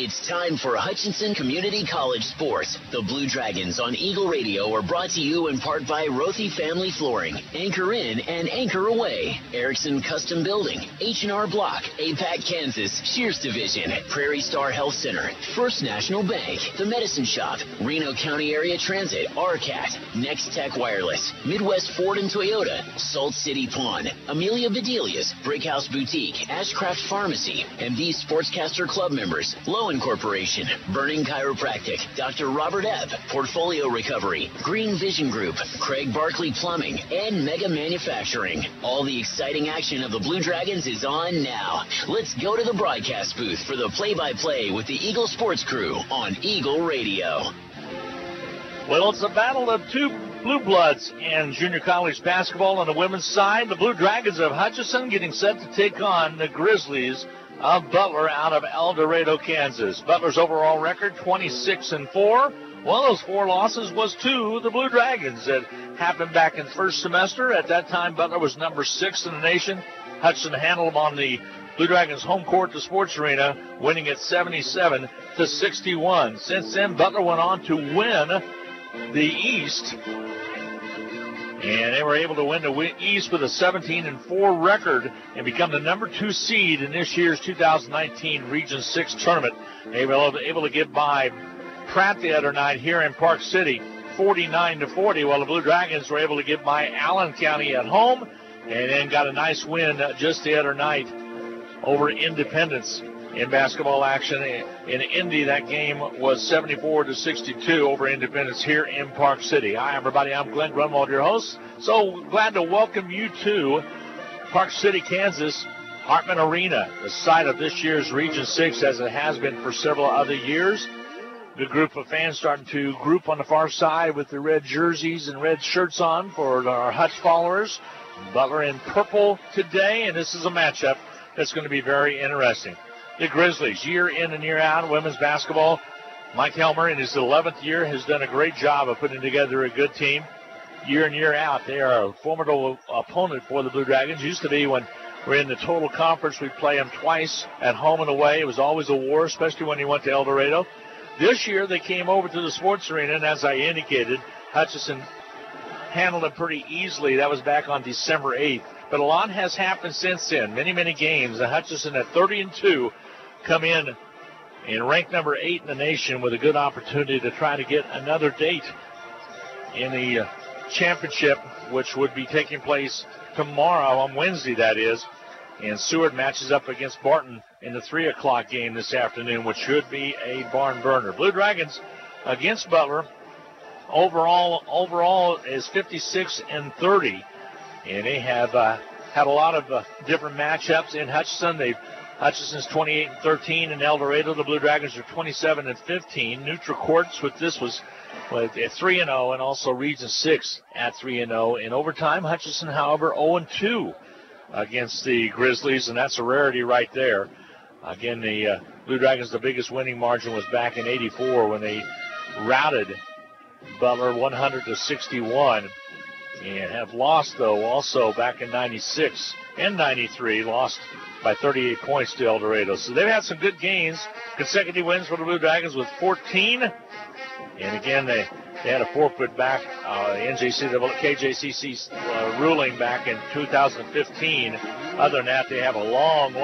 It's time for Hutchinson Community College Sports. The Blue Dragons on Eagle Radio are brought to you in part by Rothy Family Flooring, Anchor In and Anchor Away, Erickson Custom Building, H&R Block, APAC Kansas, Shears Division, Prairie Star Health Center, First National Bank, The Medicine Shop, Reno County Area Transit, RCAT, Next Tech Wireless, Midwest Ford and Toyota, Salt City Pawn, Amelia Bedelia's, Brickhouse Boutique, Ashcraft Pharmacy, and these Sportscaster Club members, Low Incorporation, Burning Chiropractic, Dr. Robert Ebb, Portfolio Recovery, Green Vision Group, Craig Barkley Plumbing, and Mega Manufacturing. All the exciting action of the Blue Dragons is on now. Let's go to the broadcast booth for the play-by-play with the Eagle Sports Crew on Eagle Radio. Well, it's a battle of two blue bloods in junior college basketball on the women's side. The Blue Dragons of Hutchinson getting set to take on the Grizzlies of Butler out of El Dorado, Kansas. Butler's overall record, 26-4. One of those 4 losses was to the Blue Dragons that happened back in first semester. At that time, Butler was number 6 in the nation. Hutchinson handled them on the Blue Dragons' home court, the Sports Arena, winning it 77-61. Since then, Butler went on to win the East, and they were able to win the East with a 17-4 record and become the number 2 seed in this year's 2019 Region 6 tournament. They were able to get by Pratt the other night here in Park City, 49-40, while the Blue Dragons were able to get by Allen County at home and then got a nice win just the other night over Independence. In basketball action in Indy, that game was 74-62 over Independence here in Park City. Hi, everybody. I'm Glenn Grunwald, your host. So glad to welcome you to Park City, Kansas, Hartman Arena, the site of this year's Region 6, as it has been for several other years. Good group of fans starting to group on the far side with the red jerseys and red shirts on for our Hutch followers. Butler in purple today, and this is a matchup that's going to be very interesting. The Grizzlies, year in and year out, women's basketball. Mike Helmer, in his 11th year, has done a great job of putting together a good team. Year in, year out, they are a formidable opponent for the Blue Dragons. Used to be when we're in the total conference, we'd play them twice at home and away. It was always a war, especially when you went to El Dorado. This year, they came over to the Sports Arena, and as I indicated, Hutchinson handled them pretty easily. That was back on December 8th. But a lot has happened since then. Many, many games. The Hutchinson at 30-2 come in and rank number 8 in the nation with a good opportunity to try to get another date in the championship, which would be taking place tomorrow, on Wednesday, that is. And Seward matches up against Barton in the 3 o'clock game this afternoon, which should be a barn burner. Blue Dragons against Butler overall is 56-30. And they have had a lot of different matchups in Hutchinson. Hutchinson's 28-13, and El Dorado, the Blue Dragons, are 27-15. Neutral courts with this was at 3-0, and also Region 6 at 3-0. In overtime, Hutchinson, however, 0-2 against the Grizzlies, and that's a rarity right there. Again, the Blue Dragons, the biggest winning margin was back in '84 when they routed Butler 100-61. And have lost, though, also back in 96 and 93, lost by 38 points to El Dorado. So they've had some good gains, consecutive wins for the Blue Dragons with 14. And again, they had a forfeit back, KJCC ruling back in 2015. Other than that, they have a long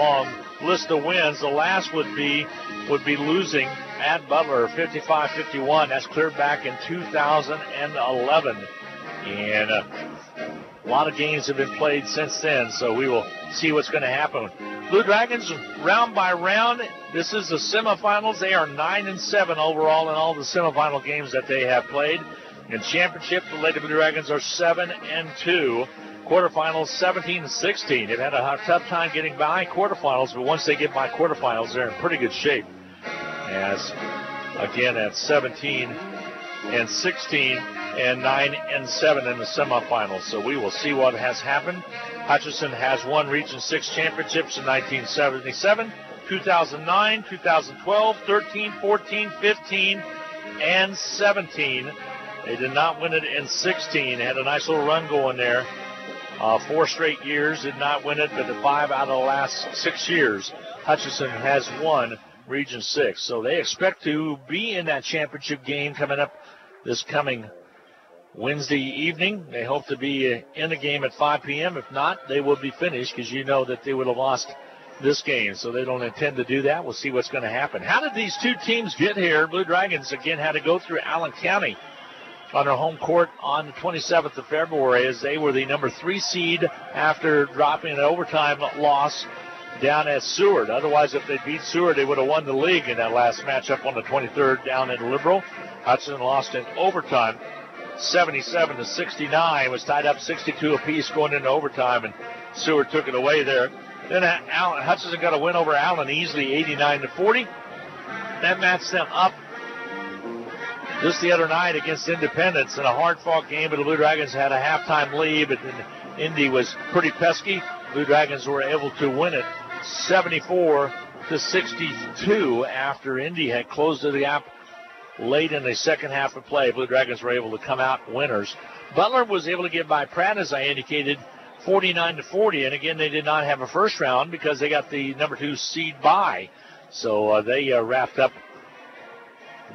list of wins. The last would be losing at Butler, 55-51. That's cleared back in 2011. And a lot of games have been played since then, so we will see what's going to happen. Blue Dragons, round by round, this is the semifinals. They are 9-7 overall in all the semifinal games that they have played. In championship, the Lady Blue Dragons are 7-2. Quarterfinals, 17-16. They've had a tough time getting by quarterfinals, but once they get by quarterfinals, they're in pretty good shape. As, again, at 17-16. And 9-7 in the semifinals. So we will see what has happened. Hutchinson has won Region 6 championships in 1977, 2009, 2012, 13, 14, 15, and 17. They did not win it in 16. They had a nice little run going there. 4 straight years did not win it, but the 5 out of the last 6 years, Hutchinson has won Region 6. So they expect to be in that championship game coming up this coming Wednesday evening. They hope to be in the game at 5 p.m. If not, they will be finished, because you know that they would have lost this game. So they don't intend to do that. We'll see what's going to happen. How did these two teams get here? Blue Dragons, again, had to go through Allen County on their home court on the 27th of February, as they were the number 3 seed after dropping an overtime loss down at Seward. Otherwise, if they beat Seward, they would have won the league in that last matchup on the 23rd down in Liberal. Hutchinson lost in overtime, 77-69. It was tied up 62 apiece going into overtime, and Seward took it away there. Then Hutchinson got a win over Allen easily, 89-40. That matched them up just the other night against Independence in a hard-fought game, but the Blue Dragons had a halftime lead, but Indy was pretty pesky. Blue Dragons were able to win it 74-62 after Indy had closed the gap late in the second half of play. Blue Dragons were able to come out winners. Butler was able to get by Pratt, as I indicated, 49-40, and again, they did not have a first round because they got the number 2 seed bye. So they wrapped up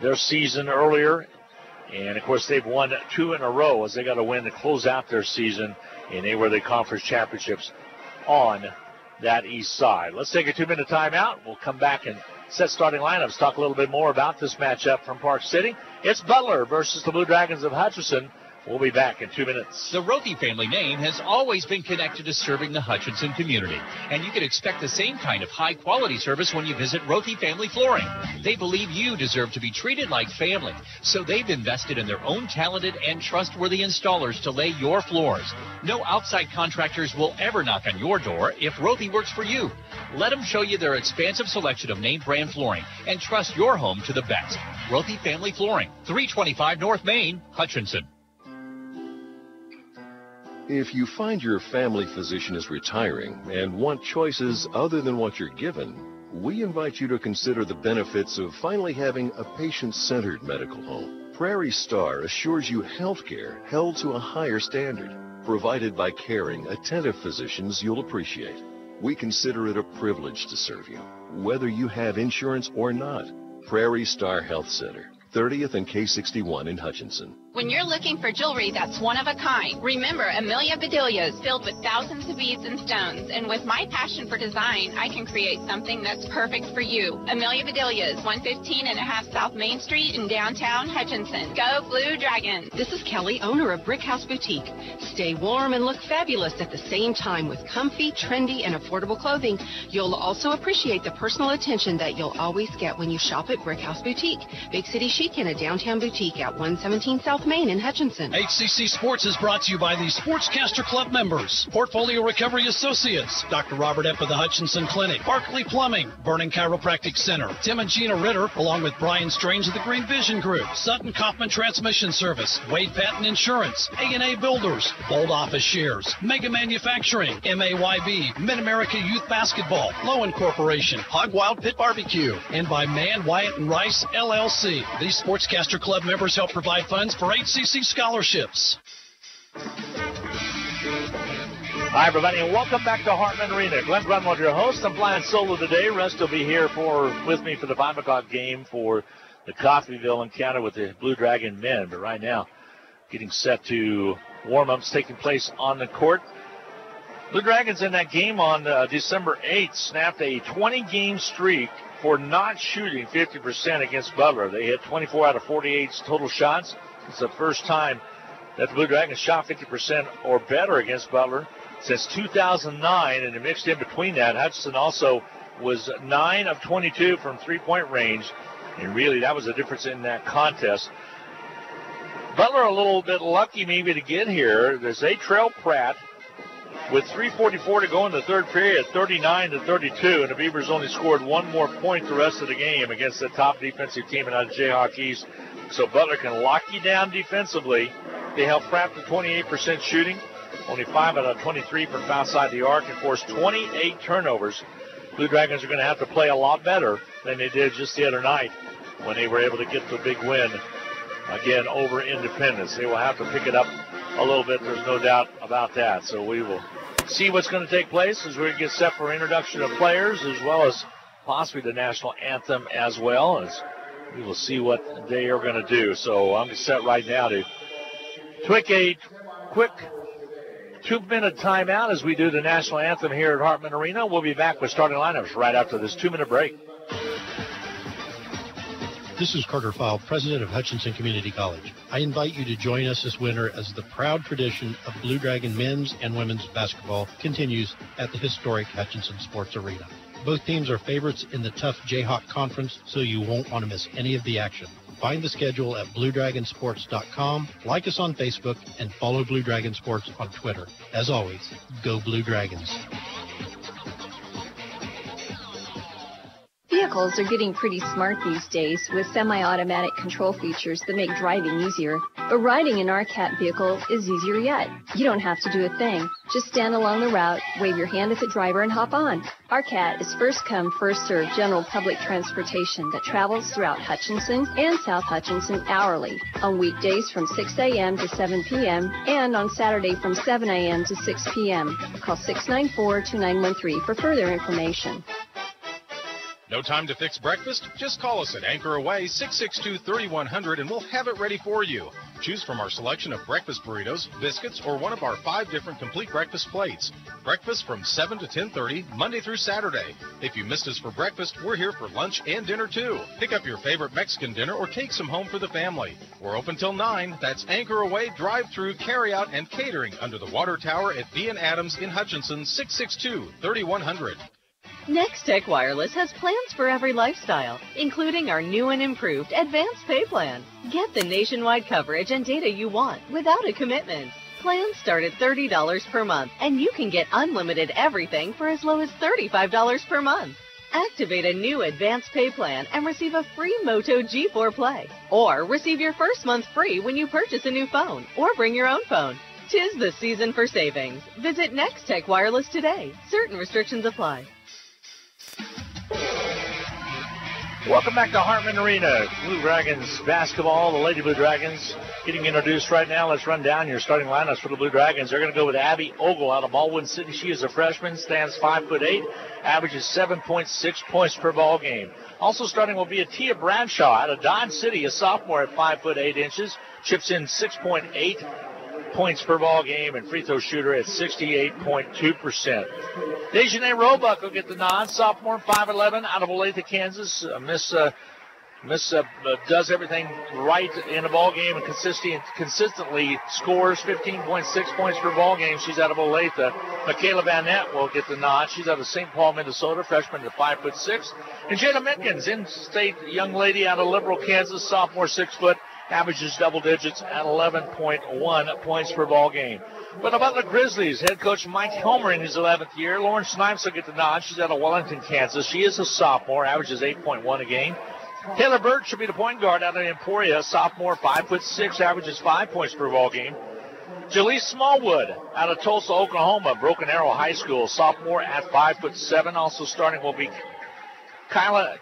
their season earlier, and of course they've won 2 in a row as they got a win to close out their season, and they were the conference championships on that east side. Let's take a 2-minute timeout. We'll come back and set starting lineups, talk a little bit more about this matchup from Park City. It's Butler versus the Blue Dragons of Hutchinson. We'll be back in 2 minutes. The Rothy family name has always been connected to serving the Hutchinson community, and you can expect the same kind of high-quality service when you visit Rothy Family Flooring. They believe you deserve to be treated like family, so they've invested in their own talented and trustworthy installers to lay your floors. No outside contractors will ever knock on your door if Rothy works for you. Let them show you their expansive selection of name-brand flooring and trust your home to the best. Rothy Family Flooring, 325 North Main, Hutchinson. If you find your family physician is retiring and want choices other than what you're given, we invite you to consider the benefits of finally having a patient-centered medical home. Prairie Star assures you health care held to a higher standard, provided by caring, attentive physicians you'll appreciate. We consider it a privilege to serve you, whether you have insurance or not. Prairie Star Health Center, 30th and K61 in Hutchinson. When you're looking for jewelry that's one of a kind, remember Amelia Bedelios, filled with thousands of beads and stones. And with my passion for design, I can create something that's perfect for you. Amelia Bedelios, 115.5 South Main Street in downtown Hutchinson. Go Blue Dragons. This is Kelly, owner of Brick House Boutique. Stay warm and look fabulous at the same time with comfy, trendy, and affordable clothing. You'll also appreciate the personal attention that you'll always get when you shop at Brick House Boutique. Big city chic in a downtown boutique at 117 South Main in Hutchinson. HCC Sports is brought to you by the Sportscaster Club members, Portfolio Recovery Associates, Dr. Robert Epp of the Hutchinson Clinic, Barkley Plumbing, Burning Chiropractic Center, Tim and Gina Ritter, along with Brian Strange of the Green Vision Group, Sutton Kaufman Transmission Service, Wade Patton Insurance, A&A Builders, Bold Office Shares, Mega Manufacturing, MAYB, Mid-America Youth Basketball, Lowen Corporation, Hog Wild Pit Barbecue, and by Mann, Wyatt, and Rice, LLC. These Sportscaster Club members help provide funds for HCC scholarships. Hi, everybody, and welcome back to Hartman Arena. Glenn Grunwald, your host. I'm flying solo today. Rest will be here with me for the 5 o'clock game for the Coffeyville encounter with the Blue Dragon men. But right now, getting set to warm-ups taking place on the court. Blue Dragons in that game on December 8th snapped a 20-game streak for not shooting 50% against Butler. They hit 24 out of 48 total shots. It's the first time that the Blue Dragons shot 50% or better against Butler since 2009, and it mixed in between that. Hutchinson also was 9 of 22 from three-point range, and really that was the difference in that contest. Butler a little bit lucky maybe to get here as they trail Pratt with 3:44 to go in the third period, 39-32, and the Beavers only scored one more point the rest of the game against the top defensive team out of Jayhawk East. So Butler can lock you down defensively. They held Pratt to 28% shooting, only 5 out of 23 from outside the arc, and forced 28 turnovers. Blue Dragons are going to have to play a lot better than they did just the other night when they were able to get the big win again over Independence. They will have to pick it up a little bit. There's no doubt about that. So we will see what's going to take place as we get set for introduction of players, as well as possibly the national anthem as well, as we will see what they are going to do. So I'm set right now to take a quick 2-minute timeout as we do the national anthem here at Hartman Arena. We'll be back with starting lineups right after this 2-minute break. This is Carter Fowle, president of Hutchinson Community College. I invite you to join us this winter as the proud tradition of Blue Dragon men's and women's basketball continues at the historic Hutchinson Sports Arena. Both teams are favorites in the tough Jayhawk Conference, so you won't want to miss any of the action. Find the schedule at BlueDragonSports.com, like us on Facebook, and follow Blue Dragon Sports on Twitter. As always, go Blue Dragons. Vehicles are getting pretty smart these days with semi-automatic control features that make driving easier. But riding an RCAT vehicle is easier yet. You don't have to do a thing. Just stand along the route, wave your hand at the driver, and hop on. RCAT is first come, first served general public transportation that travels throughout Hutchinson and South Hutchinson hourly, on weekdays from 6 a.m. to 7 p.m. and on Saturday from 7 a.m. to 6 p.m. Call 694-2913 for further information. No time to fix breakfast? Just call us at Anchor Away 662-3100 and we'll have it ready for you. Choose from our selection of breakfast burritos, biscuits, or one of our 5 different complete breakfast plates. Breakfast from 7 to 10:30, Monday through Saturday. If you missed us for breakfast, we're here for lunch and dinner too. Pick up your favorite Mexican dinner or take some home for the family. We're open till 9. That's Anchor Away, drive-through, carry-out, and catering under the water tower at B & Adams in Hutchinson, 662-3100. Next Tech Wireless has plans for every lifestyle, including our new and improved Advanced Pay Plan. Get the nationwide coverage and data you want without a commitment. Plans start at $30 per month, and you can get unlimited everything for as low as $35 per month. Activate a new Advanced Pay Plan and receive a free Moto G4 Play. Or receive your first month free when you purchase a new phone or bring your own phone. 'Tis the season for savings. Visit Next Tech Wireless today. Certain restrictions apply. Welcome back to Hartman Arena. Blue Dragons basketball. The Lady Blue Dragons getting introduced right now. Let's run down your starting lineups for the Blue Dragons. They're going to go with Abby Ogle out of Baldwin City. She is a freshman, stands 5'8", averages 7.6 points per ball game. Also starting will be Tia Bradshaw out of Dodge City, a sophomore at 5'8", chips in 6.8 points per ball game, and free throw shooter at 68.2%. Dejanay Roebuck will get the nod, sophomore, 5'11", out of Olathe, Kansas. Miss does everything right in a ball game and consistently scores 15.6 points per ball game. She's out of Olathe. Michaela Van Nett will get the nod. She's out of St. Paul, Minnesota, freshman at 5'6". And Jada Mitkins, in-state young lady out of Liberal, Kansas, sophomore, 6 foot. Averages double digits at 11.1 points per ball game. But about the Grizzlies, head coach Mike Helmer in his 11th year. Lauren Snipes will get the nod. She's out of Wellington, Kansas. She is a sophomore, averages 8.1 a game. Taylor Bird should be the point guard out of Emporia, sophomore, 5'6", averages 5 points per ball game. Jalise Smallwood out of Tulsa, Oklahoma, Broken Arrow High School, sophomore at 5'7". Also starting will be Kyla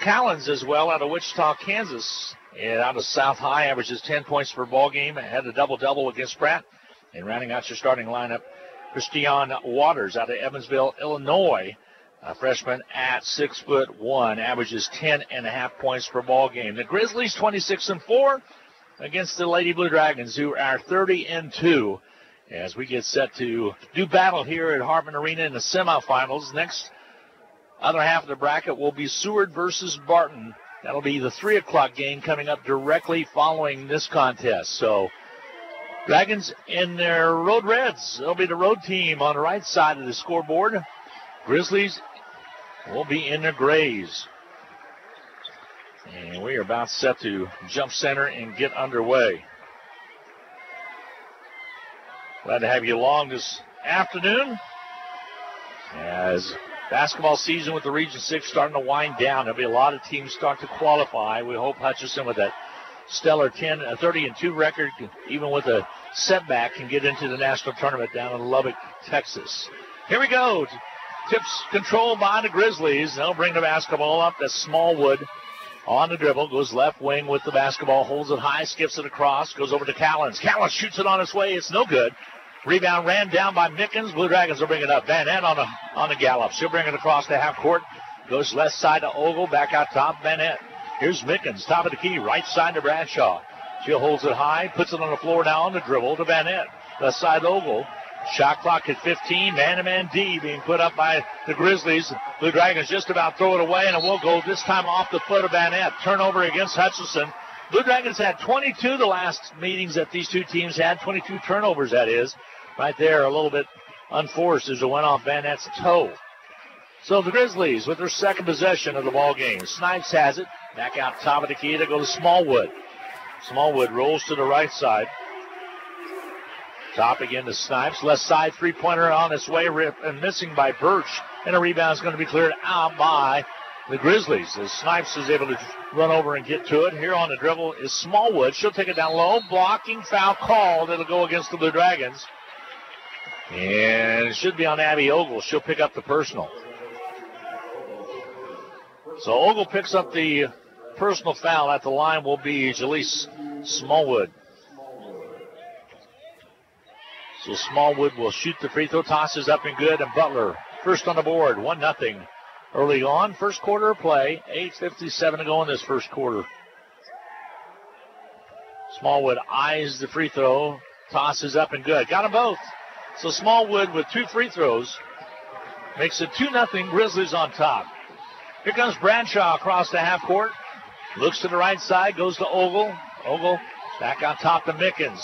Collins as well out of Wichita, Kansas. And out of South High, averages 10 points per ball game. Had a double-double against Pratt. And rounding out your starting lineup, Christiane Waters out of Evansville, Illinois. A freshman at 6'1", averages 10.5 points per ball game. The Grizzlies 26-4 against the Lady Blue Dragons, who are 30-2. As we get set to do battle here at Hartman Arena in the semifinals. Next, other half of the bracket will be Seward versus Barton. That'll be the 3 o'clock game coming up directly following this contest. So, Dragons in their road reds. They'll be the road team on the right side of the scoreboard. Grizzlies will be in their grays. And we are about set to jump center and get underway. Glad to have you along this afternoon as basketball season with the Region 6 starting to wind down. There'll be a lot of teams start to qualify. We hope Hutchinson, with that stellar 30-2 record, even with a setback, can get into the national tournament down in Lubbock, Texas. Here we go. Tips controlled by the Grizzlies. They'll bring the basketball up. That's Smallwood on the dribble. Goes left wing with the basketball. Holds it high. Skips it across. Goes over to Callens. Callens shoots it on its way. It's no good. Rebound ran down by Mickens. Blue Dragons will bring it up. Van Nett on the gallop. She'll bring it across to half court. Goes left side to Ogle, back out top, Vanette. Here's Mickens, top of the key, right side to Bradshaw. She holds it high, puts it on the floor now on the dribble to Vanette. Left side to Ogle. Shot clock at 15, man-to-man D being put up by the Grizzlies. Blue Dragons just about throw it away, and it will go this time off the foot of Vanette. Turnover against Hutchinson. Blue Dragons had 22 the last meetings that these two teams had, 22 turnovers that is. Right there, a little bit unforced as it went off Vanette's toe. So the Grizzlies with their second possession of the ball game. Snipes has it. Back out top of the key to go to Smallwood. Smallwood rolls to the right side. Top again to Snipes. Left side three-pointer on its way. And missing by Birch. And a rebound is going to be cleared out by the Grizzlies as Snipes is able to run over and get to it. Here on the dribble is Smallwood. She'll take it down low. Blocking foul called. It'll go against the Blue Dragons. And it should be on Abby Ogle. She'll pick up the personal. So Ogle picks up the personal foul. At the line will be Jalise Smallwood. So Smallwood will shoot the free throw. Tosses up and good. And Butler first on the board. 1-0 early on. First quarter of play. 8:57 to go in this first quarter. Smallwood eyes the free throw. Tosses up and good. Got them both. So Smallwood with 2 free throws makes it 2-0 Grizzlies on top. Here comes Bradshaw across the half court. Looks to the right side, goes to Ogle. Ogle back on top to Mickens.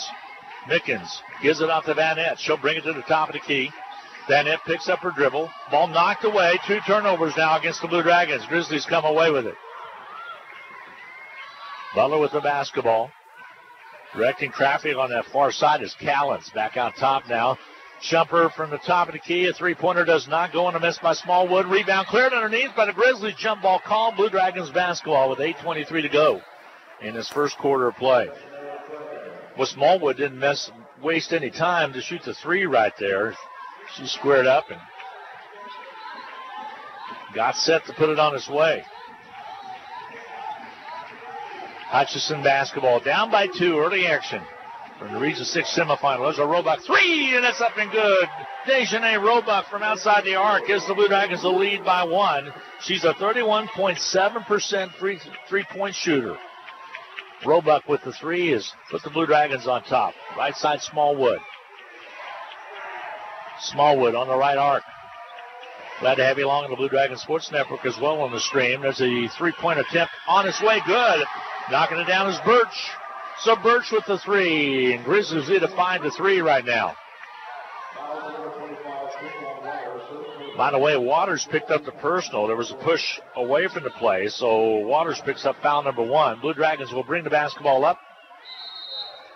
Mickens gives it off to Vanette. She'll bring it to the top of the key. Vanette picks up her dribble. Ball knocked away. 2 turnovers now against the Blue Dragons. Grizzlies come away with it. Butler with the basketball. Directing traffic on that far side is Callens. Back out top now. Jumper from the top of the key. A three-pointer does not go, and a miss by Smallwood. Rebound cleared underneath by the Grizzlies. Jump ball called. Blue Dragons basketball with 8:23 to go in this first quarter of play. Well, Smallwood didn't waste any time to shoot the three right there. She squared up and got set to put it on its way. Hutchinson basketball down by 2, early action from the Region 6 semifinal. There's a Roebuck three, and it's up and good. Dejanay Roebuck from outside the arc gives the Blue Dragons the lead by 1. She's a 31.7% three-point shooter. Roebuck with the three has put the Blue Dragons on top. Right side, Smallwood. Smallwood on the right arc. Glad to have you along on the Blue Dragon Sports Network as well on the stream. There's a three-point attempt on its way. Good. Knocking it down is Birch. So Birch with the three. And Grizzlies need to find the three right now. By the way, Waters picked up the personal. There was a push away from the play, so Waters picks up foul number 1. Blue Dragons will bring the basketball up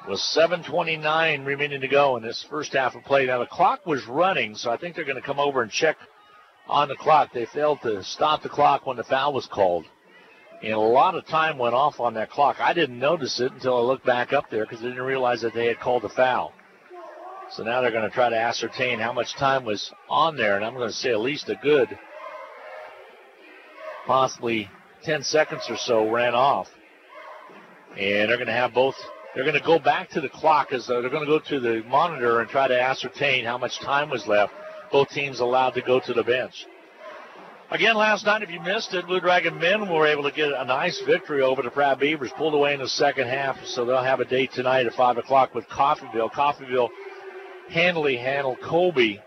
with 7:29 remaining to go in this first half of play. Now, the clock was running, so I think they're going to come over and check on the clock. They failed to stop the clock when the foul was called. And a lot of time went off on that clock. I didn't notice it until I looked back up there because I didn't realize that they had called the foul. So now they're going to try to ascertain how much time was on there. And I'm going to say at least a good, possibly 10 seconds or so ran off. And they're going to have both. They're going to go back to the clock as they're going to go to the monitor and try to ascertain how much time was left. Both teams allowed to go to the bench. Again, last night, if you missed it, Blue Dragon men were able to get a nice victory over the Proud Beavers, pulled away in the second half, so they'll have a date tonight at 5 o'clock with Coffeyville. Coffeyville handily handled Colby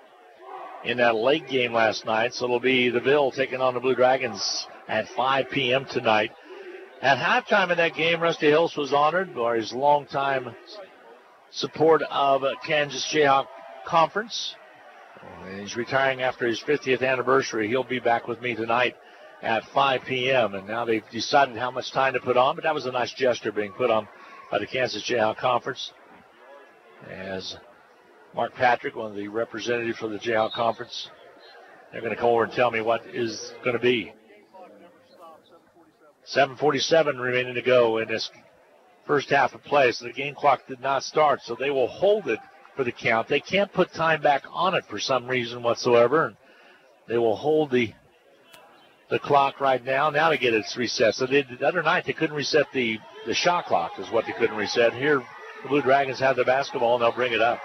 in that late game last night, so it'll be the Ville taking on the Blue Dragons at 5 p.m. tonight. At halftime of that game, Rusty Hills was honored by his longtime support of Kansas Jayhawk Conference. He's retiring after his 50th anniversary. He'll be back with me tonight at 5 p.m. And now they've decided how much time to put on, but that was a nice gesture being put on by the Kansas Jayhawk Conference. As Mark Patrick, one of the representatives for the Jayhawk Conference, they're going to come over and tell me what is going to be. 7:47 remaining to go in this first half of play, so the game clock did not start, so they will hold it for the count. They can't put time back on it for some reason whatsoever. They will hold the clock right now. Now they get it reset. So the other night they couldn't reset the shot clock is what they couldn't reset. Here the Blue Dragons have the basketball and they'll bring it up.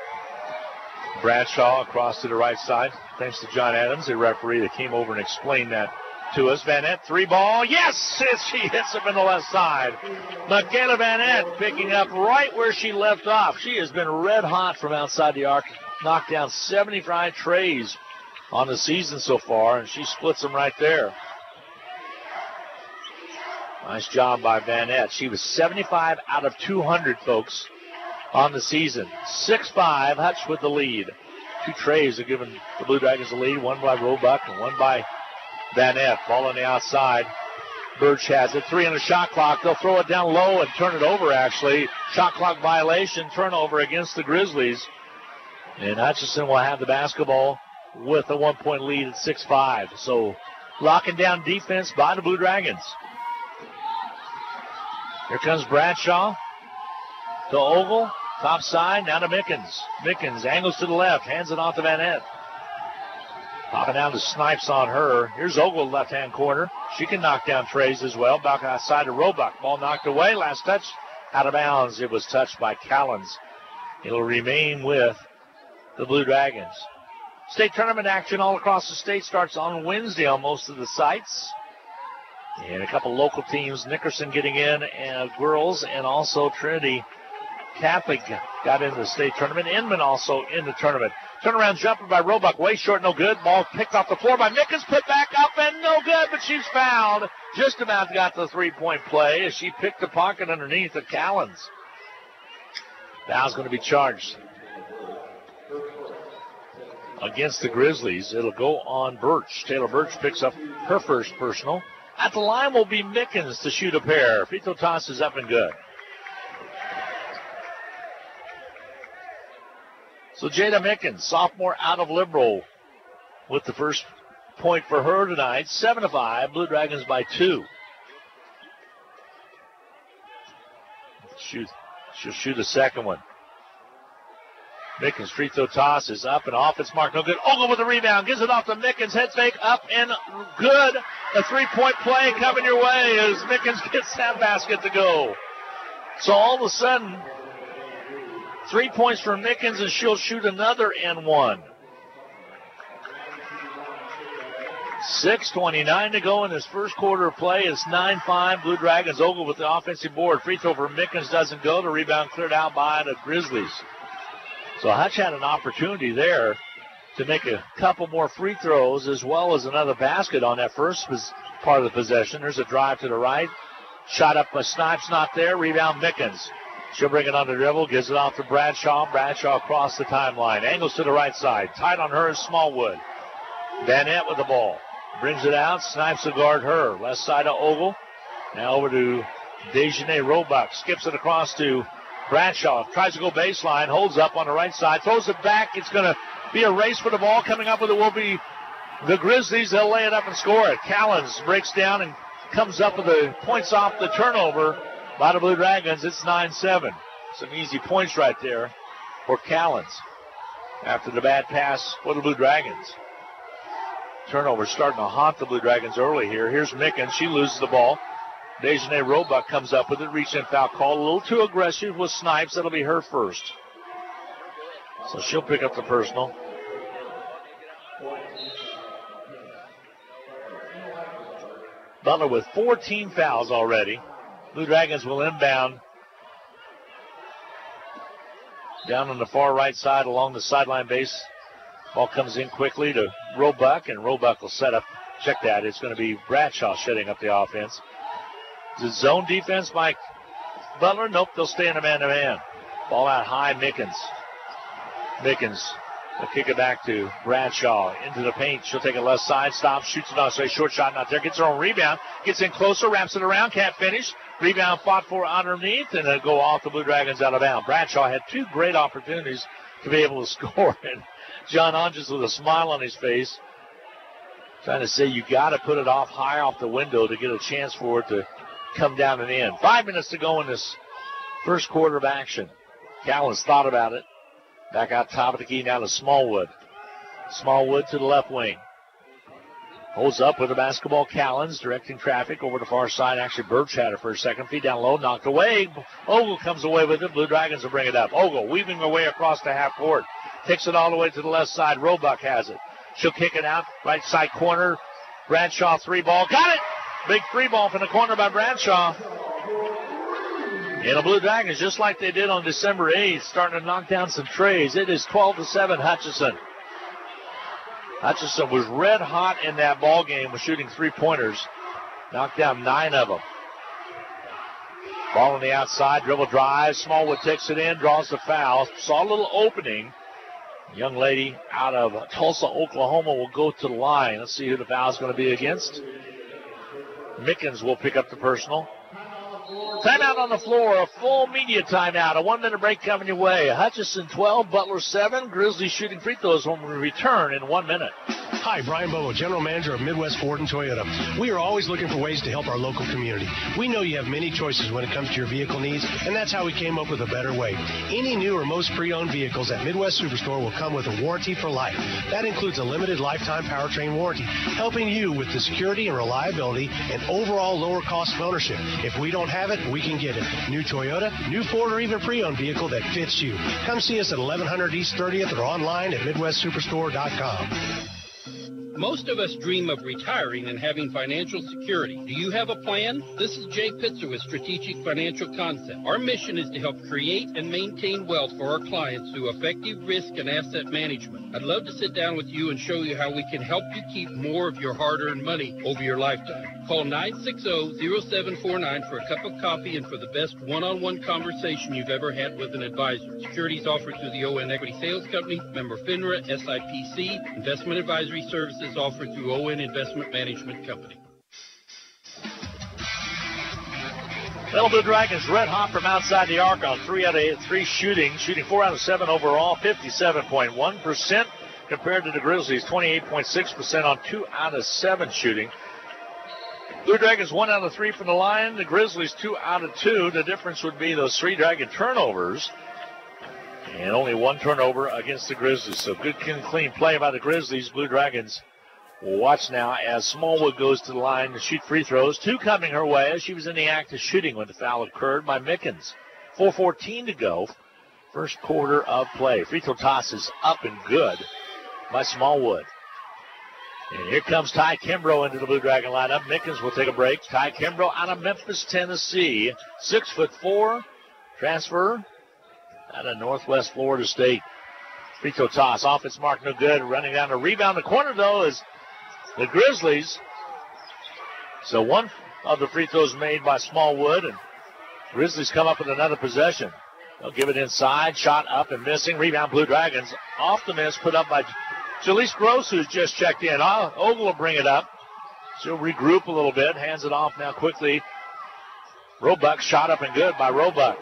Bradshaw across to the right side. Thanks to John Adams, the referee that came over and explained that to us. Van Nett, 3-ball. Yes! She hits him in the left side. Michaela Van Nett picking up right where she left off. She has been red hot from outside the arc. Knocked down 75 trays on the season so far, and she splits them right there. Nice job by Van Nett. She was 75 out of 200, folks, on the season. 6-5, Hutch with the lead. 2 trays have given the Blue Dragons the lead, one by Roebuck and one by Van Nett. Ball on the outside. Birch has it. 3 on the shot clock. They'll throw it down low and turn it over, actually. Shot clock violation, turnover against the Grizzlies. And Hutchinson will have the basketball with a 1-point lead at 6-5. So locking down defense by the Blue Dragons. Here comes Bradshaw to Ogle. Top side, now to Mickens. Mickens angles to the left, hands it off to Van Nett. Popping down to Snipes on her. Here's Ogle, left-hand corner. She can knock down trays as well. Back outside to Roebuck. Ball knocked away. Last touch out of bounds. It was touched by Callens. It'll remain with the Blue Dragons. State tournament action all across the state starts on Wednesday on most of the sites. And a couple local teams, Nickerson getting in, and girls, and also Trinity Catholic got into the state tournament. Inman also in the tournament. Turnaround jumper by Roebuck, way short, no good. Ball picked off the floor by Mickens, put back up and no good, but she's fouled. Just about got the 3-point play as she picked the pocket underneath of Callens. Foul's going to be charged against the Grizzlies. It'll go on Birch. Taylor Birch picks up her first personal. At the line will be Mickens to shoot a pair. Free throw toss is up and good. So Jada Mickens, sophomore out of Liberal, with the first point for her tonight. 7-5, Blue Dragons by 2. She'll shoot a second one. Mickens, free throw toss is up and off. It's marked no good. Ogle with the rebound. Gives it off to Mickens. Head fake up and good. A 3-point play coming your way as Mickens gets that basket to go. So all of a sudden, 3 points for Mickens, and she'll shoot another and one. 6:29 to go in this first quarter of play. It's 9-5. Blue Dragons. Ogle with the offensive board. Free throw for Mickens doesn't go. The rebound cleared out by the Grizzlies. So Hutch had an opportunity there to make a couple more free throws as well as another basket on that first part of the possession. There's a drive to the right. Shot up by Snipes, not there. Rebound Mickens. She'll bring it on the dribble, gives it off to Bradshaw. Bradshaw across the timeline. Angles to the right side. Tight on her is Smallwood. Van Nett with the ball. Brings it out. Snipes will guard her. Left side of Ogle. Now over to Dejanay Roebuck. Skips it across to Bradshaw. Tries to go baseline. Holds up on the right side. Throws it back. It's going to be a race for the ball. Coming up with it will be the Grizzlies. They'll lay it up and score it. Callens breaks down and comes up with the points off the turnover by the Blue Dragons. It's 9-7. Some easy points right there for Callens after the bad pass for the Blue Dragons. Turnover starting to haunt the Blue Dragons early here. Here's Mickens. She loses the ball. Dejanay Roebuck comes up with it. Reach-in foul call. A little too aggressive with Snipes. That'll be her first. So she'll pick up the personal. Butler with 14 fouls already. Blue Dragons will inbound down on the far right side along the sideline base. Ball comes in quickly to Roebuck, and Roebuck will set up. Check that. It's going to be Bradshaw setting up the offense. Is it zone defense by Butler? Nope, they'll stay in a man-to-man. Ball out high, Mickens. Mickens will kick it back to Bradshaw into the paint. She'll take it left side, stops, shoots it off. So a short shot not there. Gets her own rebound. Gets in closer, wraps it around, can't finish. Rebound fought for underneath, and it'll go off the Blue Dragons out of bounds. Bradshaw had 2 great opportunities to be able to score, and John Hodges with a smile on his face, trying to say you got to put it off high off the window to get a chance for it to come down and in. 5 minutes to go in this first quarter of action. Callens thought about it. Back out top of the key now to Smallwood. Smallwood to the left wing. Holds up with the basketball. Callens directing traffic over the far side. Actually, Birch had her for a second. Feed down low, knocked away. Ogle comes away with it. Blue Dragons will bring it up. Ogle weaving her way across the half court. Takes it all the way to the left side. Roebuck has it. She'll kick it out. Right side corner. Bradshaw 3-ball. Got it! Big 3-ball from the corner by Bradshaw. And the Blue Dragons, just like they did on December 8th, starting to knock down some trays. It is 12-7 Hutchinson. Hutchinson was red hot in that ball game, was shooting 3-pointers. Knocked down 9 of them. Ball on the outside, dribble drive. Smallwood takes it in, draws the foul. Saw a little opening. Young lady out of Tulsa, Oklahoma will go to the line. Let's see who the foul is going to be against. Mickens will pick up the personal. Timeout on the floor, a full media timeout. A 1-minute break coming your way. Hutchinson 12, Butler 7. Grizzlies shooting free throws when we return in 1 minute. Hi, Brian Bobo, General Manager of Midwest Ford and Toyota. We are always looking for ways to help our local community. We know you have many choices when it comes to your vehicle needs, and that's how we came up with a better way. Any new or most pre-owned vehicles at Midwest Superstore will come with a warranty for life. That includes a limited lifetime powertrain warranty, helping you with the security and reliability and overall lower cost of ownership. If we don't have it, we can get it. New Toyota, new Ford, or even pre-owned vehicle that fits you. Come see us at 1100 East 30th or online at MidwestSuperstore.com. Most of us dream of retiring and having financial security. Do you have a plan? This is Jay Pitzer with Strategic Financial Concept. Our mission is to help create and maintain wealth for our clients through effective risk and asset management. I'd love to sit down with you and show you how we can help you keep more of your hard-earned money over your lifetime. Call 960-0749 for a cup of coffee and for the best one-on-one conversation you've ever had with an advisor. Securities offered through the ON Equity Sales Company, member FINRA, SIPC. Investment advisory services offered through ON Investment Management Company. Well, Blue Dragons red hot from outside the arc on 3 out of 3 shooting 4 out of 7 overall, 57.1% compared to the Grizzlies, 28.6% on 2 out of 7 shooting. Blue Dragons 1 out of 3 from the line. The Grizzlies 2 out of 2. The difference would be those 3 Dragon turnovers. And only 1 turnover against the Grizzlies. So good, clean play by the Grizzlies. Blue Dragons will watch now as Smallwood goes to the line to shoot free throws. 2 coming her way as she was in the act of shooting when the foul occurred by Mickens. 4:14 to go. First quarter of play. Free throw toss is up and good by Smallwood. And here comes Ty Kimbrough into the Blue Dragon lineup. Mickens will take a break. Ty Kimbrough out of Memphis, Tennessee. 6'4", transfer out of Northwest Florida State. Free throw toss off its mark, no good. Running down the rebound. The corner, though, is the Grizzlies. So one of the free throws made by Smallwood, and Grizzlies come up with another possession. They'll give it inside. Shot up and missing. Rebound, Blue Dragons. Off the miss, put up by Jaleese Gross, who's just checked in. Ogle will bring it up. She'll regroup a little bit. Hands it off now quickly. Roebuck shot up and good by Roebuck.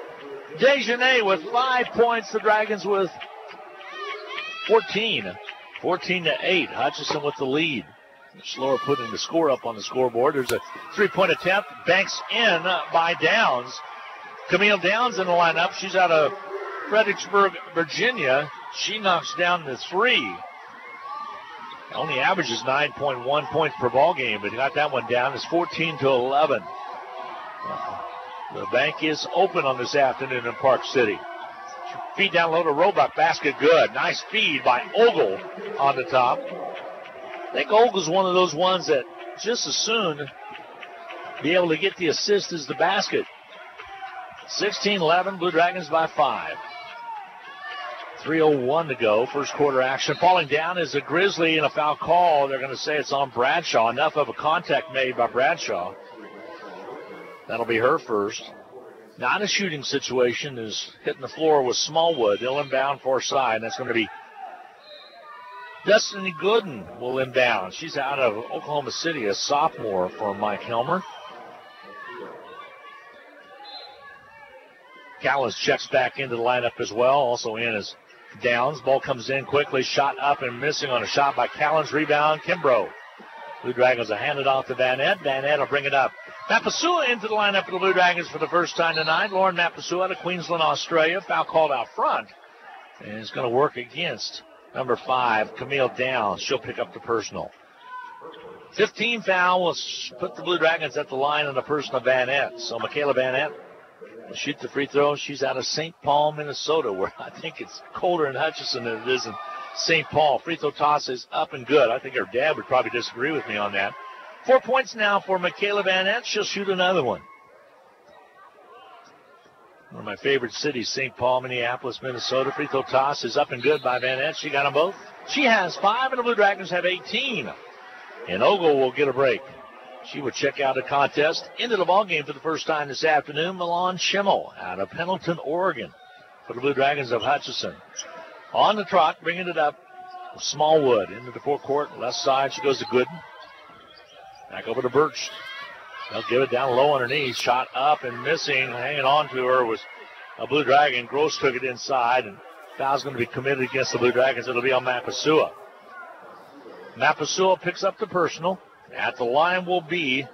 Dejanay with 5 points. The Dragons with 14. 14-8. Hutchinson with the lead. Slower putting the score up on the scoreboard. There's a 3-point attempt. Banks in by Downs. Camille Downs in the lineup. She's out of Fredericksburg, Virginia. She knocks down the 3. Only averages 9.1 points per ball game, but got that one down. It's 14-11. The bank is open on this afternoon in Park City. Feed down low to Roebuck. Basket good. Nice feed by Ogle on the top. I think Ogle's one of those ones that just as soon be able to get the assist as the basket. 16-11, Blue Dragons by 5. 3:01 to go. First quarter action. Falling down is a Grizzly and a foul call. They're going to say it's on Bradshaw. Enough of a contact made by Bradshaw. That'll be her first. Not a shooting situation. Is hitting the floor with Smallwood. They'll inbound far side. That's going to be Destiny Gooden will inbound. She's out of Oklahoma City, a sophomore for Mike Helmer. Callens checks back into the lineup as well. Also in is Downs. Ball comes in quickly. Shot up and missing on a shot by Callens. Rebound, Kimbrough. Blue Dragons will hand it off to Van Ed. Van Ed will bring it up. Mapasua into the lineup for the Blue Dragons for the first time tonight. Lauren Mapasua out of Queensland, Australia. Foul called out front. And it's going to work against number 5, Camille Downs. She'll pick up the personal. 15 foul will put the Blue Dragons at the line on the person of Van Ed. So Michaela Van Ed will shoot the free throw. She's out of St. Paul, Minnesota, where I think it's colder in Hutchinson than it is in St. Paul. Free throw toss is up and good. I think her dad would probably disagree with me on that. 4 points now for Michaela Van Ness. She'll shoot another one. One of my favorite cities, St. Paul, Minneapolis, Minnesota. Free throw toss is up and good by Van Ness. She got them both. She has 5, and the Blue Dragons have 18. And Ogle will get a break. She will check out a contest. Into the ballgame for the first time this afternoon, Milan Schimmel out of Pendleton, Oregon, for the Blue Dragons of Hutchinson. On the trot, bringing it up. Smallwood into the forecourt. Left side, she goes to Gooden. Back over to Birch. They'll give it down low underneath. Shot up and missing. Hanging on to her was a Blue Dragon. Gross took it inside, and foul's going to be committed against the Blue Dragons. It'll be on Mapasua. Mapasua picks up the personal. At the line will be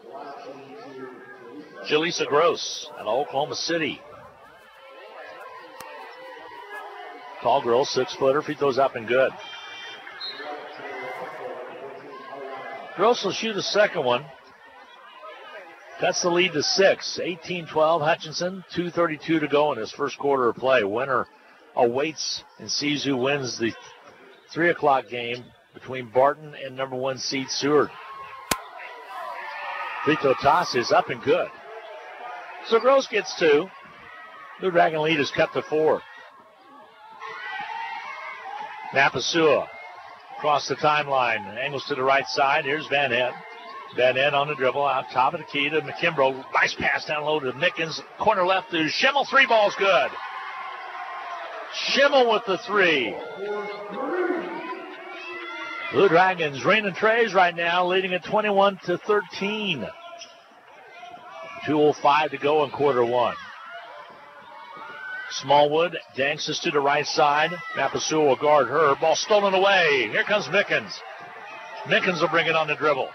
Jaleesa Gross out of Oklahoma City. Tall girl, 6-footer. Free throws up and good. Gross will shoot a second one. Cuts the lead to 6. 18-12 Hutchinson. 2:32 to go in this first quarter of play. Winner awaits and sees who wins the 3 o'clock game between Barton and number 1 seed Seward. Free throw toss is up and good. So Gross gets 2. Blue Dragon lead is cut to 4. Mapasua across the timeline. Angles to the right side. Here's Van Ness. Van Ness on the dribble out top of the key to McKimbrough. Nice pass down low to Mickens. Corner left to Schimmel. 3 balls good. Schimmel with the 3. Blue Dragons reigning trays right now, leading at 21-13. 2:05 to go in quarter 1. Smallwood dances to the right side. Mapasua will guard her. Ball stolen away. Here comes Mickens. Mickens will bring it on the dribble.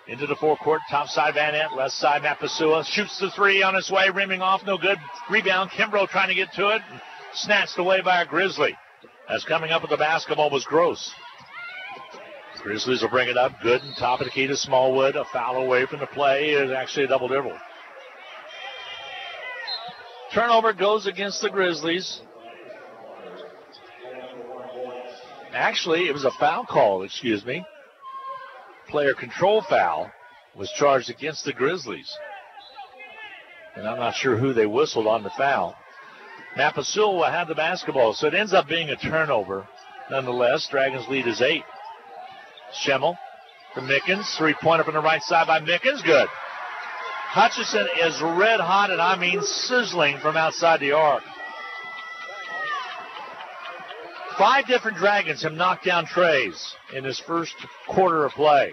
Into the forecourt, top side Van Ness, left side Mapasua. Shoots the 3 on his way, rimming off, no good. Rebound, Kimbrough trying to get to it. Snatched away by a Grizzly. As coming up with the basketball was Gross. Grizzlies will bring it up. Good and top of the key to Smallwood. A foul away from the play. It's actually a double dribble. Turnover goes against the Grizzlies. Actually, it was a foul call, excuse me. Player control foul was charged against the Grizzlies. And I'm not sure who they whistled on the foul. Mapasua will have the basketball, so it ends up being a turnover. Nonetheless, Dragons lead is 8. Schimmel to Mickens. 3-pointer from the right side by Mickens. Good. Hutchinson is red hot, and I mean sizzling from outside the arc. 5 different Dragons have knocked down trays in this first quarter of play.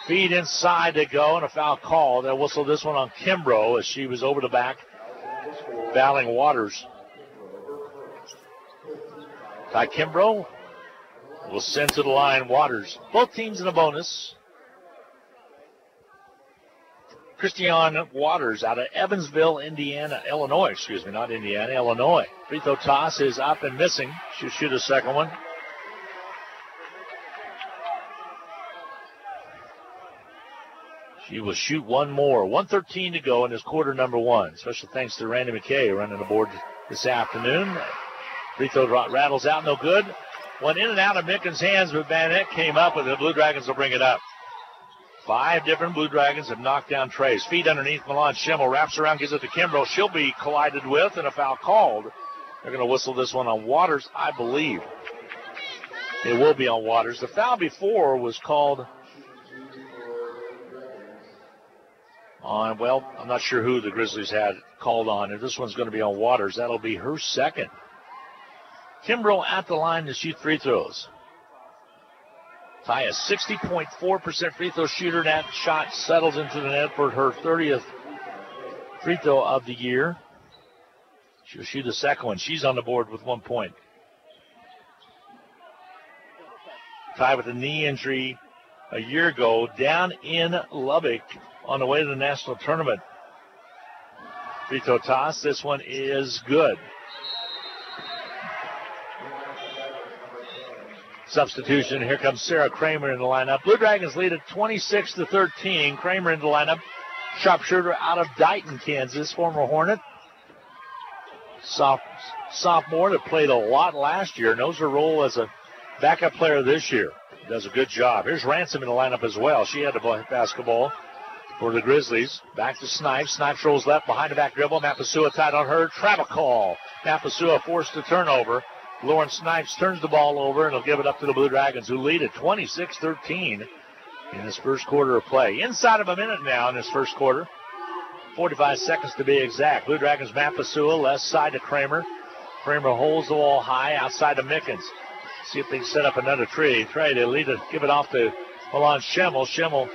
Feed inside to go, and a foul call. They'll whistle this one on Kimbrough as she was over the back, battling Waters. Ty Kimbrough will send to the line Waters. Both teams in a bonus. Christiane Waters out of Evansville, Illinois. Free throw toss is up and missing. She'll shoot a second one. She will shoot one more. 1:13 to go in this quarter number 1. Special thanks to Randy McKay running the board this afternoon. Free throw rattles out, no good. Went in and out of Mickens' hands, but Van Ness came up with it. Blue Dragons will bring it up. 5 different Blue Dragons have knocked down trays. Feed underneath Milan Schimmel. Wraps around, gives it to Kimbrough. She'll be collided with, and a foul called. They're going to whistle this one on Waters, I believe. It will be on Waters. The foul before was called on, well, I'm not sure who the Grizzlies had called on. If this one's going to be on Waters, that'll be her second. Kimbrough at the line to shoot free throws. Ty, a 60.4% free throw shooter. That shot settles into the net for her 30th free throw of the year. She'll shoot the second one. She's on the board with 1 point. Ty with a knee injury a year ago down in Lubbock on the way to the national tournament. Free throw toss. This one is good. Substitution. Here comes Sarah Kramer in the lineup. Blue Dragons lead at 26-13. Kramer in the lineup. Sharpshooter out of Dighton, Kansas, former Hornet. Sophomore that played a lot last year. Knows her role as a backup player this year. does a good job. Here's Ransom in the lineup as well. She had the basketball for the Grizzlies. Back to Snipes. Snipes rolls left behind the back dribble. Mapasua tied on her. Travel call. Mapasua forced a turnover. Lauren Snipes turns the ball over, and he'll give it up to the Blue Dragons, who lead at 26-13 in this first quarter of play. Inside of a minute now in this first quarter. 45 seconds to be exact. Blue Dragons Mapasua, left side to Kramer. Kramer holds the ball high outside to Mickens. See if they can set up another trade. They lead it, give it off to Milan Schemmel. Schemmel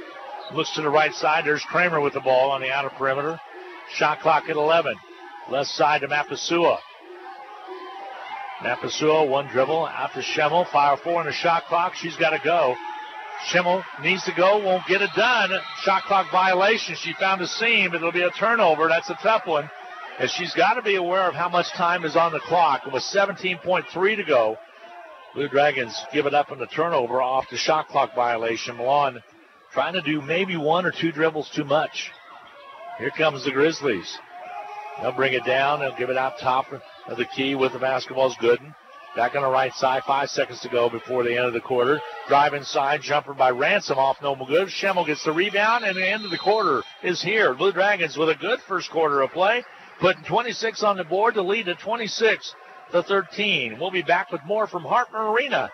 looks to the right side. There's Kramer with the ball on the outer perimeter. Shot clock at 11. Left side to Mapasua. Mapasua, one dribble out to Schemmel. 5-4 on the shot clock. She's got to go. Schemmel needs to go, won't get it done. Shot clock violation. She found a seam. It'll be a turnover. That's a tough one. And she's got to be aware of how much time is on the clock. With 17.3 to go, Blue Dragons give it up on the turnover off the shot clock violation. Milan trying to do maybe one or two dribbles too much. Here comes the Grizzlies. They'll bring it down. They'll give it out top of the key with the basketball's Gooden. Back on the right side, 5 seconds to go before the end of the quarter. Drive inside, jumper by Ransom off no good. Schemmel gets the rebound, and the end of the quarter is here. Blue Dragons with a good first quarter of play, putting 26 on the board to lead at 26-13. We'll be back with more from Hartman Arena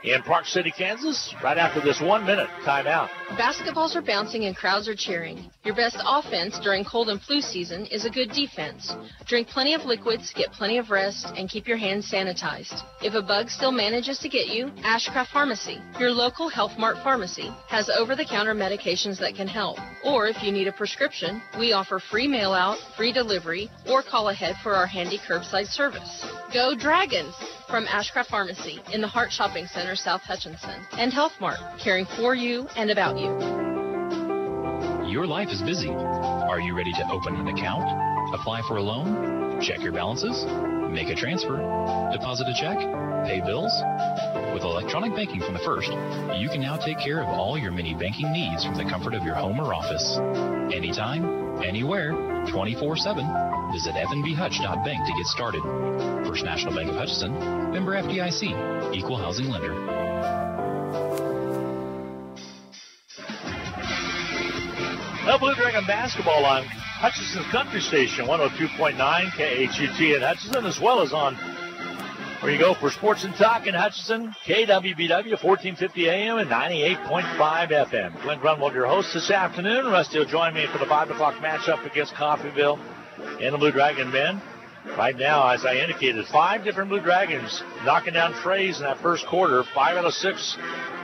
in Park City, Kansas, right after this 1 minute timeout. Basketballs are bouncing and crowds are cheering. Your best offense during cold and flu season is a good defense. Drink plenty of liquids, get plenty of rest, and keep your hands sanitized. If a bug still manages to get you, Ashcraft Pharmacy, your local Health Mart pharmacy, has over-the-counter medications that can help. Or if you need a prescription, we offer free mail-out, free delivery, or call ahead for our handy curbside service. Go Dragons! From Ashcraft Pharmacy in the Hart Shopping Center, South Hutchinson, and Health Mart, caring for you and about you. Your life is busy. Are you ready to open an account, apply for a loan, check your balances, make a transfer, deposit a check, pay bills? With electronic banking from the First, you can now take care of all your many banking needs from the comfort of your home or office. Anytime, anywhere, 24/7. Visit fnbhutch.bank to get started. First National Bank of Hutchinson, member FDIC, equal housing lender. Well, Blue Dragon basketball on Hutchinson Country Station, 102.9 KHUT in Hutchinson, as well as on where you go for Sports and Talk in Hutchinson, KWBW, 1450 AM and 98.5 FM. Glenn Grunwald, your host this afternoon. Rusty will join me for the 5 o'clock matchup against Coffeyville and the Blue Dragon men. Right now, as I indicated, 5 different Blue Dragons knocking down trays in that first quarter. 5 out of 6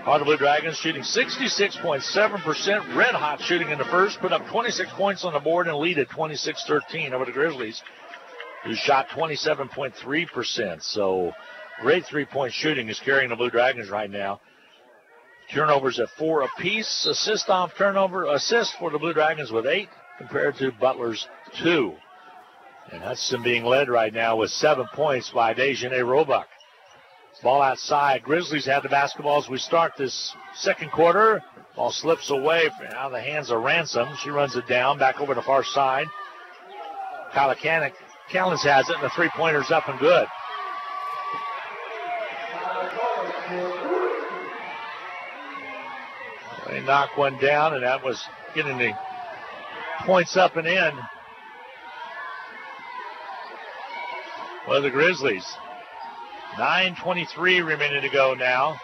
are the Blue Dragons, shooting 66.7%. Red hot shooting in the first, put up 26 points on the board and lead at 26-13 over the Grizzlies, who shot 27.3%. So great three-point shooting is carrying the Blue Dragons right now. Turnovers at 4 apiece. Assist for the Blue Dragons with 8 compared to Butler's 2. And Hutchinson being led right now with 7 points by Dejanay Roebuck. Ball outside. Grizzlies have the basketball as we start this second quarter. Ball slips away out of the hands of Ransom. She runs it down back over the far side. Kyla Callens has it, and the three-pointer's up and good. They knock one down, and that was getting the points up and in. Well, the Grizzlies. 9:23 remaining to go now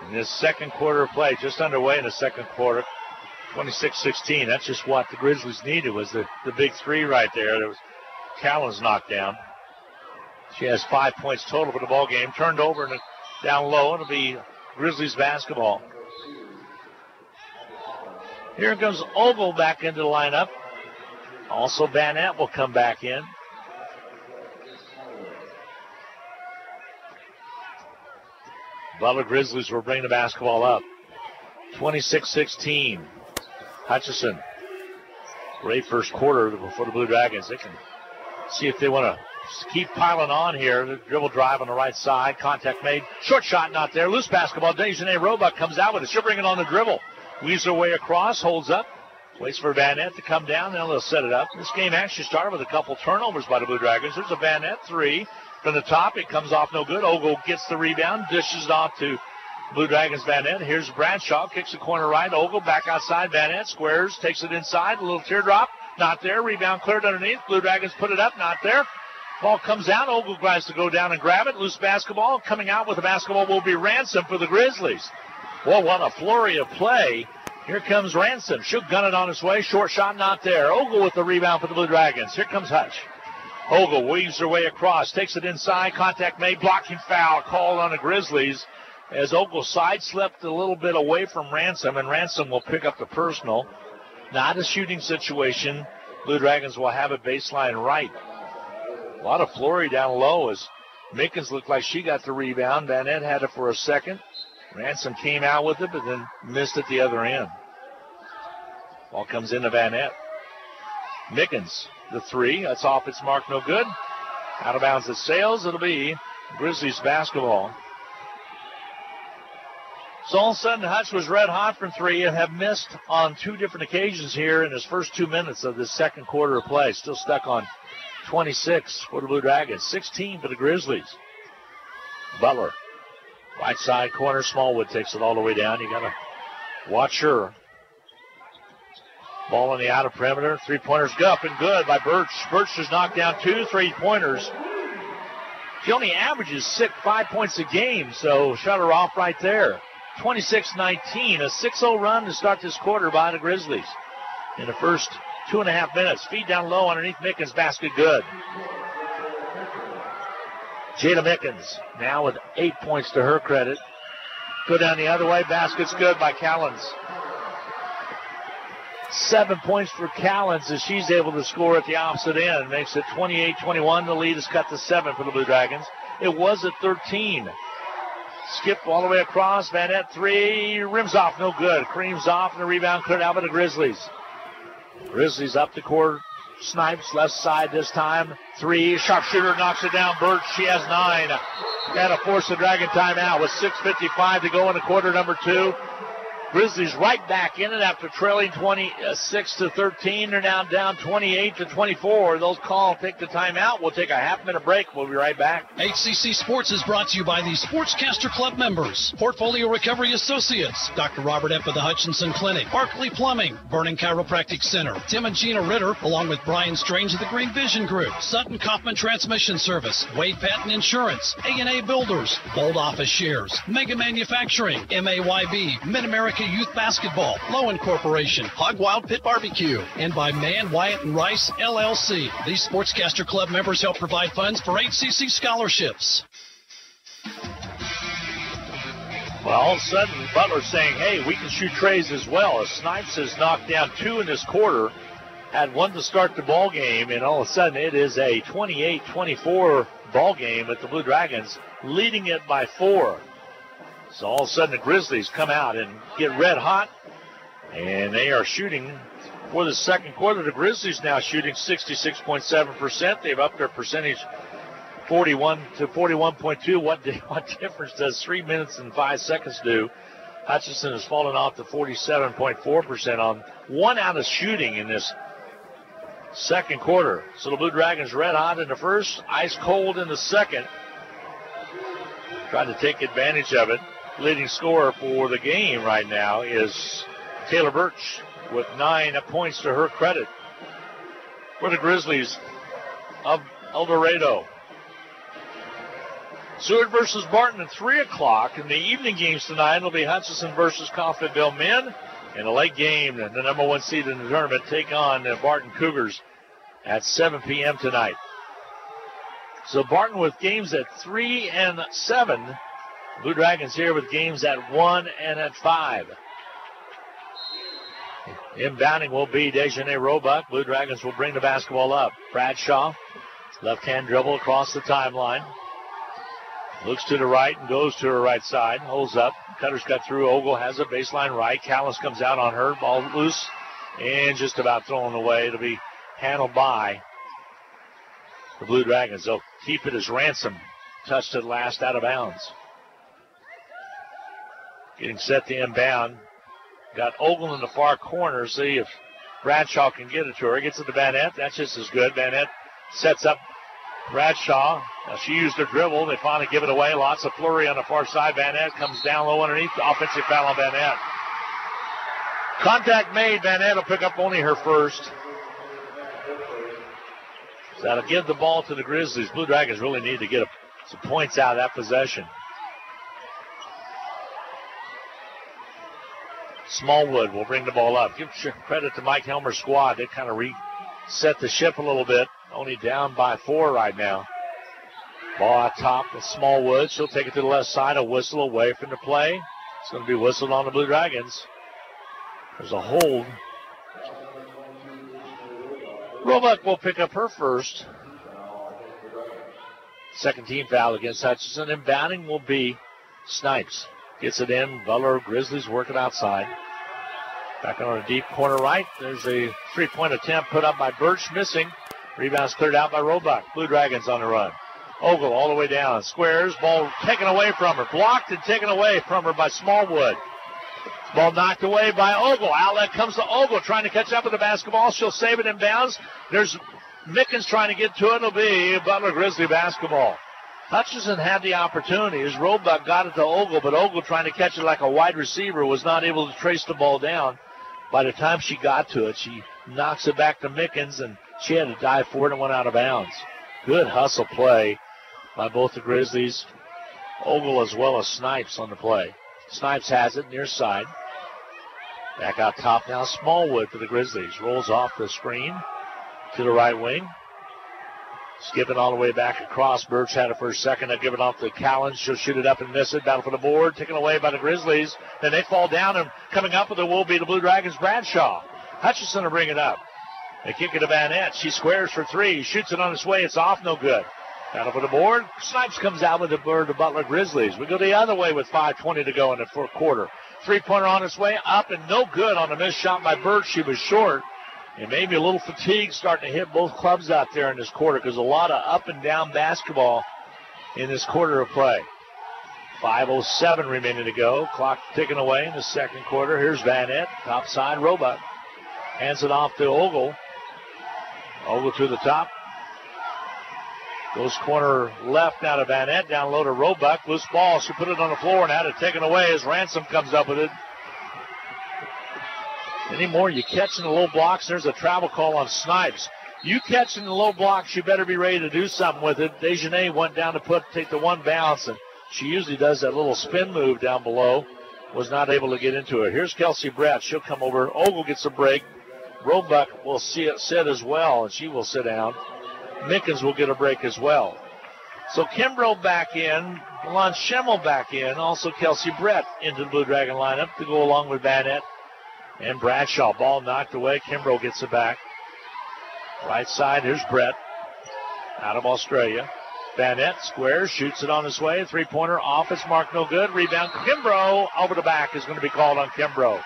in this second quarter of play, just underway in the second quarter. 26-16. That's just what the Grizzlies needed, was the big three right there. There was Callens knocked down. She has 5 points total for the ball game. Turned over and down low. It'll be Grizzlies basketball. Here comes Ogle back into the lineup. Also, Bannett will come back in. Butler Grizzlies will bring the basketball up. 26-16. Hutchinson. Great first quarter for the Blue Dragons. They can see if they want to keep piling on here. The dribble drive on the right side. Contact made. Short shot not there. Loose basketball. Dejanay Roebuck comes out with it. She'll bring it on the dribble. Weaves her way across. Holds up. Waits for Bannett to come down. Then they'll set it up. This game actually started with a couple turnovers by the Blue Dragons. There's a Bannett three. From the top, it comes off no good. Ogle gets the rebound, dishes it off to Blue Dragons Van Nett. Here's Bradshaw. Kicks the corner right. Ogle back outside. Van Nett squares. Takes it inside. A little teardrop. Not there. Rebound cleared underneath. Blue Dragons put it up. Not there. Ball comes out. Ogle tries to go down and grab it. Loose basketball. Coming out with the basketball will be Ransom for the Grizzlies. Well, what a flurry of play. Here comes Ransom. She'll gun it on his way. Short shot not there. Ogle with the rebound for the Blue Dragons. Here comes Hutch. Ogle weaves her way across. Takes it inside. Contact made. Blocking foul called on the Grizzlies as Ogle sideslept a little bit away from Ransom, and Ransom will pick up the personal. Not a shooting situation. Blue Dragons will have it baseline right. A lot of flurry down low as Mickens looked like she got the rebound. Van Nett had it for a second. Ransom came out with it, but then missed at the other end. Ball comes into Van Nett. Mickens, the three. That's off its mark, no good. Out of bounds it sails. It'll be Grizzlies basketball. So all of a sudden, Hutch was red hot from three and have missed on two different occasions here in his first 2 minutes of this second quarter of play. Still stuck on 26 for the Blue Dragons, 16 for the Grizzlies. Butler, right side corner. Smallwood takes it all the way down. You got to watch her. Ball on the outer perimeter. Three-pointers go up and good by Birch. Birch just knocked down 2 3-pointers. She only averages 5 points a game, so shut her off right there. 26-19, a 6-0 run to start this quarter by the Grizzlies. In the first 2.5 minutes, feed down low underneath Mickens, basket good. Jada Mickens now with 8 points to her credit. Go down the other way, basket's good by Callens. 7 points for Callens as she's able to score at the opposite end. Makes it 28-21. The lead is cut to 7 for the Blue Dragons. It was at 13. Skip all the way across. Van Nett three. Rims off. No good. Creams off. And the rebound cleared out by the Grizzlies. Grizzlies up the court. Snipes left side this time. Three. Sharpshooter knocks it down. Birch. She has 9. Got to force the Dragon timeout with 6:55 to go in the quarter number 2. Grizzlies right back in it after trailing 26-13. They're now down 28-24. They'll call, take the timeout. We'll take a half-minute break. We'll be right back. HCC Sports is brought to you by the Sportscaster Club members, Portfolio Recovery Associates, Dr. Robert Epp of the Hutchinson Clinic, Barkley Plumbing, Vernon Chiropractic Center, Tim and Gina Ritter, along with Brian Strange of the Green Vision Group, Sutton Kaufman Transmission Service, Wade Patton Insurance, A&A Builders, Bold Office Shares, Mega Manufacturing, MAYB, Mid-America Youth Basketball, Lowen Corporation, Hog Wild Pit Barbecue, and by Mann, Wyatt, and Rice, LLC. These Sportscaster Club members help provide funds for HCC scholarships. Well, all of a sudden, Butler's saying, hey, we can shoot trays as well. As Snipes has knocked down 2 in this quarter, had 1 to start the ball game, and all of a sudden it is a 28-24 ball game at the Blue Dragons, leading it by 4. So all of a sudden the Grizzlies come out and get red hot, and they are shooting for the second quarter. The Grizzlies now shooting 66.7%. They've upped their percentage 41 to 41.2. What difference does 3 minutes and 5 seconds do? Hutchinson has fallen off to 47.4% on 1 out of shooting in this second quarter. So the Blue Dragons red hot in the first, ice cold in the second. Trying to take advantage of it. Leading scorer for the game right now is Taylor Birch with 9 points to her credit. For the Grizzlies of El Dorado. Seward versus Barton at 3 o'clock. In the evening games tonight, it'll be Hutchinson versus Coffeyville men. In a late game, the number 1 seed in the tournament take on the Barton Cougars at 7 p.m. tonight. So Barton with games at 3 and 7. Blue Dragons here with games at 1 and at 5. Inbounding will be Dejanay Roebuck. Blue Dragons will bring the basketball up. Bradshaw, left-hand dribble across the timeline. Looks to the right and goes to her right side. Holds up. Cutter's got through. Ogle has a baseline right. Callis comes out on her. Ball loose and just about thrown away. It'll be handled by the Blue Dragons. They'll keep it as Ransom touched it last out of bounds. Getting set to inbound. Got Ogle in the far corner. See if Bradshaw can get it to her. Gets it to Van Nett. That's just as good. Van Nett sets up Bradshaw, she used her dribble. They finally give it away. Lots of flurry on the far side. Van Nett comes down low underneath. Offensive foul on Van Nett. Contact made. Van Nett will pick up only her first. So that'll give the ball to the Grizzlies. Blue Dragons really need to get some points out of that possession. Smallwood will bring the ball up. Give credit to Mike Helmer's squad. They kind of reset the ship a little bit. Only down by 4 right now. Ball out top with Smallwood. She'll take it to the left side. A whistle away from the play. It's going to be whistled on the Blue Dragons. There's a hold. Roebuck will pick up her first. Second team foul against Hutchinson. And bounding will be Snipes. Gets it in. Butler Grizzlies working outside. Back on a deep corner right. There's a three-point attempt put up by Birch. Missing. Rebound's cleared out by Roebuck. Blue Dragons on the run. Ogle all the way down. Squares. Ball taken away from her. Blocked and taken away from her by Smallwood. Ball knocked away by Ogle. Outlet comes to Ogle trying to catch up with the basketball. She'll save it in bounds. There's Mickens trying to get to it. It'll be Butler Grizzly basketball. Hutchinson had the opportunities. Roebuck got it to Ogle, but Ogle trying to catch it like a wide receiver was not able to trace the ball down. By the time she got to it, she knocks it back to Mickens, and she had to dive for it and went out of bounds. Good hustle play by both the Grizzlies. Ogle as well as Snipes on the play. Snipes has it near side. Back out top now, Smallwood for the Grizzlies. Rolls off the screen to the right wing. Skipping all the way back across. Birch had it for a second. They'll give it off to Callens. She'll shoot it up and miss it. Battle for the board. Taken away by the Grizzlies. Then they fall down, and coming up with it will be the Blue Dragons' Bradshaw. Hutchinson will bring it up. They kick it to Van Nett. She squares for 3. Shoots it on its way. It's off. No good. Battle for the board. Snipes comes out with the bird to Butler Grizzlies. We go the other way with 5:20 to go in the fourth quarter. Three-pointer on its way up and no good on a missed shot by Birch. She was short. And maybe a little fatigue starting to hit both clubs out there in this quarter because a lot of up and down basketball in this quarter of play. 5:07 remaining to go. Clock ticking away in the second quarter. Here's Van Nett. Top side, Roebuck. Hands it off to Ogle. Ogle to the top. Goes corner left now to Van Nett. Down low to Roebuck. Loose ball. She put it on the floor and had it taken away as Ransom comes up with it. Anymore, you catch in the low blocks, there's a travel call on Snipes. You catch in the low blocks, you better be ready to do something with it. Dejanay went down to take the one bounce, and she usually does that little spin move down below. Was not able to get into it. Here's Kelsey Brett. She'll come over. Ogle gets a break. Roebuck will sit as well, and she will sit down. Mickens will get a break as well. So Kimbrough back in. Lon Schemmel back in. Also Kelsey Brett into the Blue Dragon lineup to go along with Van Nett and Bradshaw. Ball knocked away. Kimbrough gets it back. Right side, here's Brett out of Australia. Van Nett squares, shoots it on his way. Three-pointer off its mark, no good. Rebound, Kimbrough over the back is going to be called on Kimbrough.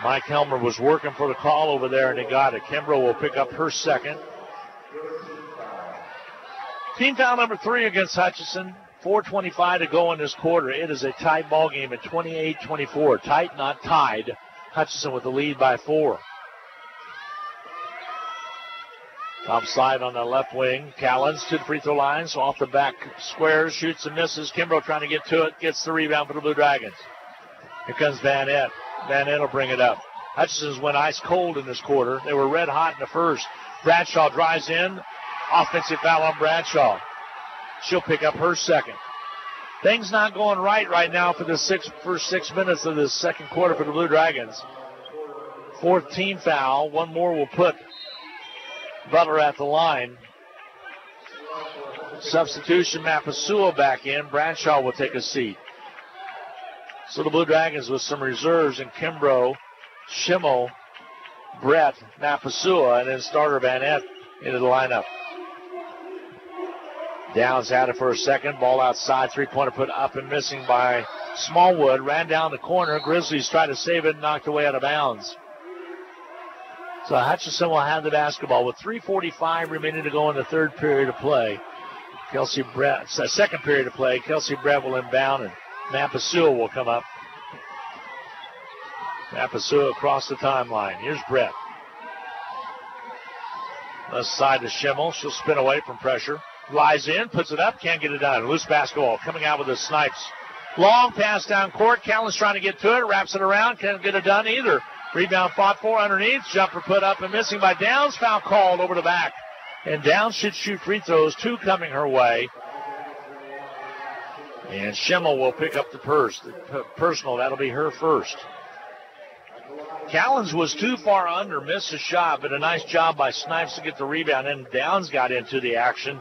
Mike Helmer was working for the call over there, and he got it. Kimbrough will pick up her second. Team foul number 3 against Hutchinson. 4:25 to go in this quarter. It is a tight ball game at 28-24. Tight, not tied. Hutchinson with the lead by 4. Top side on the left wing. Callens to the free throw line. So off the back squares, shoots and misses. Kimbrough trying to get to it. Gets the rebound for the Blue Dragons. Here comes Van Nett. Van Nett will bring it up. Hutchinson's went ice cold in this quarter. They were red hot in the first. Bradshaw drives in. Offensive foul on Bradshaw. She'll pick up her second. Things not going right now for the first 6 minutes of the second quarter for the Blue Dragons. 4th team foul. One more will put Butler at the line. Substitution, Mapasua back in. Bradshaw will take a seat. So the Blue Dragons with some reserves in Kimbrough, Schemmel, Brett, Mapasua, and then starter Van Nett into the lineup. Downs had it for a second. Ball outside. Three-pointer put up and missing by Smallwood. Ran down the corner. Grizzlies tried to save it and knocked away out of bounds. So Hutchinson will have the basketball with 3:45 remaining to go in the third period of play. Second period of play. Kelsey Brett will inbound and Mapasua will come up. Mapasua across the timeline. Here's Brett. Left side to Schimmel. She'll spin away from pressure. Flies in, puts it up, can't get it done. Loose basketball coming out with the Snipes. Long pass down court. Callan's trying to get to it, wraps it around, can't get it done either. Rebound fought for underneath. Jumper put up and missing by Downs. Foul called over the back. And Downs should shoot free throws, 2 coming her way. And Schimmel will pick up the personal. That'll be her first. Callens was too far under, missed a shot, but a nice job by Snipes to get the rebound. And Downs got into the action.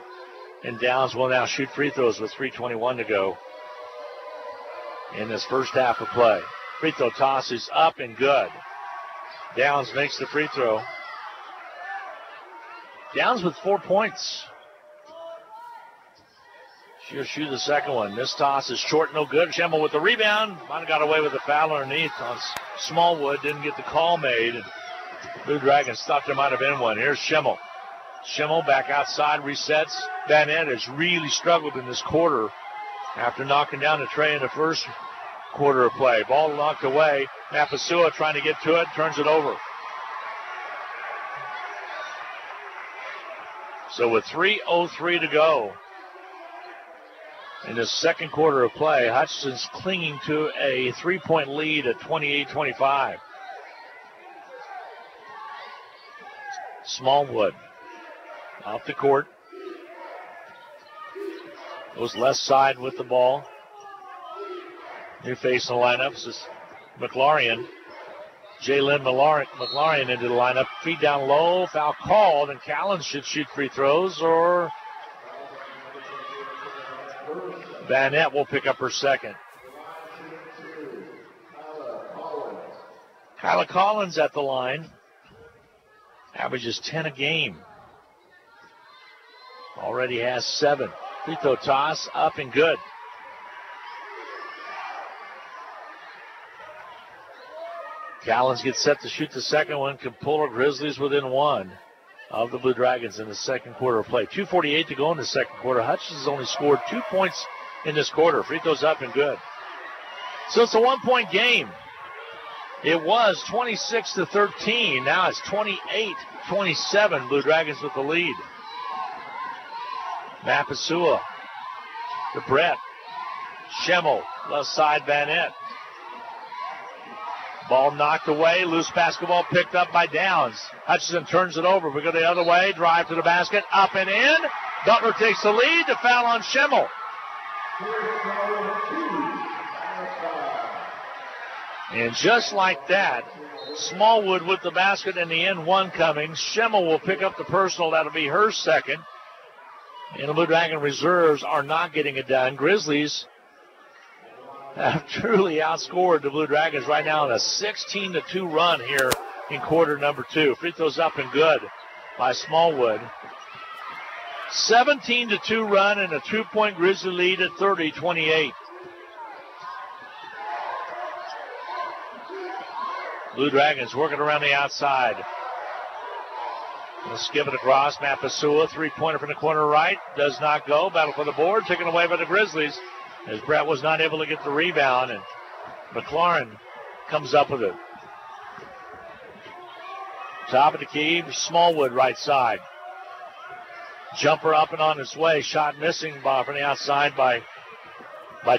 And Downs will now shoot free throws with 3:21 to go in this first half of play. Free throw toss is up and good. Downs makes the free throw. Downs with 4 points. She'll shoot the second one. This toss is short, no good. Schimmel with the rebound. Might have got away with the foul underneath on Smallwood. Didn't get the call made. Blue Dragons thought there might have been one. Here's Schimmel. Schimmel back outside, resets. Van Ed has really struggled in this quarter after knocking down the tray in the first quarter of play. Ball knocked away. Mapasua trying to get to it, turns it over. So with 3:03 to go in the second quarter of play, Hutchinson's clinging to a 3-point lead at 28-25. Smallwood off the court. Goes left side with the ball. New face in the lineup is McLaurian. Jalen McLaurian into the lineup. Feed down low. Foul called, and Callens should shoot free throws, or Vanette will pick up her second. Kyla Collins at the line. Averages 10 a game. Already has 7. Free throw toss up and good. Callens gets set to shoot the second one. Can pull her Grizzlies within 1 of the Blue Dragons in the second quarter of play. 2:48 to go in the second quarter. Hutchinson's only scored 2 points in this quarter. Free throws up and good. So it's a 1-point game. It was 26-13. Now it's 28-27. Blue Dragons with the lead. Mapasua to Brett. Schimmel, left side, Vanette. Ball knocked away. Loose basketball picked up by Downs. Hutchinson turns it over. We go the other way. Drive to the basket. Up and in. Butler takes the lead. The foul on Schimmel. And just like that, Smallwood with the basket and the end one coming. Schimmel will pick up the personal. That'll be her second. And the Blue Dragon reserves are not getting it done. Grizzlies have truly outscored the Blue Dragons right now in a 16-2 run here in quarter number 2. Free throws up and good by Smallwood. 17-2 run and a 2-point Grizzly lead at 30-28. Blue Dragons working around the outside. Let's give it across. Mapasua, 3-pointer from the corner right. Does not go. Battle for the board. Taken away by the Grizzlies as Brett was not able to get the rebound. And McLaurin comes up with it. Top of the key. Smallwood right side. Jumper up and on its way. Shot missing from the outside by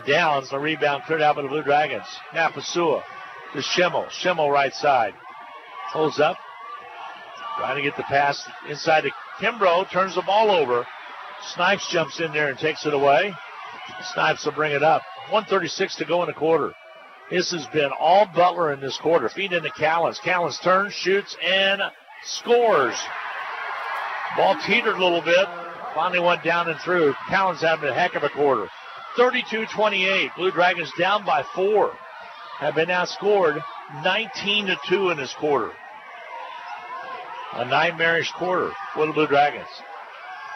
Downs. The rebound cleared out by the Blue Dragons. Mapasua to Schimmel. Schimmel right side. Holds up. Trying to get the pass inside to Kimbrough. Turns the ball over. Snipes jumps in there and takes it away. Snipes will bring it up. 1:36 to go in the quarter. This has been all Butler in this quarter. Feed into Callens. Callens turns, shoots, and scores. Ball teetered a little bit. Finally went down and through. Callens having a heck of a quarter. 32-28. Blue Dragons down by 4. Have been outscored 19-2 in this quarter. A nightmarish quarter for the Blue Dragons.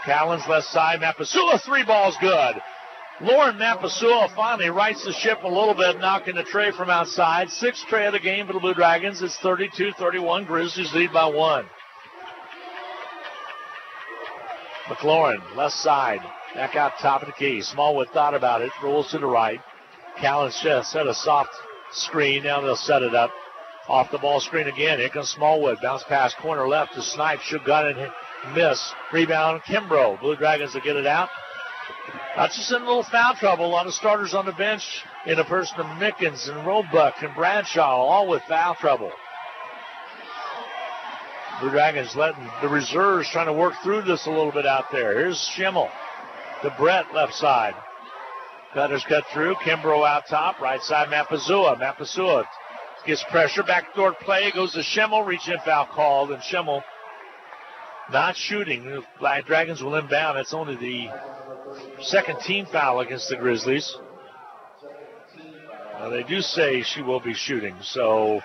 Callens left side. Mapasua, 3 balls good. Lauren Mapasua finally rights the ship a little bit, knocking the tray from outside. 6th tray of the game for the Blue Dragons. It's 32-31. Grizzlies lead by 1. McLaurin, left side. Back out top of the key. Smallwood thought about it. Rolls to the right. Callens just set a soft screen. Now they'll set it up. Off the ball screen again. Here comes Smallwood. Bounce pass corner left to Snipes. Should got in Miss. Rebound, Kimbrough. Blue Dragons will get it out. Hutchinson, a little foul trouble. A lot of starters on the bench in the person of Mickens and Roebuck and Bradshaw, all with foul trouble. Blue Dragons letting the reserves trying to work through this a little bit out there. Here's Schimmel to Brett, left side. Cutters cut through. Kimbrough out top. Right side, Mapazua. Mapazua gets pressure. Backdoor play. Goes to Schimmel. Reach in, foul called. And Schimmel not shooting. The Black Dragons will inbound. That's only the second team foul against the Grizzlies. Now, they do say she will be shooting. So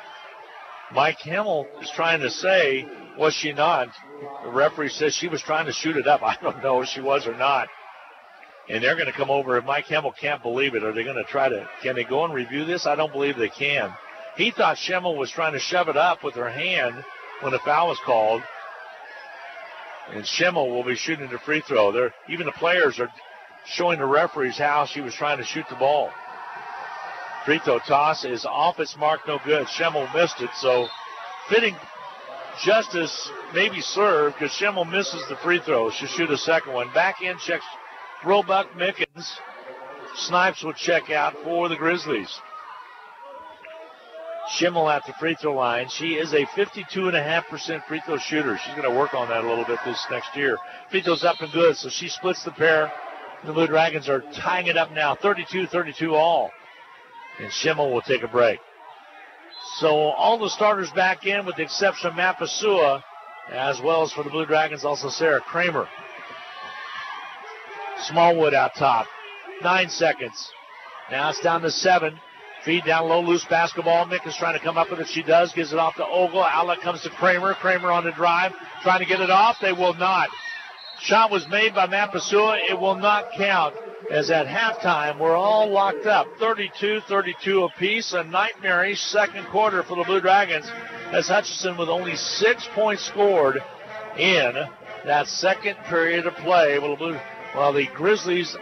Mike Himmel is trying to say, was she not? The referee says she was trying to shoot it up. I don't know if she was or not. And they're going to come over. If Mike Himmel can't believe it, are they going to try to, can they go and review this? I don't believe they can. He thought Schimmel was trying to shove it up with her hand when the foul was called. And Schimmel will be shooting the free throw. Even the players are showing the referees how she was trying to shoot the ball. Free throw toss is off its mark, no good. Schimmel missed it, so fitting justice maybe served because Schimmel misses the free throw. She'll shoot a second one. Back in checks Roebuck, Mickens. Snipes will check out for the Grizzlies. Schimmel at the free throw line. She is a 52.5% free throw shooter. She's going to work on that a little bit this next year. Free throw's up and good, so she splits the pair. The Blue Dragons are tying it up now, 32-32 all. And Schimmel will take a break. So all the starters back in with the exception of Mapasua, as well as for the Blue Dragons, also Sarah Kramer. Smallwood out top. 9 seconds. Now it's down to 7. Feed down low, loose basketball. Mick is trying to come up with it. She does. Gives it off to Ogle. Outlet comes to Kramer. Kramer on the drive. Trying to get it off. They will not. Shot was made by Mapasua. It will not count. As at halftime, we're all locked up. 32-32 apiece. A nightmarish second quarter for the Blue Dragons. As Hutchinson with only 6 points scored in that second period of play. While the Grizzlies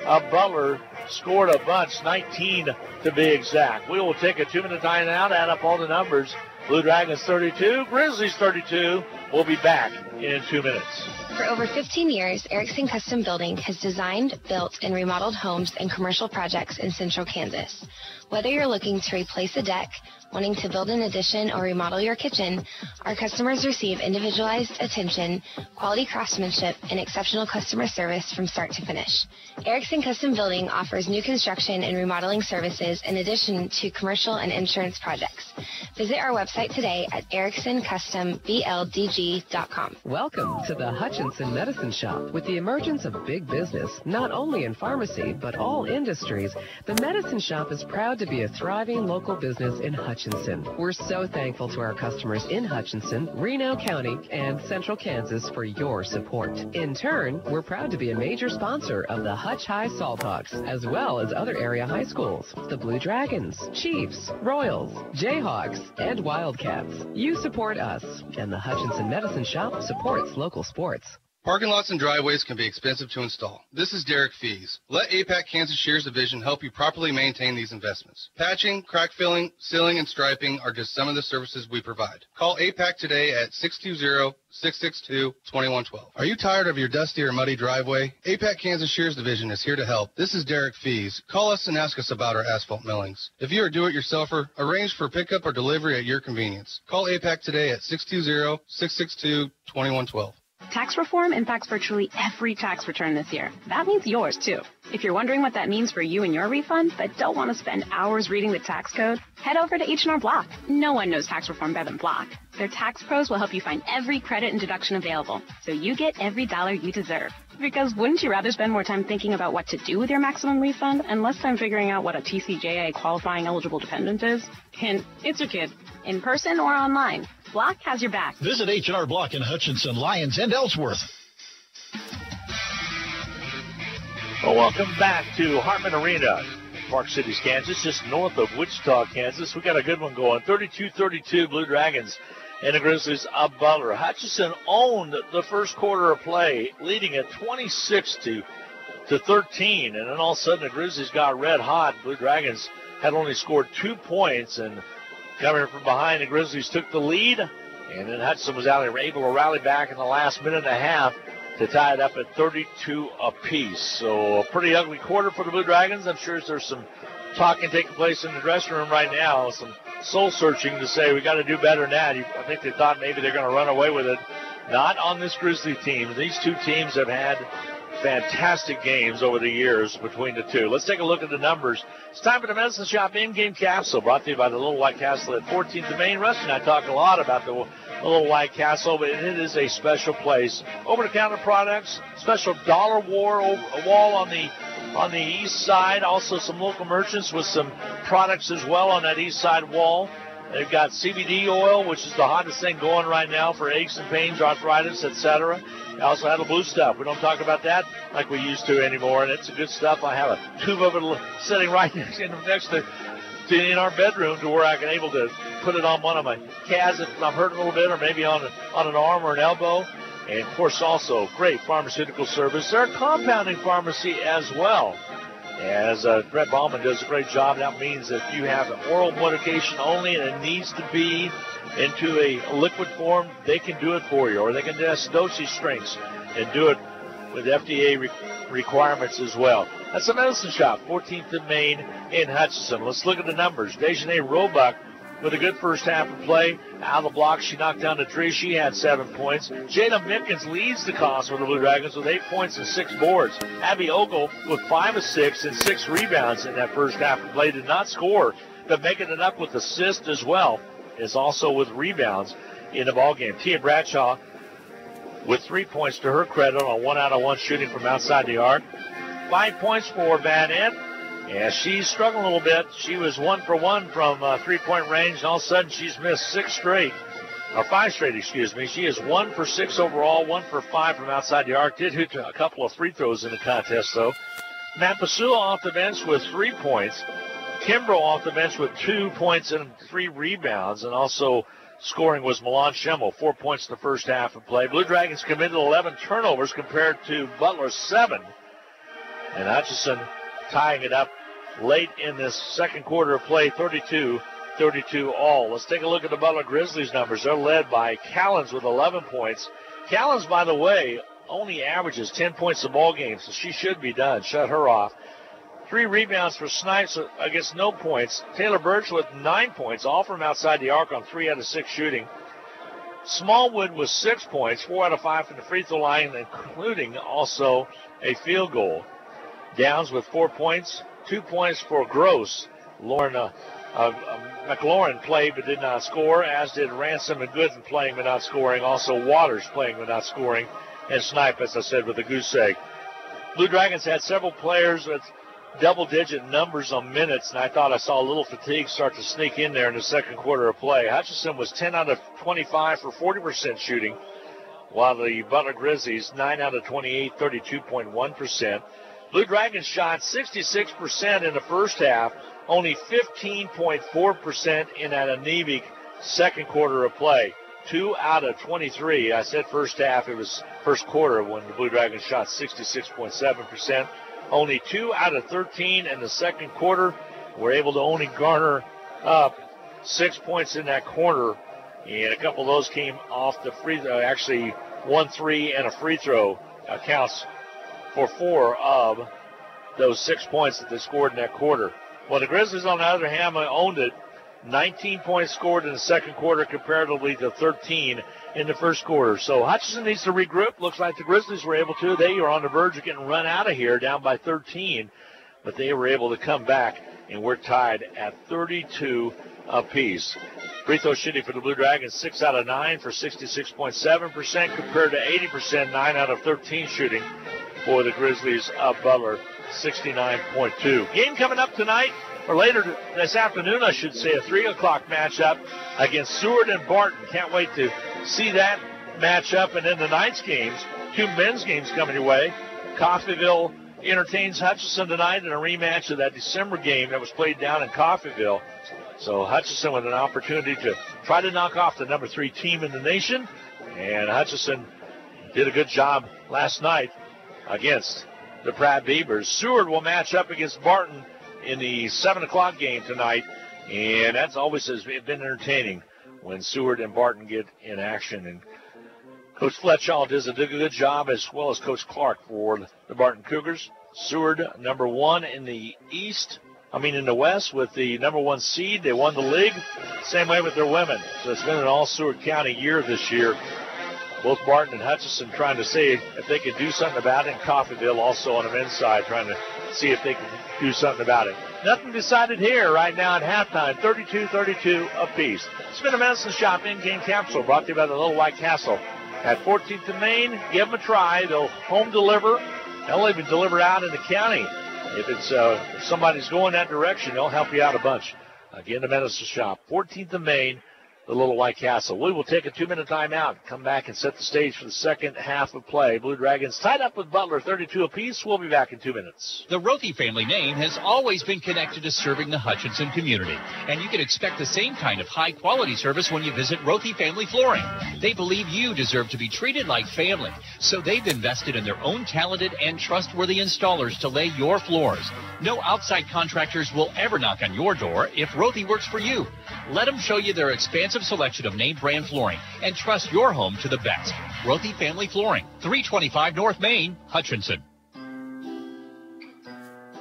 of Butler scored a bunch, 19 to be exact. We will take a 2-minute timeout, add up all the numbers. Blue Dragons 32, Grizzlies 32. We'll be back in 2 minutes. For over 15 years, Erickson Custom Building has designed, built, and remodeled homes and commercial projects in central Kansas. Whether you're looking to replace a deck, wanting to build an addition, or remodel your kitchen, our customers receive individualized attention, quality craftsmanship, and exceptional customer service from start to finish. Erickson Custom Building offers new construction and remodeling services in addition to commercial and insurance projects. Visit our website today at ericksoncustombldg.com. Welcome to the Hutchinson Medicine Shop. With the emergence of big business, not only in pharmacy, but all industries, the Medicine Shop is proud to be a thriving local business in Hutchinson. We're so thankful to our customers in Hutchinson, Reno County, and Central Kansas for your support. In turn, we're proud to be a major sponsor of the Hutch High Salthawks, as well as other area high schools, the Blue Dragons, Chiefs, Royals, Jayhawks, and Wildcats. You support us, and the Hutchinson Medicine Shop supports local sports. Parking lots and driveways can be expensive to install. This is Derek Fees. Let APAC Kansas Shares Division help you properly maintain these investments. Patching, crack filling, sealing, and striping are just some of the services we provide. Call APAC today at 620-662-2112. Are you tired of your dusty or muddy driveway? APAC Kansas Shares Division is here to help. This is Derek Fees. Call us and ask us about our asphalt millings. If you are a do-it-yourselfer, arrange for pickup or delivery at your convenience. Call APAC today at 620-662-2112. Tax reform impacts virtually every tax return this year. That means yours, too. If you're wondering what that means for you and your refund, but don't want to spend hours reading the tax code, head over to H&R Block. No one knows tax reform better than Block. Their tax pros will help you find every credit and deduction available, so you get every dollar you deserve. Because wouldn't you rather spend more time thinking about what to do with your maximum refund and less time figuring out what a TCJA qualifying eligible dependent is? Hint, it's your kid. In person or online, Block has your back. Visit H&R Block in Hutchinson, Lyons, and Ellsworth. Well, welcome back to Hartman Arena, Park Cities, Kansas, just north of Wichita, Kansas. We got a good one going. 32-32 Blue Dragons and the Grizzlies of Butler. Hutchinson owned the first quarter of play, leading at 26-13, and then all of a sudden the Grizzlies got red hot. Blue Dragons had only scored 2 points, and coming from behind, the Grizzlies took the lead And then Hutchinson was able to rally back in the last minute and a half to tie it up at 32 apiece. So a pretty ugly quarter for the Blue Dragons. I'm sure there's some talking taking place in the dressing room right now, some soul searching to say we got to do better than that. I think they thought maybe they're going to run away with it. Not on this Grizzly team. These two teams have had fantastic games over the years between the two. Let's take a look at the numbers. It's time for the Medicine Shop in-game capsule, brought to you by the Little White Castle at 14th and Main. Rusty and I talk a lot about the Little White Castle, but it is a special place. Over-the-counter products, special dollar wall on the east side. Also some local merchants with some products as well on that east side wall. They've got CBD oil, which is the hottest thing going right now for aches and pains, arthritis, etc. They also have the blue stuff. We don't talk about that like we used to anymore, and it's good stuff. I have a tube of it sitting right next to in our bedroom to where I can able to put it on one of my calves if I'm hurting a little bit, or maybe on an arm or an elbow. And, of course, also great pharmaceutical service. They're a compounding pharmacy as well. As Brett Bauman does a great job, that means that if you have oral medication only and it needs to be into a liquid form, they can do it for you. Or they can test dosage strengths and do it with FDA requirements as well. That's the Medicine Shop, 14th and Main in Hutchinson. Let's look at the numbers. Dejanay Roebuck with a good first half of play. Out of the block, she knocked down the tree. She had 7 points. Jada Mickens leads the cause for the Blue Dragons with 8 points and 6 boards. Abby Ogle with 5 of 6 and 6 rebounds in that first half of play. Did not score, but making it up with assists as well is also with rebounds in the ballgame. Tia Bradshaw with 3 points to her credit on 1-out-of-1 shooting from outside the arc. 5 points for Van Ent. Yeah, she's struggling a little bit. She was 1 for 1 from three-point range, and all of a sudden she's missed 5 straight. She is 1 for 6 overall, 1 for 5 from outside the arc. Did hit a couple of free throws in the contest, though. Matt Pasua off the bench with 3 points. Kimbrough off the bench with 2 points and 3 rebounds, and also scoring was Milan Schemmel, 4 points in the first half of play. Blue Dragons committed 11 turnovers compared to Butler's 7. And Hutchinson tying it up late in this second quarter of play, 32-32 all. Let's take a look at the Butler Grizzlies numbers. They're led by Callens with 11 points. Callens, by the way, only averages 10 points a ball game, so she should be done. Shut her off. 3 rebounds for Snipes against no points. Taylor Birch with 9 points, all from outside the arc on 3 out of 6 shooting. Smallwood with 6 points, 4 out of 5 from the free throw line, including also a field goal. Downs with 4 points, 2 points for Gross. McLaurin played but did not score, as did Ransom and Gooden playing but not scoring. Also Waters playing but not scoring. And Snipe, as I said, with a goose egg. Blue Dragons had several players with double-digit numbers on minutes, and I thought I saw a little fatigue start to sneak in there in the second quarter of play. Hutchinson was 10 out of 25 for 40% shooting, while the Butler Grizzlies 9 out of 28, 32.1%. Blue Dragons shot 66% in the first half, only 15.4% in that anemic second quarter of play. 2 out of 23. I said first half, it was first quarter when the Blue Dragons shot 66.7%. Only 2 out of 13 in the second quarter. We're able to only garner up 6 points in that quarter, and a couple of those came off the free throw. Actually, 1 3 and a free throw accounts for 4 of those 6 points that they scored in that quarter. Well, the Grizzlies, on the other hand, owned it. 19 points scored in the second quarter comparatively to 13 in the first quarter. So Hutchinson needs to regroup. Looks like the Grizzlies were able to. They are on the verge of getting run out of here, down by 13. But they were able to come back, and we're tied at 32 apiece. Free throw shooting for the Blue Dragons, 6 out of 9 for 66.7% compared to 80%, 9 out of 13 shooting for the Grizzlies of Butler, 69.2. Game coming up tonight, or later this afternoon, I should say, a 3 o'clock matchup against Seward and Barton. Can't wait to see that matchup. And then the night's games, 2 men's games coming your way. Coffeyville entertains Hutchinson tonight in a rematch of that December game that was played down in Coffeyville. So Hutchinson with an opportunity to try to knock off the number 3 team in the nation. And Hutchinson did a good job last night against the Pratt Beavers. Seward will match up against Barton in the 7 o'clock game tonight, and that's always has been entertaining. when Seward and Barton get in action. And Coach Fletchall does a good job, as well as Coach Clark, for the Barton Cougars. Seward, number 1 in the in the West, with the number 1 seed. They won the league. Same way with their women. So it's been an all Seward County year this year. Both Barton and Hutchinson trying to see if they can do something about it, and Coffeyville also on the men's side trying to see if they can do something about it. Nothing decided here right now at halftime, 32-32 apiece. It's been a Medicine Shop in-game capsule brought to you by the Little White Castle at 14th and Main. Give them a try. They'll home deliver. They'll even deliver out in the county. If it's if somebody's going that direction, they'll help you out a bunch. Again, the Medicine Shop, 14th and Main, the Little White Castle. We will take a 2-minute timeout, come back and set the stage for the second half of play. Blue Dragons tied up with Butler, 32 apiece. We'll be back in 2 minutes. The Rothy family name has always been connected to serving the Hutchinson community, and you can expect the same kind of high-quality service when you visit Rothy Family Flooring. They believe you deserve to be treated like family, so they've invested in their own talented and trustworthy installers to lay your floors. No outside contractors will ever knock on your door if Rothy works for you. Let them show you their expansive selection of name brand flooring and trust your home to the best. Rothy Family Flooring, 325 North Main, Hutchinson.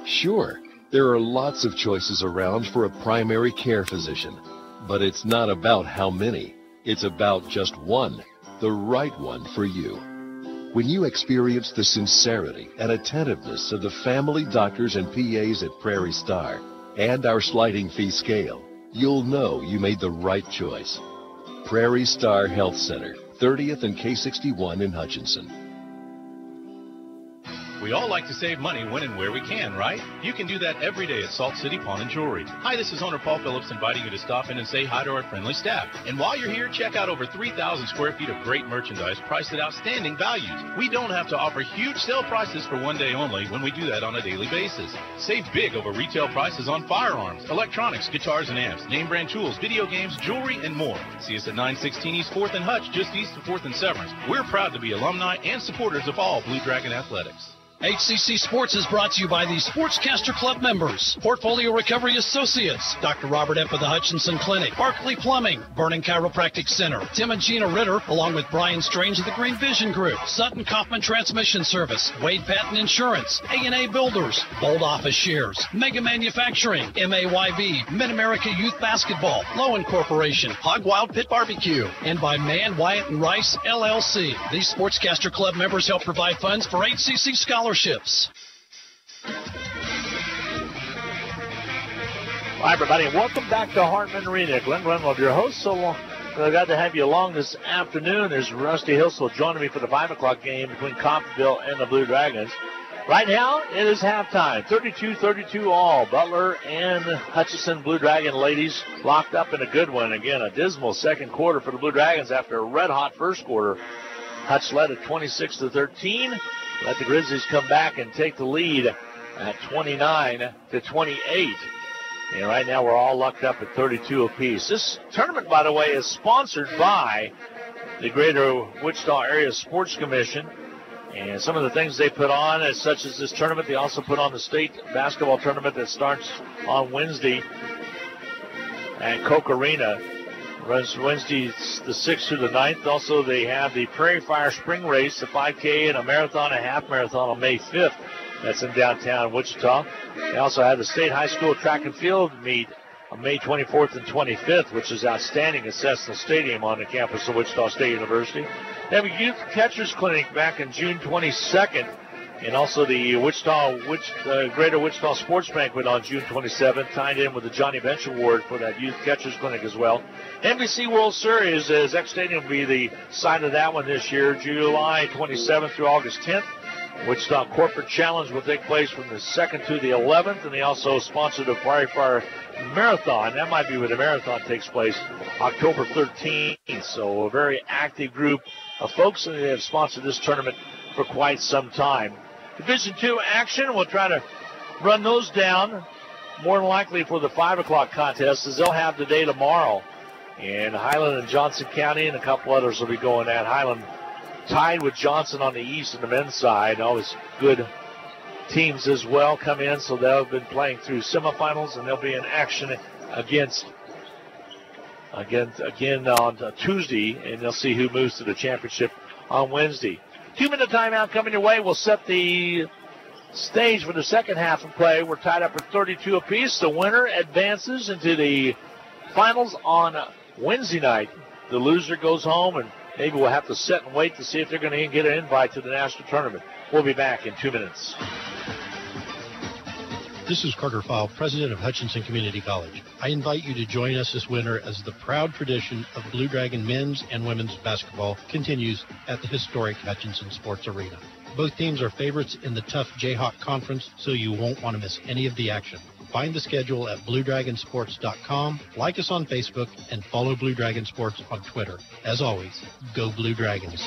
Sure, there are lots of choices around for a primary care physician, but it's not about how many. It's about just one, the right one for you. When you experience the sincerity and attentiveness of the family doctors and PAs at Prairie Star and our sliding fee scale, you'll know you made the right choice. Prairie Star Health Center, 30th and K61 in Hutchinson. We all like to save money when and where we can, right? You can do that every day at Salt City Pawn and Jewelry. Hi, this is owner Paul Phillips inviting you to stop in and say hi to our friendly staff. And while you're here, check out over 3,000 square feet of great merchandise priced at outstanding values. We don't have to offer huge sale prices for one day only when we do that on a daily basis. Save big over retail prices on firearms, electronics, guitars and amps, name brand tools, video games, jewelry, and more. See us at 916 East 4th and Hutch, just east of 4th and Severance. We're proud to be alumni and supporters of all Blue Dragon athletics. HCC Sports is brought to you by the Sportscaster Club members, Portfolio Recovery Associates, Dr. Robert Epp of the Hutchinson Clinic, Barkley Plumbing, Vernon Chiropractic Center, Tim and Gina Ritter, along with Brian Strange of the Green Vision Group, Sutton Kaufman Transmission Service, Wade Patton Insurance, A&A Builders, Bold Office Shares, Mega Manufacturing, MAYB, Mid-America Youth Basketball, Lowen Corporation, Hog Wild Pit Barbecue, and by Mann, Wyatt, and Rice, LLC. These Sportscaster Club members help provide funds for HCC scholarships. Hi, everybody, and welcome back to Hartman Arena. Glenn Renwald, your host. So glad to have you along this afternoon. There's Rusty Hillsell joining me for the 5 o'clock game between Coffeyville and the Blue Dragons. Right now, it is halftime, 32-32 all. Butler and Hutchinson Blue Dragon ladies locked up in a good one. Again, a dismal second quarter for the Blue Dragons after a red-hot first quarter. Hutch led at 26-13. Let the Grizzlies come back and take the lead at 29-28. And right now we're all locked up at 32 apiece. This tournament, by the way, is sponsored by the Greater Wichita Area Sports Commission. And some of the things they put on, such as this tournament, they also put on the state basketball tournament that starts on Wednesday at Koch Arena. Runs Wednesday the 6th through the 9th. Also, they have the Prairie Fire Spring Race, the 5K, and a marathon and half marathon on May 5th. That's in downtown Wichita. They also have the State High School Track and Field meet on May 24th and 25th, which is outstanding at Cessna Stadium on the campus of Wichita State University. They have a Youth Catchers Clinic back in June 22nd. And also the Greater Wichita Sports Banquet on June 27th, tied in with the Johnny Bench Award for that Youth Catchers Clinic as well. NBC World Series, Zech Stadium will be the site of that one this year, July 27th through August 10th. Wichita Corporate Challenge will take place from the 2nd to the 11th, and they also sponsored the Prairie Fire Marathon. That might be where the marathon takes place, October 13th. So a very active group of folks, and they have sponsored this tournament for quite some time. Division II action, we'll try to run those down more than likely for the 5 o'clock contest, as they'll have the day tomorrow. And Highland and Johnson County and a couple others will be going at. Highland tied with Johnson on the east and the men's side. Always good teams as well come in, so they'll have been playing through semifinals, and they'll be in action against again on Tuesday, and they'll see who moves to the championship on Wednesday. 2-minute timeout coming your way. We'll set the stage for the second half of play. We're tied up at 32 apiece. The winner advances into the finals on Wednesday night. The loser goes home, and maybe we'll have to sit and wait to see if they're going to get an invite to the national tournament. We'll be back in 2 minutes. This is Carter File, president of Hutchinson Community College. I invite you to join us this winter as the proud tradition of Blue Dragon men's and women's basketball continues at the historic Hutchinson Sports Arena. Both teams are favorites in the tough Jayhawk Conference, so you won't want to miss any of the action. Find the schedule at BlueDragonSports.com, like us on Facebook, and follow Blue Dragon Sports on Twitter. As always, go Blue Dragons.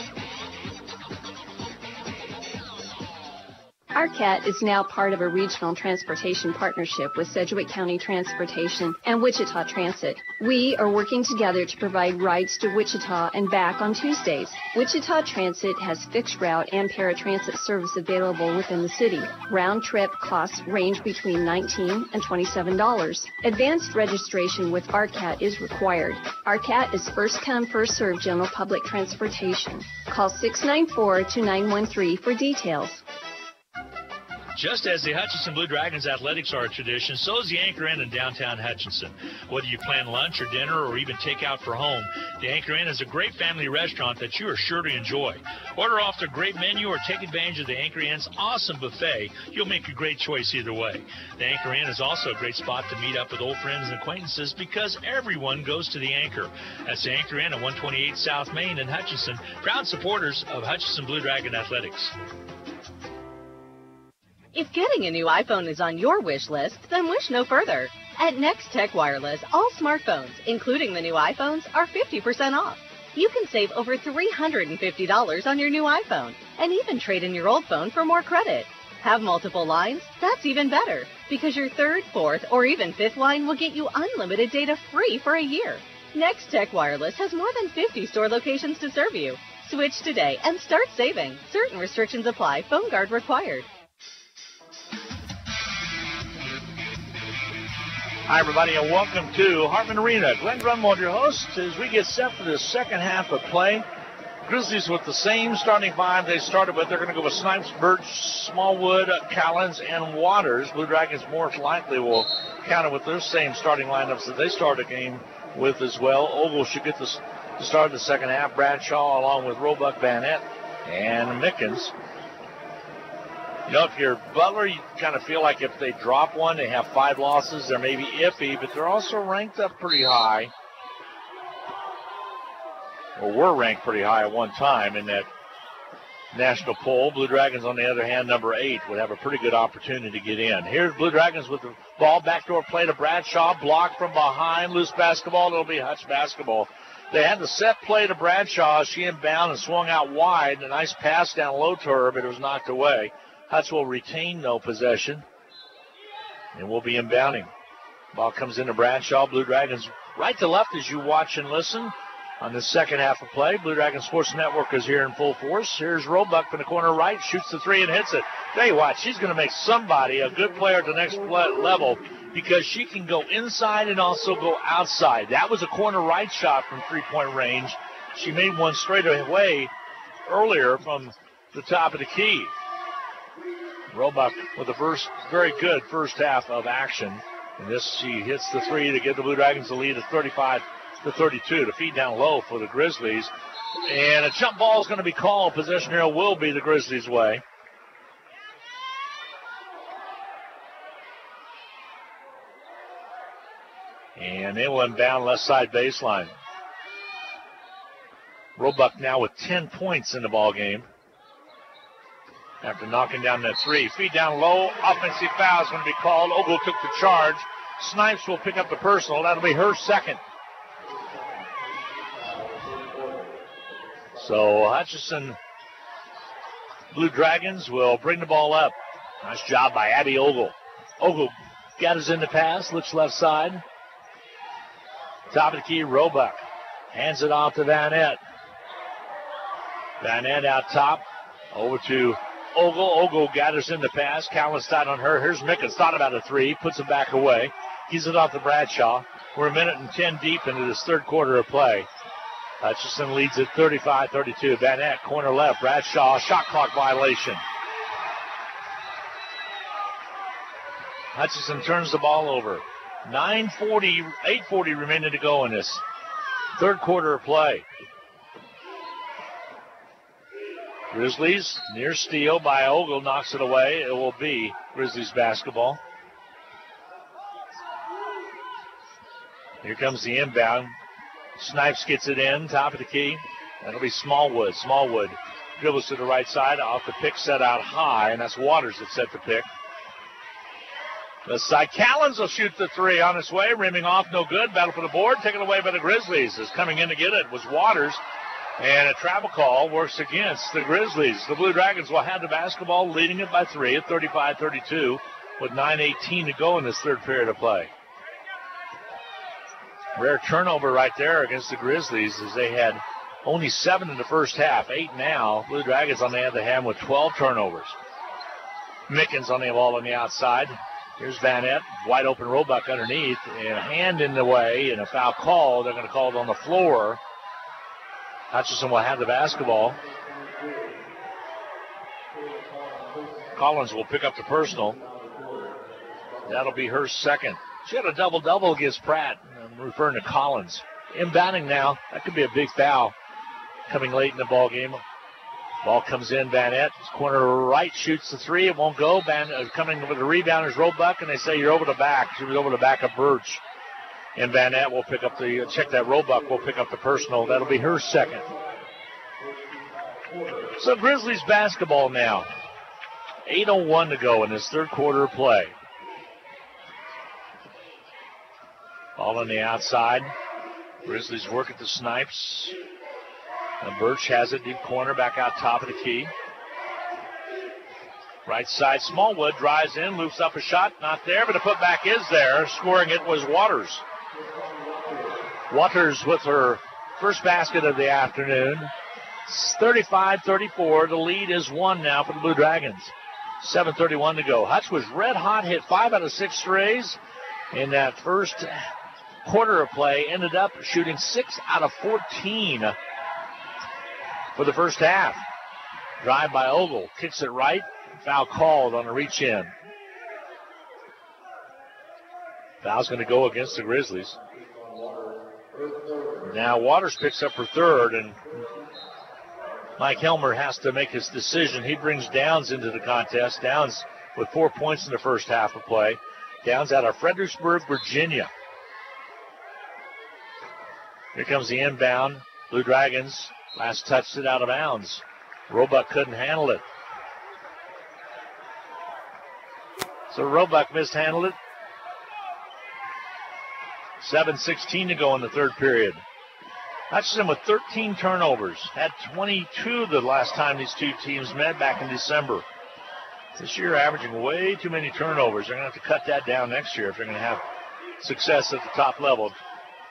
ARCAT is now part of a regional transportation partnership with Sedgwick County Transportation and Wichita Transit. We are working together to provide rides to Wichita and back on Tuesdays. Wichita Transit has fixed route and paratransit service available within the city. Round trip costs range between $19 and $27. Advanced registration with ARCAT is required. ARCAT is first come, first served general public transportation. Call 694-2913 for details. Just as the Hutchinson Blue Dragons athletics are a tradition, so is the Anchor Inn in downtown Hutchinson. Whether you plan lunch or dinner or even take out for home, the Anchor Inn is a great family restaurant that you are sure to enjoy. Order off their great menu or take advantage of the Anchor Inn's awesome buffet. You'll make a great choice either way. The Anchor Inn is also a great spot to meet up with old friends and acquaintances because everyone goes to the Anchor. That's the Anchor Inn at 128 South Main in Hutchinson, proud supporters of Hutchinson Blue Dragon athletics. If getting a new iPhone is on your wish list, then wish no further. At Next Tech Wireless, all smartphones, including the new iPhones, are 50% off. You can save over $350 on your new iPhone, and even trade in your old phone for more credit. Have multiple lines? That's even better, because your third, fourth, or even fifth line will get you unlimited data free for a year. Next Tech Wireless has more than 50 store locations to serve you. Switch today and start saving. Certain restrictions apply. Phone guard required. Hi, everybody, and welcome to Hartman Arena. Glenn Grunwald, your host, as we get set for the second half of play. Grizzlies with the same starting five they started with. They're going to go with Snipes, Birch, Smallwood, Collins, and Waters. Blue Dragons more likely will counter with their same starting lineups that they started the game with as well. Ogle should get the start of the second half. Bradshaw along with Roebuck, Vanette, and Mickens. You know, if you're Butler, you kind of feel like if they drop one, they have 5 losses. They're maybe iffy, but they're also ranked up pretty high. Or were ranked pretty high at one time in that national poll. Blue Dragons, on the other hand, number 8, would have a pretty good opportunity to get in. Here's Blue Dragons with the ball, backdoor play to Bradshaw, blocked from behind, loose basketball. It'll be Hutch basketball. They had the set play to Bradshaw. She inbound and swung out wide. A nice pass down low to her, but it was knocked away. Hutch will retain no possession and will be inbounding. Ball comes into Bradshaw. Blue Dragons right to left as you watch and listen on the second half of play. Blue Dragon Sports Network is here in full force. Here's Roebuck from the corner right, shoots the 3 and hits it. Tell you what, she's going to make somebody a good player at the next level because she can go inside and also go outside. That was a corner right shot from three-point range. She made one straight away earlier from the top of the key. Roebuck with the very good first half of action. And this, she hits the 3 to give the Blue Dragons the lead at 35-32 to feed down low for the Grizzlies. And a jump ball is going to be called. Possession here will be the Grizzlies' way. And they will inbound left side baseline. Roebuck now with 10 points in the ball game. After knocking down that 3. Feed down low. Offensive foul is going to be called. Ogle took the charge. Snipes will pick up the personal. That'll be her second. So Hutchinson Blue Dragons will bring the ball up. Nice job by Abby Ogle. Ogle gathers in the pass. Looks left side. Top of the key, Roebuck. Hands it off to Vanette. Vanette out top. Over to Ogle. Ogle gathers in the pass. Collins thought on her. Here's Mickens. Thought about a 3. Puts it back away. He's it off to Bradshaw. We're 1:10 deep into this third quarter of play. Hutchinson leads at 35-32. Van Eck, corner left. Bradshaw, shot clock violation. Hutchinson turns the ball over. 8:40 remaining to go in this third quarter of play. Grizzlies near steal by Ogle, knocks it away. It will be Grizzlies basketball. Here comes the inbound. Snipes gets it in, top of the key. That'll be Smallwood. Smallwood dribbles to the right side, off the pick, set out high, and that's Waters that set the pick. The side, Callens will shoot the three on its way, rimming off, no good. Battle for the board, taken away by the Grizzlies. Is coming in to get it was Waters, and a travel call works against the Grizzlies. The Blue Dragons will have the basketball, leading it by 3 at 35-32 with 9:18 to go in this third period of play. Rare turnover right there against the Grizzlies, as they had only 7 in the first half, 8 now. Blue Dragons on the other hand with 12 turnovers. Mickens on the ball on the outside. Here's Van Epp, wide open Roebuck underneath, and a hand in the way, and a foul call. They're going to call it on the floor. Hutchinson will have the basketball. Collins will pick up the personal. That'll be her second. She had a double-double against Pratt. I'm referring to Collins. Inbounding now. That could be a big foul coming late in the ball game. Ball comes in. Van Epp, corner right, shoots the three. It won't go. Coming with the rebound is Roebuck, and they say you're over the back. She was over the back of Birch. And Van Epp will pick up check that Roebuck will pick up the personal. That'll be her second. So Grizzlies basketball now. 8:01 to go in this third quarter of play. Ball on the outside. Grizzlies work at the Snipes. And Birch has it deep corner, back out top of the key. Right side, Smallwood drives in, loops up a shot, not there, but the putback is there. Scoring it was Waters. Waters with her first basket of the afternoon. 35-34. The lead is 1 now for the Blue Dragons. 7:31 to go. Hutch was red hot, hit 5 out of 6 strays in that first quarter of play. Ended up shooting 6 out of 14 for the first half. Drive by Ogle. Kicks it right. Foul called on a reach in. Foul's going to go against the Grizzlies. Now Waters picks up her third, and Mike Helmer has to make his decision. He brings Downs into the contest. Downs with 4 points in the first half of play. Downs out of Fredericksburg, Virginia. Here comes the inbound. Blue Dragons last touched it out of bounds. Roebuck couldn't handle it. So Roebuck mishandled it. 7:16 to go in the third period. Hutchinson with 13 turnovers. Had 22 the last time these two teams met back in December. This year averaging way too many turnovers. They're going to have to cut that down next year if they're going to have success at the top level.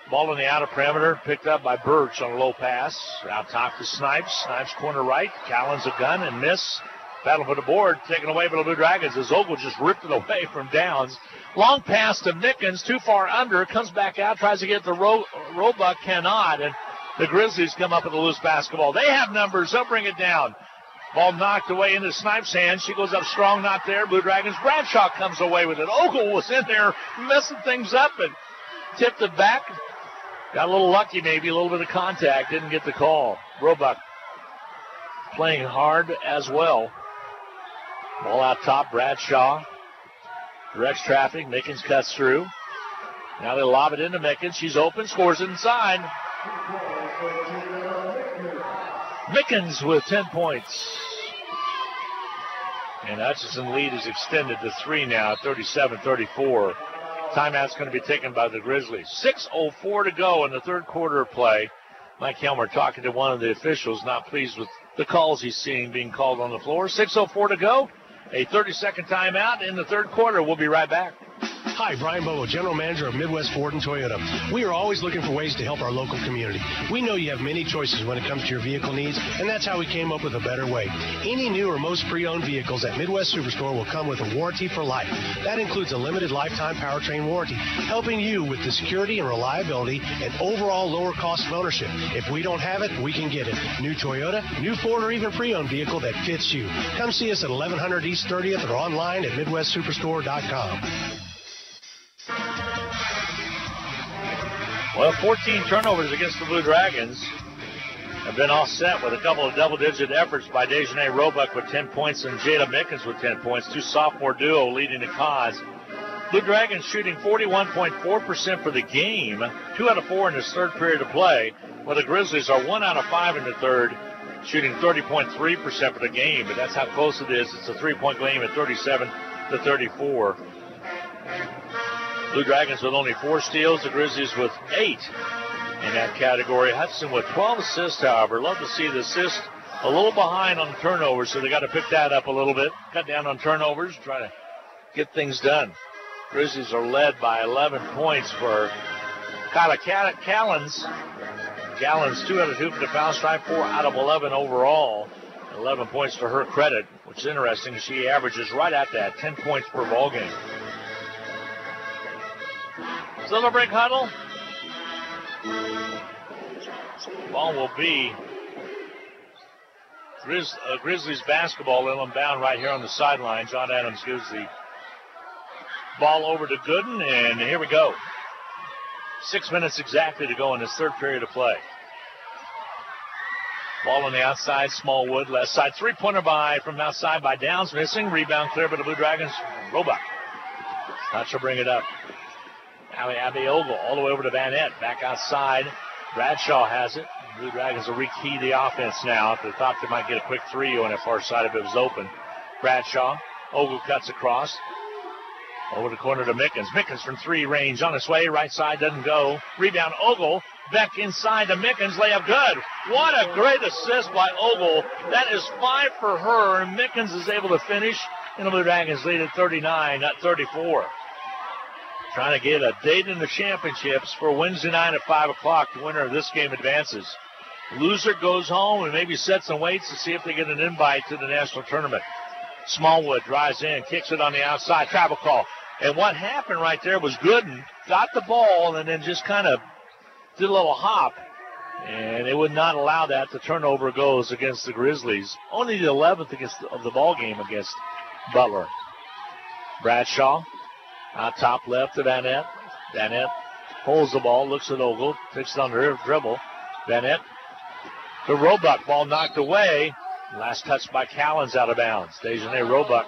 Ball in the outer perimeter, picked up by Birch on a low pass. Out top to Snipes. Snipes corner right. Callens a gun and miss. Battle for the board, taken away by the Blue Dragons as Ogle just ripped it away from Downs. Long pass to Mickens, too far under, comes back out, tries to get the Roebuck, cannot, and the Grizzlies come up with a loose basketball. They have numbers, they'll bring it down. Ball knocked away into Snipes' hands. She goes up strong, not there. Blue Dragons. Bradshaw comes away with it. Ogle was in there messing things up and tipped it back. Got a little lucky maybe, a little bit of contact, didn't get the call. Roebuck playing hard as well. Ball out top, Bradshaw. Directs traffic, Mickens cuts through. Now they lob it into Mickens. She's open, scores inside. Mickens with 10 points. And Hutchinson lead is extended to 3 now, 37-34. Timeout's going to be taken by the Grizzlies. 6:04 to go in the third quarter of play. Mike Helmer talking to one of the officials, not pleased with the calls he's seeing being called on the floor. 6:04 to go. A 30-second timeout in the third quarter. We'll be right back. Hi, Brian Bobo, General Manager of Midwest Ford and Toyota. We are always looking for ways to help our local community. We know you have many choices when it comes to your vehicle needs, and that's how we came up with a better way. Any new or most pre-owned vehicles at Midwest Superstore will come with a warranty for life. That includes a limited lifetime powertrain warranty, helping you with the security and reliability and overall lower cost of ownership. If we don't have it, we can get it. New Toyota, new Ford, or even pre-owned vehicle that fits you. Come see us at 1100 East 30th or online at MidwestSuperstore.com. Well, 14 turnovers against the Blue Dragons have been offset with a couple of double-digit efforts by Dejanay Roebuck with 10 points and Jada Mickens with 10 points, two sophomore duo leading the cause. Blue Dragons shooting 41.4% for the game, 2 out of 4 in this third period of play, while the Grizzlies are 1 out of 5 in the third, shooting 30.3% for the game. But that's how close it is. It's a three-point game at 37-34. Blue Dragons with only 4 steals, the Grizzlies with 8 in that category. Hutchinson with 12 assists, however. Love to see the assist a little behind on turnovers, so they got to pick that up a little bit. Cut down on turnovers, try to get things done. Grizzlies are led by 11 points for Kyla Callens. Callens 2 out of 2 from the foul stripe, 4 out of 11 overall. 11 points to her credit, which is interesting. She averages right at that, 10 points per ball game. Silver break huddle. Ball will be Grizzlies basketball. They'll inbound right here on the sideline. John Adams gives the ball over to Gooden, and here we go. 6 minutes exactly to go in this third period of play. Ball on the outside, Smallwood, left side. Three-pointer from outside by Downs, missing. Rebound clear by the Blue Dragons. Roebuck. Not to bring it up. Abby Ogle all the way over to Van Etten. Back outside. Bradshaw has it. Blue Dragons will rekey the offense now. If they thought they might get a quick three on that far side if it was open. Bradshaw. Ogle cuts across. Over the corner to Mickens. Mickens from three range on its way. Right side doesn't go. Rebound Ogle. Back inside to Mickens. Layup good. What a great assist by Ogle. That is 5 for her. And Mickens is able to finish. And the Blue Dragons lead at 39, not 34. Trying to get a date in the championships for Wednesday night at 5 o'clock. The winner of this game advances. Loser goes home and maybe sets and waits to see if they get an invite to the national tournament. Smallwood drives in, kicks it on the outside. Travel call. And what happened right there was Gooden got the ball and then just kind of did a little hop. And it would not allow that. The turnover goes against the Grizzlies. Only the 11th of the ball game against Butler. Bradshaw. Out top left to Van Etten. Van Etten pulls the ball, looks at Ogle, takes it on the dribble. Van Etten to Roebuck. Ball knocked away. Last touch by Callens out of bounds. Dejanay Roebuck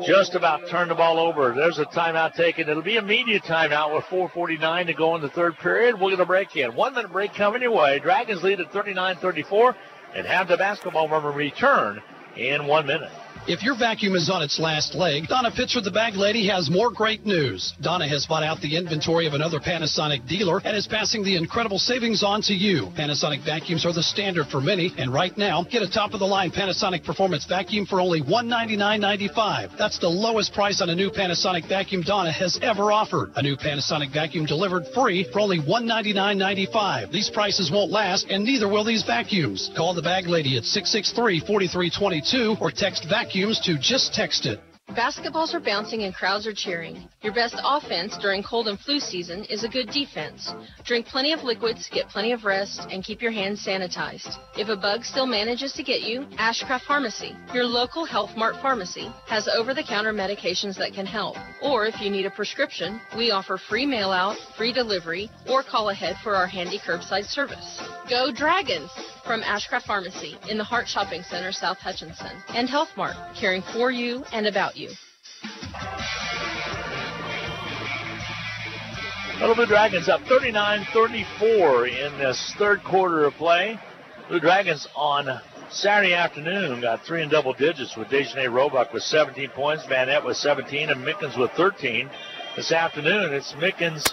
just about turned the ball over. There's a timeout taken. It'll be a media timeout with 4:49 to go in the third period. We're going to break in. 1 minute break coming your way. Dragons lead at 39-34 and have the basketball return in 1 minute. If your vacuum is on its last leg, Donna Pitzer, the bag lady, has more great news. Donna has bought out the inventory of another Panasonic dealer and is passing the incredible savings on to you. Panasonic vacuums are the standard for many, and right now, get a top-of-the-line Panasonic Performance vacuum for only $199.95. That's the lowest price on a new Panasonic vacuum Donna has ever offered. A new Panasonic vacuum delivered free for only $199.95. These prices won't last, and neither will these vacuums. Call the bag lady at 663-4322 or text vacuum to just text it. Basketballs are bouncing and crowds are cheering. Your best offense during cold and flu season is a good defense. Drink plenty of liquids, get plenty of rest, and keep your hands sanitized. If a bug still manages to get you, Ashcraft Pharmacy, your local Health Mart pharmacy, has over-the-counter medications that can help. Or if you need a prescription, we offer free mail-out, free delivery, or call ahead for our handy curbside service. Go Dragons! From Ashcraft Pharmacy in the Hart Shopping Center, South Hutchinson, and Health Mart, caring for you and about you. Little Blue Dragons up 39-34 in this third quarter of play. Blue Dragons on Saturday afternoon got 3 in double digits with Dejanay Roebuck with 17 points, Van Etten with 17, and Mickens with 13. This afternoon, it's Mickens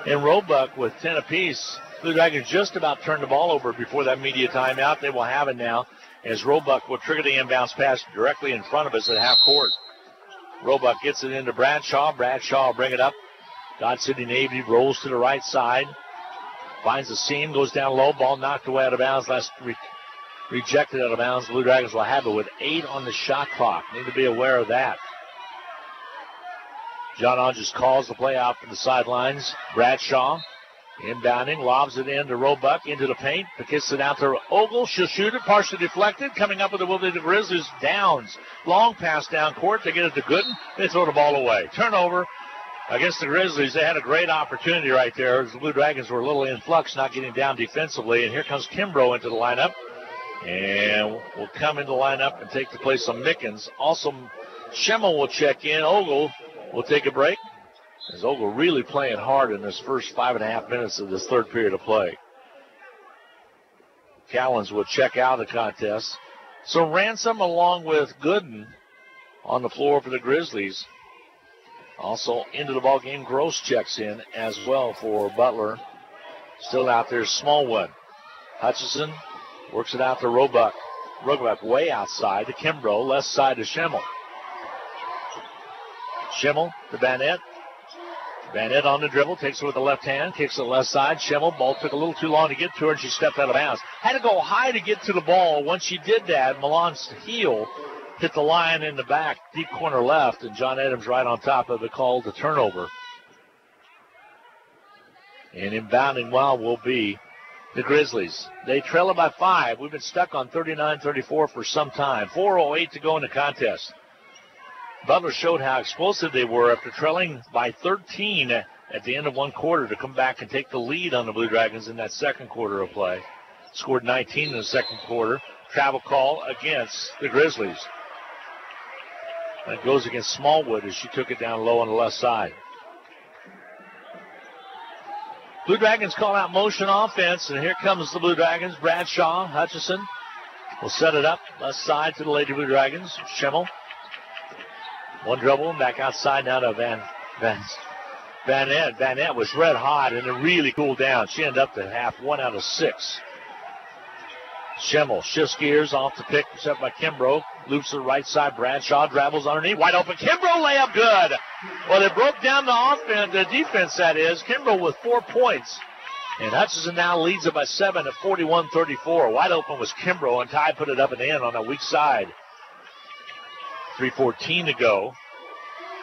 and Roebuck with 10 apiece. Blue Dragons just about turned the ball over before that media timeout. They will have it now as Roebuck will trigger the inbounds pass directly in front of us at half court. Roebuck gets it into Bradshaw. Bradshaw will bring it up. Dodge City Navy rolls to the right side. Finds the seam, goes down low. Ball knocked away out of bounds. Rejected out of bounds. The Blue Dragons will have it with 8 on the shot clock. Need to be aware of that. John Hodges calls the play out from the sidelines. Bradshaw inbounding, lobs it into Roebuck, into the paint. Kicks it out to Ogle. She'll shoot it, partially deflected. Coming up with it will be the Grizzlies. Downs. Long pass down court. They get it to Gooden. They throw the ball away. Turnover against the Grizzlies. They had a great opportunity right there. The Blue Dragons were a little in flux, not getting down defensively. And here comes Kimbrough into the lineup. And will come into the lineup and take the place of Mickens. Also, Schemmel will check in. Ogle will take a break. As Ogle really playing hard in this first 5.5 minutes of this third period of play. Cowens will check out of the contest. So Ransom along with Gooden on the floor for the Grizzlies. Also into the ball game, Gross checks in as well for Butler. Still out there, Smallwood. Hutchinson works it out to Roebuck. Roebuck way outside to Kimbrough, left side to Schemmel. Schemmel to Bannett. Bannett on the dribble, takes it with the left hand, kicks it left side. Schemmel, ball took a little too long to get to her, and she stepped out of bounds. Had to go high to get to the ball. Once she did that, Milan's heel hit the line in the back, deep corner left, and John Adams right on top of the call to turnover. And inbounding will be the Grizzlies. They trail it by 5. We've been stuck on 39-34 for some time. 4:08 to go in the contest. Butler showed how explosive they were after trailing by 13 at the end of one quarter to come back and take the lead on the Blue Dragons in that second quarter of play. Scored 19 in the second quarter. Travel call against the Grizzlies. That goes against Smallwood as she took it down low on the left side. Blue Dragons call out motion offense, and here comes the Blue Dragons. Bradshaw, Hutchinson will set it up. Left side to the Lady Blue Dragons. Schemmel. One dribble, back outside now to Bannett. Bannett was red hot, and it really cooled down. She ended up to half 1 out of 6. Schemmel shifts gears off the pick, set by Kimbrough. Loops to the right side. Bradshaw travels underneath. Wide open. Kimbrough layup good. Well, they broke down the defense, that is. Kimbrough with 4 points. And Hutchinson now leads it by 7 at 41-34. Wide open was Kimbrough, and Ty put it up and in on the weak side. 3:14 to go.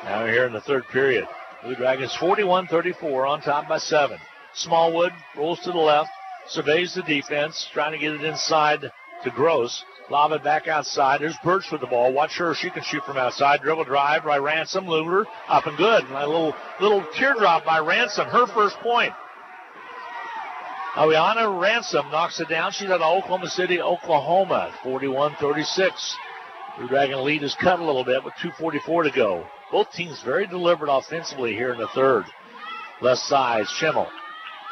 Now we're here in the third period. Blue Dragons 41-34 on top by 7. Smallwood rolls to the left, surveys the defense, trying to get it inside to Gross. Lob it back outside. There's Birch with the ball. Watch her. She can shoot from outside. Dribble drive by Ransom. Luger up and good. A little teardrop by Ransom. Her first point. Awiana Ransom knocks it down. She's out of Oklahoma City, Oklahoma. 41-36. Blue Dragon lead is cut a little bit with 2:44 to go. Both teams very deliberate offensively here in the third. Left side, Schemmel.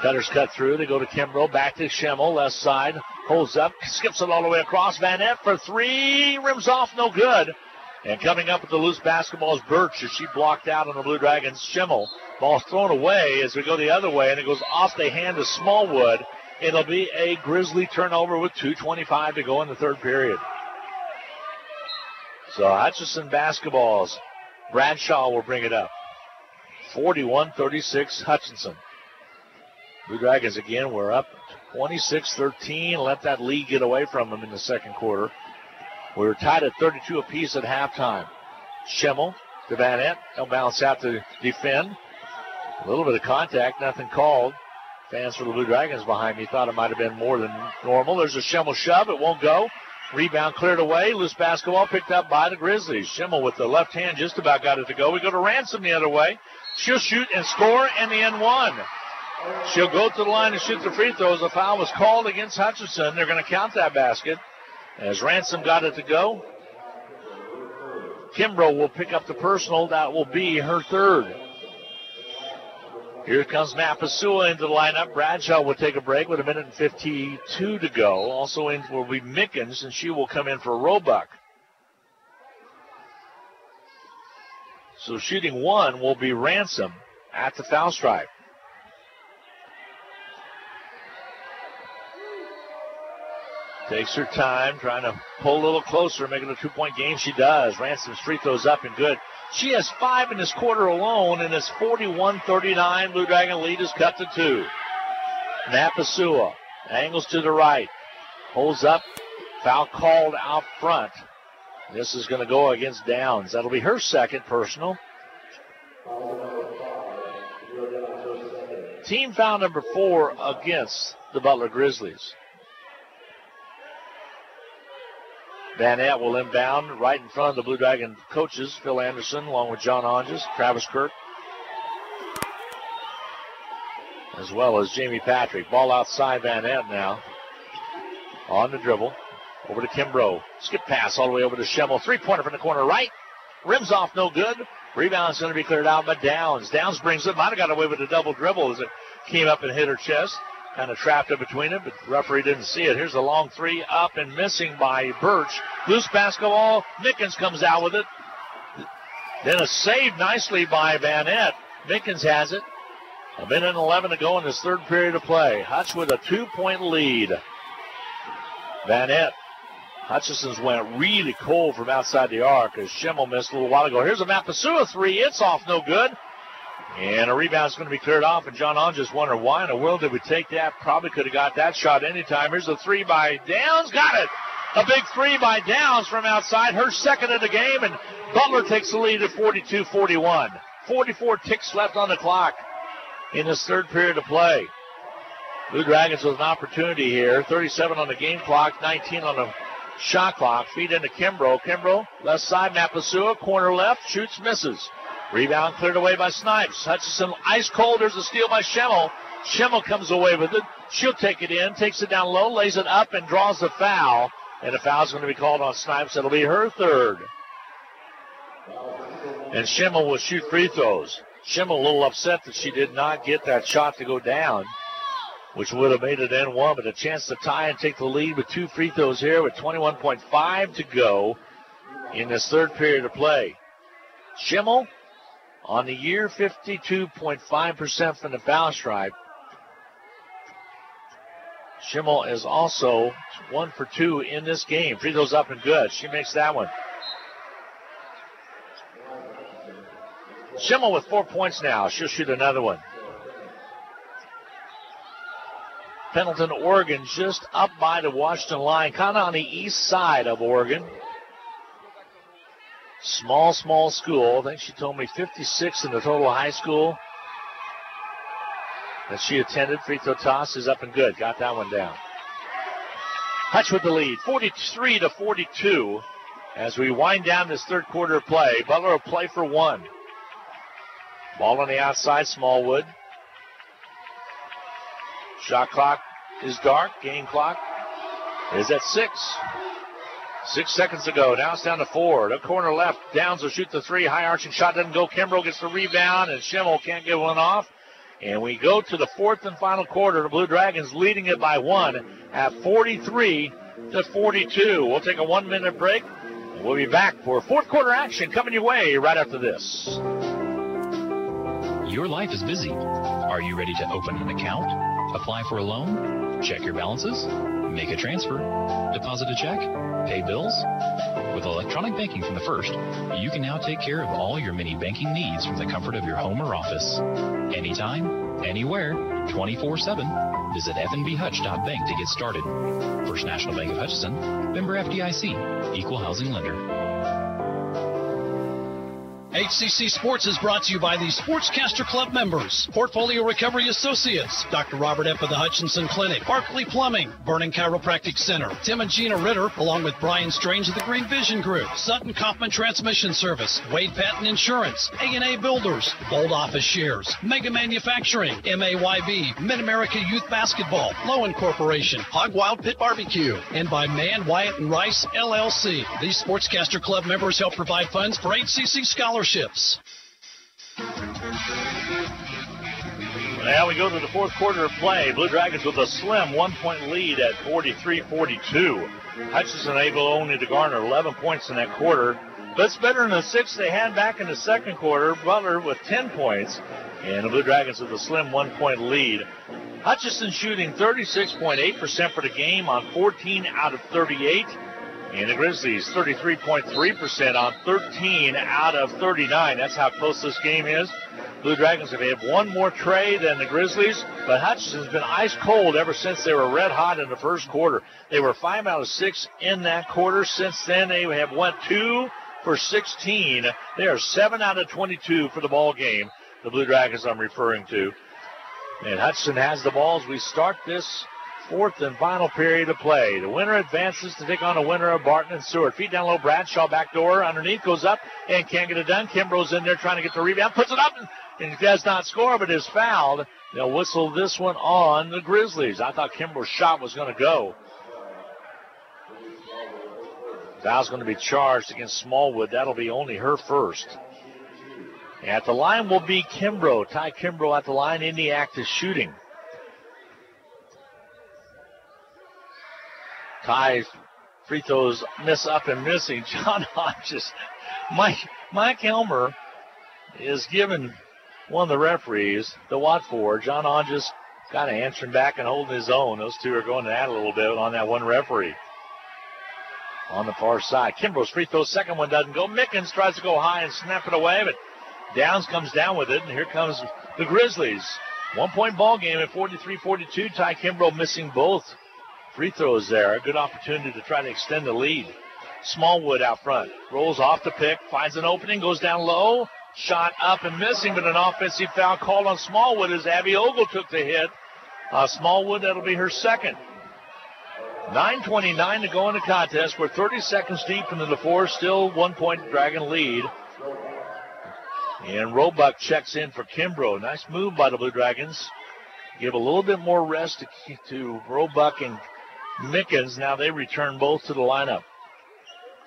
Cutters cut through. They go to Kimbrough. Back to Schemmel. Left side. Holds up. Skips it all the way across. Bannett for 3. Rims off. No good. And coming up with the loose basketball is Birch as she blocked out on the Blue Dragons. Schemmel. Ball's thrown away as we go the other way, and it goes off the hand of Smallwood. It'll be a Grizzly turnover with 2:25 to go in the third period. So Hutchinson basketballs. Bradshaw will bring it up. 41-36 Hutchinson. Blue Dragons again were up 26-13. Let that lead get away from them in the second quarter. We were tied at 32 apiece at halftime. Schemmel to Bannett. They'll bounce out to defend. A little bit of contact, nothing called. Fans for the Blue Dragons behind me thought it might have been more than normal. There's a Schemmel shove. It won't go. Rebound cleared away. Loose basketball picked up by the Grizzlies. Schemmel with the left hand just about got it to go. We go to Ransom the other way. She'll shoot and score, and the end one. She'll go to the line and shoot the free throws. A foul was called against Hutchinson. They're going to count that basket. As Ransom got it to go, Kimbrough will pick up the personal. That will be her third. Here comes Mapasua into the lineup. Bradshaw will take a break with 1:52 to go. Also in will be Mickens, and she will come in for Roebuck. So shooting one will be Ransom at the foul stripe. Takes her time, trying to pull a little closer, make it a 2-point game. She does. Ransom's free throws up and good. She has 5 in this quarter alone, and it's 41-39. Blue Dragon lead is cut to 2. Mapasua angles to the right. Holds up. Foul called out front. This is going to go against Downs. That'll be her second personal. Team foul number 4 against the Butler Grizzlies. Van Etten will inbound right in front of the Blue Dragon coaches, Phil Anderson, along with John Onges, Travis Kirk, as well as Jamie Patrick. Ball outside Van Etten now. On the dribble. Over to Kimbrough. Skip pass all the way over to Schemmel. Three-pointer from the corner right. Rims off, no good. Rebound's going to be cleared out by Downs. Downs brings it. Might have got away with a double dribble as it came up and hit her chest. Kind of trapped it between it, but the referee didn't see it. Here's a long three up and missing by Birch. Loose basketball. Mickens comes out with it. Then a save nicely by Van Etten. Mickens has it. A minute and 11 to go in this third period of play. Hutch with a 2-point lead. Van Etten. Hutchinson's went really cold from outside the arc as Schemmel missed a little while ago. Here's a Mapasua three. It's off, no good. And a rebound's going to be cleared off, and John Onges wondered why in the world did we take that? Probably could have got that shot anytime. Here's a three by Downs. Got it. A big three by Downs from outside. Her second of the game, and Butler takes the lead at 42-41. 44 ticks left on the clock in this third period of play. Blue Dragons with an opportunity here. 37 on the game clock, 19 on the shot clock. Feed into Kimbrough. Kimbrough, left side, Mapasua, corner left, shoots, misses. Rebound cleared away by Snipes. Hutchinson ice cold. There's a steal by Schemmel. Schemmel comes away with it. She'll take it in, takes it down low, lays it up, and draws the foul. And the foul's going to be called on Snipes. It'll be her third. And Schemmel will shoot free throws. Schemmel a little upset that she did not get that shot to go down, which would have made it N1, but a chance to tie and take the lead with 2 free throws here with 21.5 to go in this third period of play. Schemmel on the year, 52.5% from the foul stripe. Schemmel is also 1 for 2 in this game. Free throws up and good. She makes that one. Schemmel with 4 points now. She'll shoot another one. Pendleton, Oregon, just up by the Washington line, kind of on the east side of Oregon. Small school. I think she told me 56 in the total high school that she attended. Free throw toss is up and good. Got that one down. Hutch with the lead, 43-42. As we wind down this third quarter of play, Butler will play for 1. Ball on the outside, Smallwood. Shot clock is dark. Game clock is at 6. 6 seconds to go. Now it's down to 4. The corner left. Downs will shoot the three. High arching shot doesn't go. Kimbrough gets the rebound, and Schemmel can't get one off. And we go to the fourth and final quarter. The Blue Dragons leading it by 1 at 43-42. We'll take a 1-minute break. And we'll be back for fourth quarter action coming your way right after this. Your life is busy. Are you ready to open an account, apply for a loan, check your balances, make a transfer, deposit a check, pay bills? With electronic banking from The First, you can now take care of all your many banking needs from the comfort of your home or office. Anytime, anywhere, 24/7. Visit fnbhutch.bank to get started. First National Bank of Hutchinson, member FDIC, equal housing lender. HCC Sports is brought to you by the Sportscaster Club members, Portfolio Recovery Associates, Dr. Robert Epp of the Hutchinson Clinic, Barkley Plumbing, Vernon Chiropractic Center, Tim and Gina Ritter, along with Brian Strange of the Green Vision Group, Sutton Kaufman Transmission Service, Wade Patton Insurance, A&A Builders, Bold Office Shares, Mega Manufacturing, MAYB, Mid-America Youth Basketball, Lowen Corporation, Hog Wild Pit Barbecue, and by Mann, Wyatt, and Rice, LLC. These Sportscaster Club members help provide funds for HCC scholarships. Now we go to the fourth quarter of play. Blue Dragons with a slim 1-point lead at 43-42. Hutchinson able only to garner 11 points in that quarter. But it's better than the 6 they had back in the second quarter. Butler with 10 points. And the Blue Dragons with a slim 1-point lead. Hutchinson shooting 36.8% for the game on 14 out of 38. And the Grizzlies 33.3% on 13 out of 39. That's how close this game is. Blue Dragons have had one more tray than the Grizzlies, but Hutchinson's been ice cold ever since they were red hot in the first quarter. They were 5 out of 6 in that quarter. Since then, they have went 2 for 16. They are 7 out of 22 for the ball game, the Blue Dragons I'm referring to. And Hutchinson has the ball as we start this fourth and final period of play. The winner advances to take on the winner of Barton and Seward. Feet down low, Bradshaw back door underneath, goes up and can't get it done. Kimbrough's in there trying to get the rebound, puts it up and does not score, but is fouled. They'll whistle this one on the Grizzlies. I thought Kimbrough's shot was going to go. Foul's going to be charged against Smallwood. That'll be only her first. At the line will be Kimbrough. Ty Kimbrough at the line in the act of shooting. Ty's free throws miss up and missing. John Hodges. Mike Elmer is giving one of the referees the what for. John Hodges kind of answering back and holding his own. Those two are going at it a little bit on that one referee. On the far side. Kimbrough's free throw, second one doesn't go. Mickens tries to go high and snap it away, but Downs comes down with it, and here comes the Grizzlies. 1 point ball game at 43-42. Ty Kimbrough missing both free throws there. A good opportunity to try to extend the lead. Smallwood out front. Rolls off the pick, finds an opening, goes down low. Shot up and missing, but an offensive foul called on Smallwood as Abby Ogle took the hit. Smallwood, that'll be her second. 9:29 to go in the contest. We're 30 seconds deep into the fourth. Still 1 point Dragon lead. And Roebuck checks in for Kimbrough. Nice move by the Blue Dragons. Give a little bit more rest to Roebuck and Mickens. Now they return both to the lineup.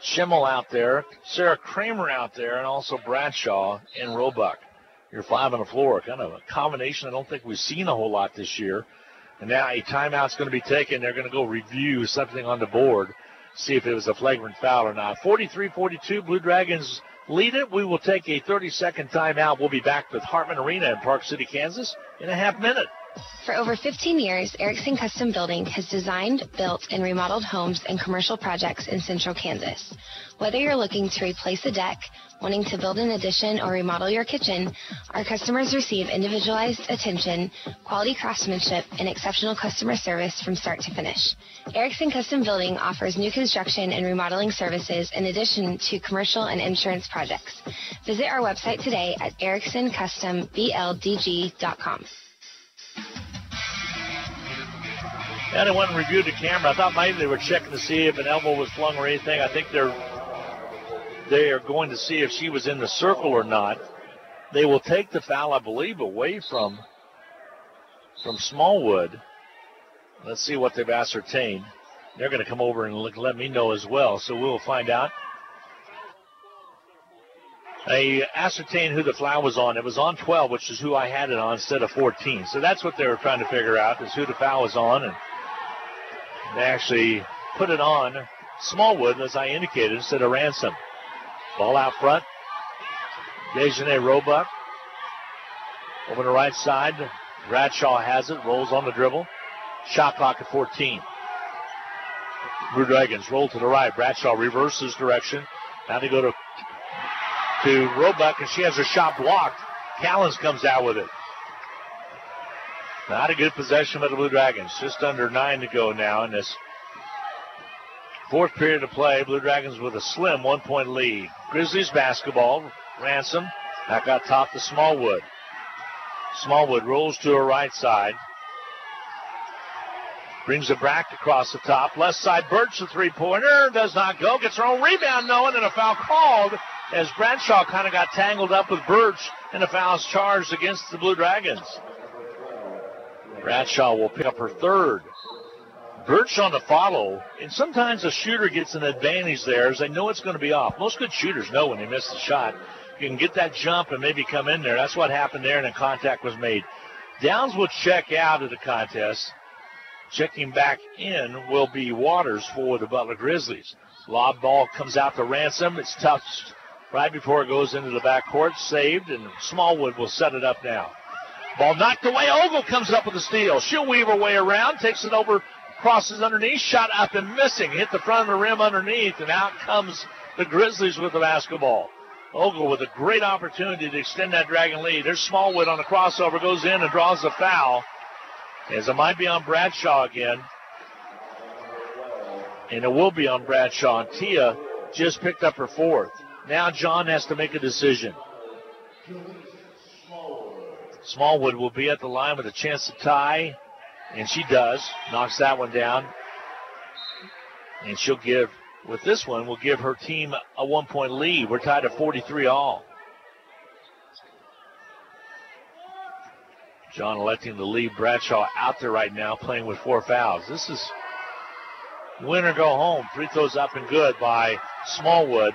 Schimmel out there, Sarah Kramer out there, and also Bradshaw and Roebuck. You're 5 on the floor. Kind of a combination I don't think we've seen a whole lot this year. And now a timeout's going to be taken. They're going to go review something on the board, see if it was a flagrant foul or not. 43-42, Blue Dragons lead it. We will take a 30-second timeout. We'll be back with Hartman Arena in Park City, Kansas in a half minute. For over 15 years, Erickson Custom Building has designed, built, and remodeled homes and commercial projects in central Kansas. Whether you're looking to replace a deck, wanting to build an addition, or remodel your kitchen, our customers receive individualized attention, quality craftsmanship, and exceptional customer service from start to finish. Erickson Custom Building offers new construction and remodeling services in addition to commercial and insurance projects. Visit our website today at ericksoncustombldg.com. I didn't want to review the camera. I thought maybe they were checking to see if an elbow was flung or anything. I think they are going to see if she was in the circle or not. They will take the foul, I believe, away from Smallwood. Let's see what they've ascertained. They're going to come over and let me know as well, so we'll find out. They ascertained who the foul was on. It was on 12, which is who I had it on instead of 14. So that's what they were trying to figure out, is who the foul was on. And they actually put it on Smallwood, as I indicated, instead of Ransom. Ball out front. Dejanay Roebuck. Over the right side. Bradshaw has it. Rolls on the dribble. Shot clock at 14. Blue Dragons roll to the right. Bradshaw reverses direction. Now they go to Roebuck, and she has her shot blocked. Callens comes out with it. Not a good possession by the Blue Dragons. Just under 9 to go now in this fourth period of play. Blue Dragons with a slim 1 point lead. Grizzlies basketball. Ransom back out top to Smallwood. Smallwood rolls to her right side. Brings it back across the top. Left side, Birch, the three-pointer. Does not go. Gets her own rebound, no, and then a foul called as Bradshaw kind of got tangled up with Birch, and a foul's charged against the Blue Dragons. Bradshaw will pick up her third. Birch on the follow, and sometimes a shooter gets an advantage there as they know it's going to be off. Most good shooters know when they miss the shot. You can get that jump and maybe come in there. That's what happened there, and a contact was made. Downs will check out of the contest. Checking back in will be Waters for the Butler Grizzlies. Lob ball comes out to Ransom. It's touched right before it goes into the backcourt. Saved, and Smallwood will set it up now. Ball knocked away. Ogle comes up with a steal. She'll weave her way around, takes it over crosses underneath, shot up and missing. Hit the front of the rim underneath, and out comes the Grizzlies with the basketball. Ogle with a great opportunity to extend that Dragon lead. There's Smallwood on the crossover, goes in and draws the foul. As it might be on Bradshaw again. And it will be on Bradshaw. And Tia just picked up her fourth. Now John has to make a decision. Smallwood will be at the line with a chance to tie. And she does. Knocks that one down. And she'll give, with this one, will give her team a 1-point lead. We're tied at 43 all. John electing to leave Bradshaw out there right now, playing with 4 fouls. This is win or go home. Free throws up and good by Smallwood.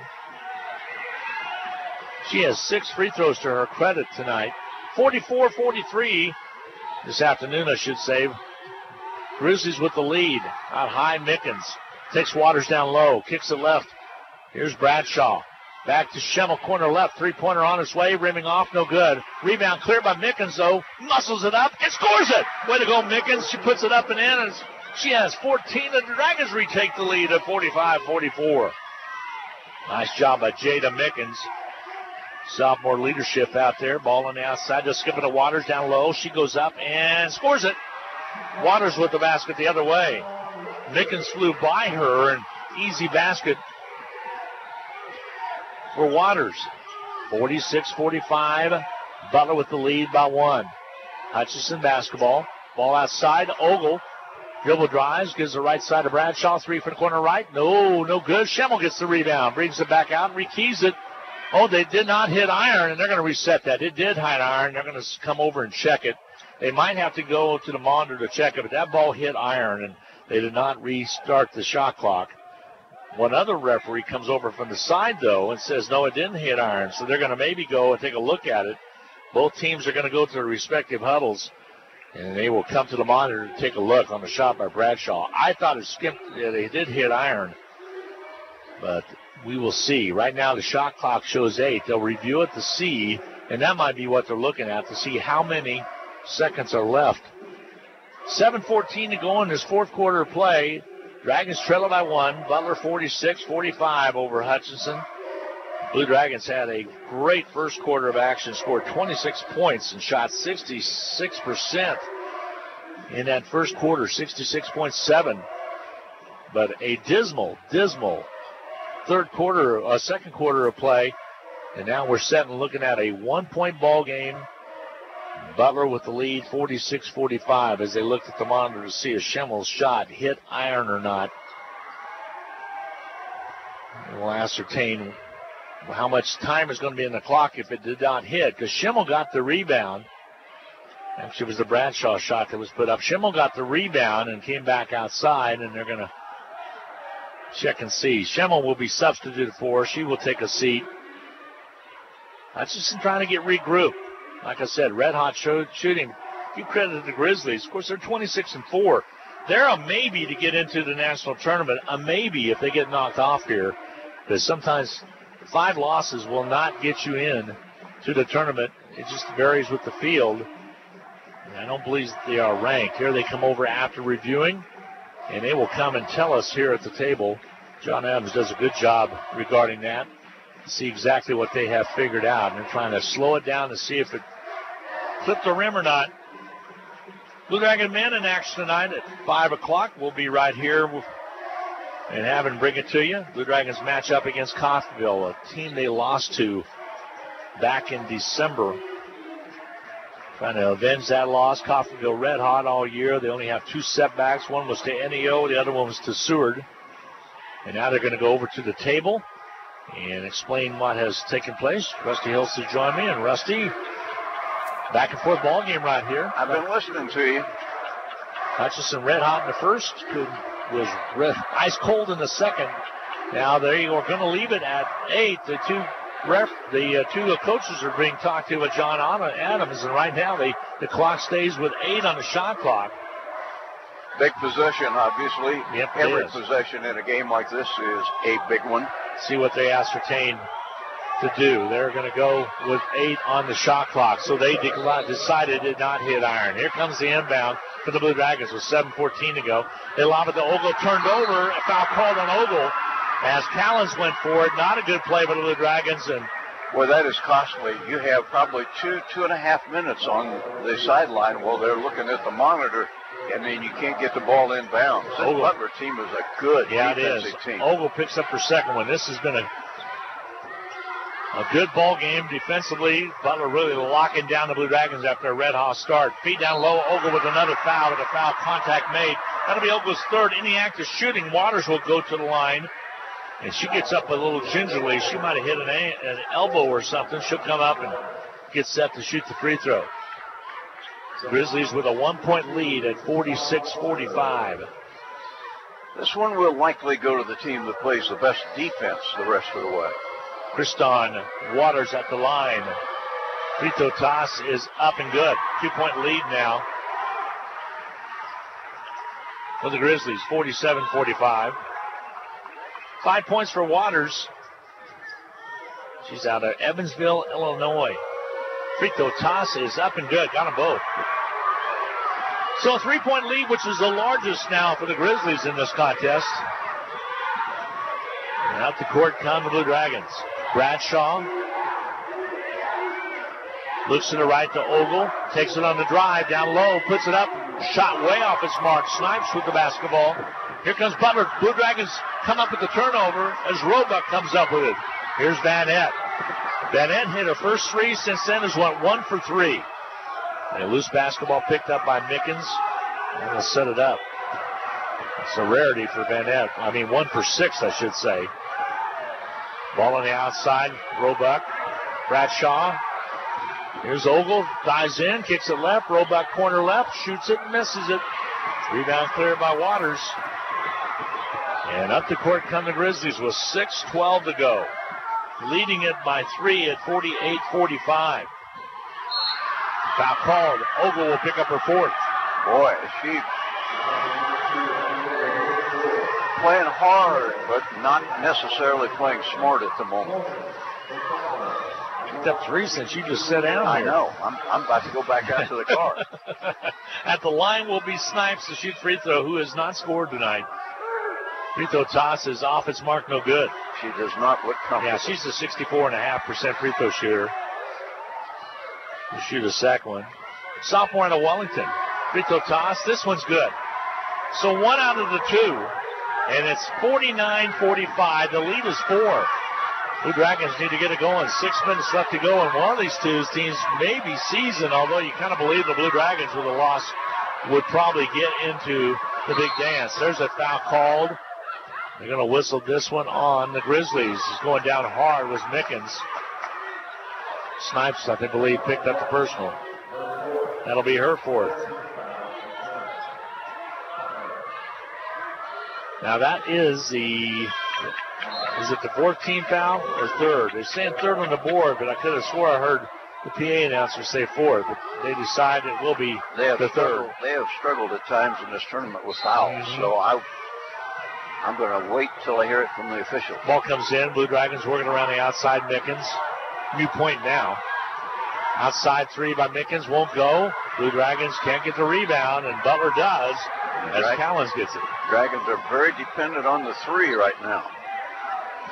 She has 6 free throws to her credit tonight. 44-43 this afternoon, I should say. Grizzlies with the lead. Out high, Mickens. Takes Waters down low. Kicks it left. Here's Bradshaw. Back to Schemmel, corner left. Three-pointer on its way. Rimming off, no good. Rebound cleared by Mickens, though. Muscles it up and scores it. Way to go, Mickens. She puts it up and in. And she has 14. The Dragons retake the lead at 45-44. Nice job by Jada Mickens. Sophomore leadership out there. Ball on the outside. Just skipping to Waters down low. She goes up and scores it. Waters with the basket the other way. Mickens flew by her, and easy basket for Waters. 46-45. Butler with the lead by 1. Hutchinson basketball. Ball outside. Ogle. Dribble drives. Gives the right side to Bradshaw. 3 from the corner right. No good. Schemmel gets the rebound. Brings it back out and rekeys it. Oh, they did not hit iron, and they're going to reset that. It did hit iron. They're going to come over and check it. They might have to go to the monitor to check it, but that ball hit iron, and they did not restart the shot clock. One other referee comes over from the side, though, and says, no, it didn't hit iron. So they're going to maybe go and take a look at it. Both teams are going to go to their respective huddles, and they will come to the monitor to take a look on the shot by Bradshaw. I thought it skipped. It did hit iron, but we will see. Right now, the shot clock shows 8. They'll review it to see, and that might be what they're looking at, to see how many seconds are left. 7:14 to go in this fourth quarter of play. Dragons trail by 1. Butler 46-45 over Hutchinson. Blue Dragons had a great first quarter of action, scored 26 points and shot 66% in that first quarter, 66.7. But a dismal second quarter of play. And now we're set and looking at a 1-point ball game. Butler with the lead, 46-45, as they looked at the monitor to see if Schemmel's shot hit iron or not. We'll ascertain how much time is going to be in the clock if it did not hit, because Schemmel got the rebound. Actually, it was the Bradshaw shot that was put up. Schemmel got the rebound and came back outside, and they're going to check and see. Schemmel will be substituted for. She will take a seat. Hutchinson trying to get regrouped. Like I said, red-hot shooting. Give credit to the Grizzlies. Of course, they're 26-4. They're a maybe to get into the national tournament, a maybe if they get knocked off here, because sometimes 5 losses will not get you in to the tournament. It just varies with the field. And I don't believe they are ranked. Here they come over after reviewing, and they will come and tell us here at the table. John Adams does a good job regarding that. See exactly what they have figured out. And they're trying to slow it down to see if it clipped the rim or not. Blue Dragon men in action tonight at 5 o'clock. We'll be right here and have and bring it to you. Blue Dragons match up against Coffeyville, a team they lost to back in December. Trying to avenge that loss. Coffeyville red hot all year. They only have 2 setbacks. One was to NEO. The other one was to Seward. And now they're going to go over to the table and explain what has taken place. Rusty Hills to join me. And Rusty, back and forth ball game right here. I've been listening to you. Hutchinson red hot in the first. Was ice cold in the second. Now they are going to leave it at 8. The two coaches are being talked to with John Adams. And right now the clock stays with 8 on the shot clock. Big possession, obviously. Yep, every possession in a game like this is a big one. See what they ascertain to do. They're going to go with 8 on the shot clock, so they decided to not hit iron. Here comes the inbound for the Blue Dragons with 7:14 to go. They lob it to Ogle, turned over, a foul called on Ogle as Callens went for it. Not a good play by the Blue Dragons, and Well, that is costly. You have probably 2.5 minutes on the sideline while they're looking at the monitor. I mean, you can't get the ball inbounds. The Butler team is a good defensive team. Ogle picks up her second one. This has been a good ball game defensively. Butler really locking down the Blue Dragons after a red-hot start. Feet down low. Ogle with another foul, with a foul contact made. That'll be Ogle's third. In the act of shooting, Waters will go to the line. And she gets up a little gingerly. She might have hit an elbow or something. She'll come up and get set to shoot the free throw. Grizzlies with a 1-point lead at 46-45. This one will likely go to the team that plays the best defense the rest of the way. Kriston Waters at the line. Free throw toss is up and good. 2-point lead now for the Grizzlies, 47-45. 5 points for Waters. She's out of Evansville, Illinois. Free throw toss is up and good. Got them both. So a 3-point lead, which is the largest now for the Grizzlies in this contest. And out the court come the Blue Dragons. Bradshaw looks to the right to Ogle. Takes it on the drive, down low, puts it up. Shot way off its mark. Snipes with the basketball. Here comes Butler. Blue Dragons come up with the turnover as Roebuck comes up with it. Here's Van Etten. Van Etten hit her first three. Since then has went 1 for 3. And a loose basketball picked up by Mickens. And they'll set it up. It's a rarity for Van Etten. I mean, 1 for 6, I should say. Ball on the outside. Roebuck. Bradshaw. Here's Ogle. Dives in. Kicks it left. Roebuck corner left. Shoots it and misses it. Rebound cleared by Waters. And up the court come the Grizzlies with 6:12 to go. Leading it by 3 at 48-45. Foul called. Ogle will pick up her fourth. Boy, she playing hard, but not necessarily playing smart at the moment. Picked up 3 since you just sat down here. I know. I'm about to go back out to the car. At the line will be Snipes to shoot free throw, who has not scored tonight. Free throw toss is off its mark, no good. She does not look comfortable. Yeah, she's a 64.5% free throw shooter. We'll shoot a second one. Sophomore out of Wellington. Free throw toss. This one's good. So 1 out of the 2. And it's 49-45. The lead is 4. Blue Dragons need to get it going. 6 minutes left to go. And one of these two teams may be seasoned, although you kind of believe the Blue Dragons with a loss would probably get into the big dance. There's a foul called. They're going to whistle this one on the Grizzlies. It's going down hard was Mickens. Snipes, I believe, picked up the personal. That'll be her fourth. Now that is the fourth team foul or third? They're saying third on the board, but I could have swore I heard the PA announcer say fourth. But they decide it will be the third. They have struggled at times in this tournament with fouls, so I'm going to wait till I hear it from the official. Ball comes in. Blue Dragons working around the outside. Mickens. New point now. Outside 3 by Mickens won't go. Blue Dragons can't get the rebound, and Butler does as Callens gets it. Dragons are very dependent on the 3 right now.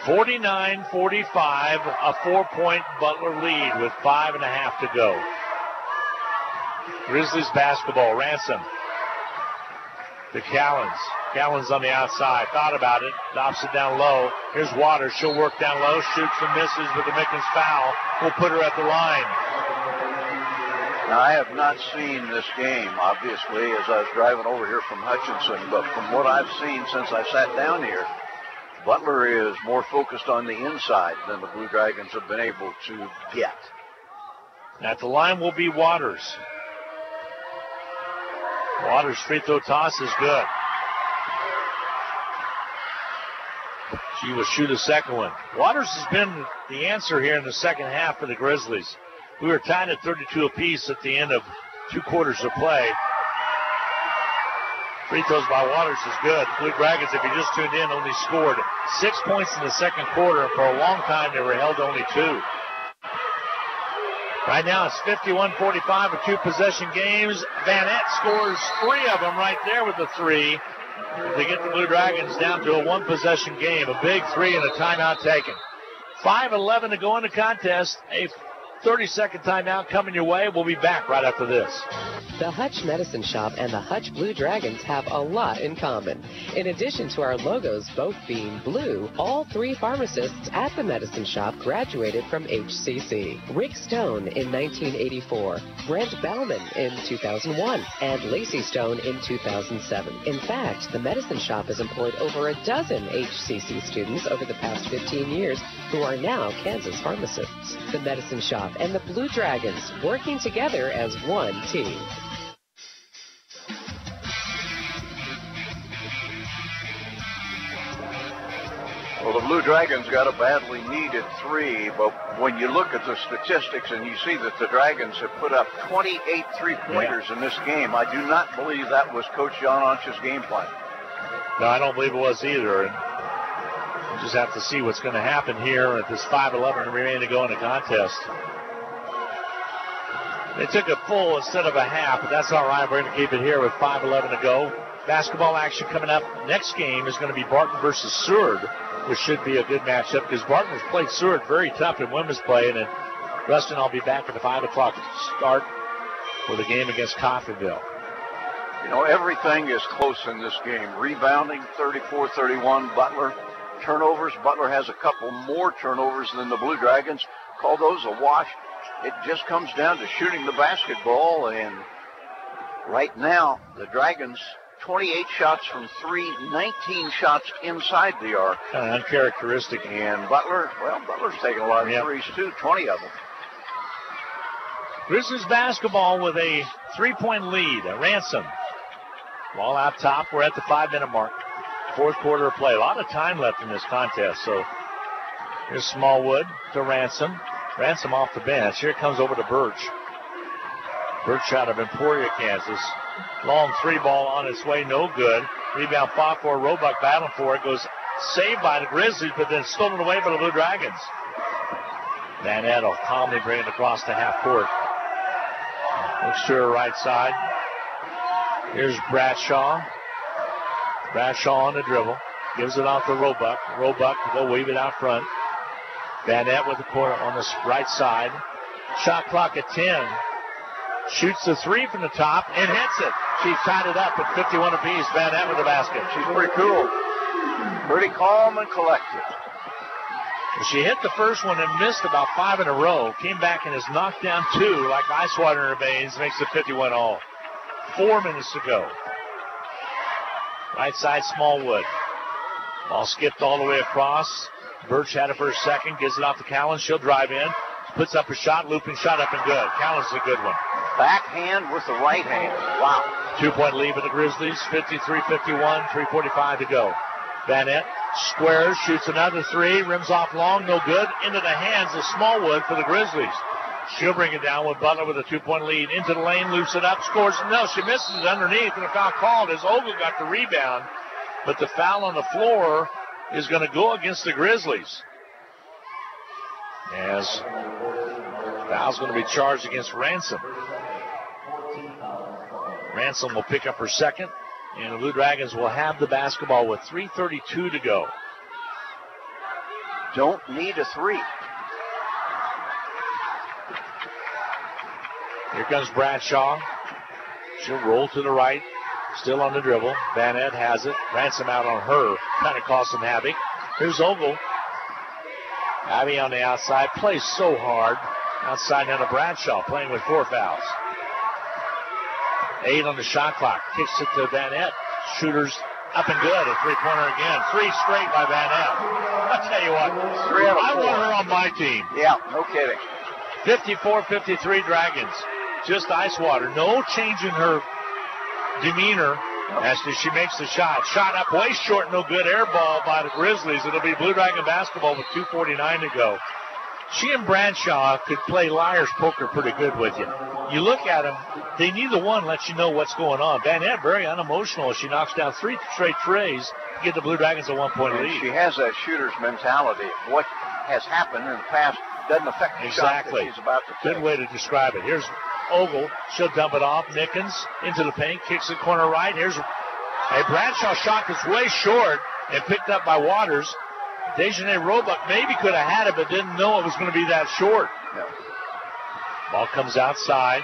49-45, a 4-point Butler lead with 5.5 to go. Grizzlies basketball. Ransom to Callens. Callens on the outside. Thought about it. Drops it down low. Here's Waters. She'll work down low. Shoots and misses with the Mickens foul. We'll put her at the line. Now, I have not seen this game, obviously, as I was driving over here from Hutchinson, but from what I've seen since I sat down here, Butler is more focused on the inside than the Blue Dragons have been able to get. At the line will be Waters. Waters' free throw toss is good. She will shoot a second one. Waters has been the answer here in the second half for the Grizzlies. We were tied at 32 apiece at the end of 2 quarters of play. Free throws by Waters is good. Blue Dragons, if you just tuned in, only scored 6 points in the second quarter. For a long time, they were held to only 2. Right now, it's 51-45 with 2 possession games. Van Etten scores 3 of them right there with the 3 to get the Blue Dragons down to a 1-possession game. A big 3 and a timeout taken. 5:11 to go in the contest. A 30-second timeout coming your way. We'll be back right after this. The Hutch Medicine Shop and the Hutch Blue Dragons have a lot in common. In addition to our logos both being blue, all 3 pharmacists at the Medicine Shop graduated from HCC. Rick Stone in 1984, Brent Bauman in 2001, and Lacey Stone in 2007. In fact, the Medicine Shop has employed over a dozen HCC students over the past 15 years who are now Kansas pharmacists. The Medicine Shop and the Blue Dragons working together as one team. Well, the Blue Dragons got a badly needed 3, but when you look at the statistics and you see that the Dragons have put up 28 three-pointers in this game, I do not believe that was Coach John Onch's game plan. No, I don't believe it was either. And we'll just have to see what's going to happen here at this 5:11 remaining to go in the contest. They took a full instead of a half, but that's all right. We're going to keep it here with 5:11 to go. Basketball action coming up. Next game is going to be Barton versus Seward, which should be a good matchup because Barton has played Seward very tough in women's play. And then Rustin, I'll be back at the 5 o'clock start for the game against Coffeyville. You know, everything is close in this game. Rebounding, 34-31, Butler. Turnovers, Butler has a couple more turnovers than the Blue Dragons. Call those a wash. It just comes down to shooting the basketball, and right now, the Dragons, 28 shots from 3, 19 shots inside the arc. Kind of uncharacteristic. And Butler, well, Butler's taking a lot of threes too, 20 of them. Grizzlies basketball with a 3-point lead. A Ransom. Ball out top. We're at the 5-minute mark. Fourth quarter of play. A lot of time left in this contest. So here's Smallwood to Ransom. Ransom off the bench. Here it comes over to Birch. Birch out of Emporia, Kansas. Long 3-ball on its way. No good. Rebound fought for. Roebuck battling for it. Goes saved by the Grizzlies, but then stolen away by the Blue Dragons. Van Etten will calmly bring it across to half court. Looks to her right side. Here's Bradshaw. Bradshaw on the dribble. Gives it off to Roebuck. Roebuck will weave it out front. Van Etten with the corner on the right side. Shot clock at 10. Shoots the 3 from the top and hits it. She tied it up at 51 apiece. Van Etten with the basket. She's pretty cool. Pretty calm and collected. She hit the first one and missed about 5 in a row. Came back and has knocked down 2 like ice water in her veins. Makes it 51 all. 4 minutes to go. Right side, Smallwood. Ball skipped all the way across. Birch had it for a second. Gives it off to Callan. She'll drive in. Puts up a shot. Looping shot up and good. Callan's a good one. Backhand with the right hand. Wow. 2-point lead for the Grizzlies. 53-51. 3:45 to go. Van Etten squares. Shoots another 3. Rims off long. No good. Into the hands of Smallwood for the Grizzlies. She'll bring it down with Butler with a 2-point lead. Into the lane. Loops it up. Scores. No, she misses it underneath. And a foul called as Ogle got the rebound. But the foul on the floor is going to go against the Grizzlies. As foul's going to be charged against Ransom. Ransom will pick up her second. And the Blue Dragons will have the basketball with 3:32 to go. Don't need a 3. Here comes Bradshaw. She'll roll to the right. Still on the dribble. Van Etten has it. Ransom out on her. Kind of caused some havoc. Here's Ogle. Abby on the outside. Plays so hard. Outside now to Bradshaw. Playing with 4 fouls. 8 on the shot clock. Kicks it to Van Etten. Shooters up and good. A 3-pointer again. 3 straight by Van Etten. I'll tell you what. I want her on my team. Yeah, no kidding. 54-53 Dragons. Just ice water. No change in her demeanor as she makes the shot. Shot up way short, no good. Air ball by the Grizzlies. It'll be Blue Dragon basketball with 2:49 to go. she and Bradshaw could play liar's poker pretty good with you. You look at them, they neither one lets you know what's going on. Van Nett very unemotional as she knocks down 3 straight trays to get the Blue Dragons a 1-point lead. She has that shooter's mentality. What has happened in the past doesn't affect the shot that she's about to take. Good way to describe it. Here's Ogle. She'll dump it off. Nickens into the paint. Kicks it corner right. Here's a Bradshaw shot that's way short and picked up by Waters. Dejanay Roebuck maybe could have had it, but didn't know it was going to be that short. Yeah. Ball comes outside.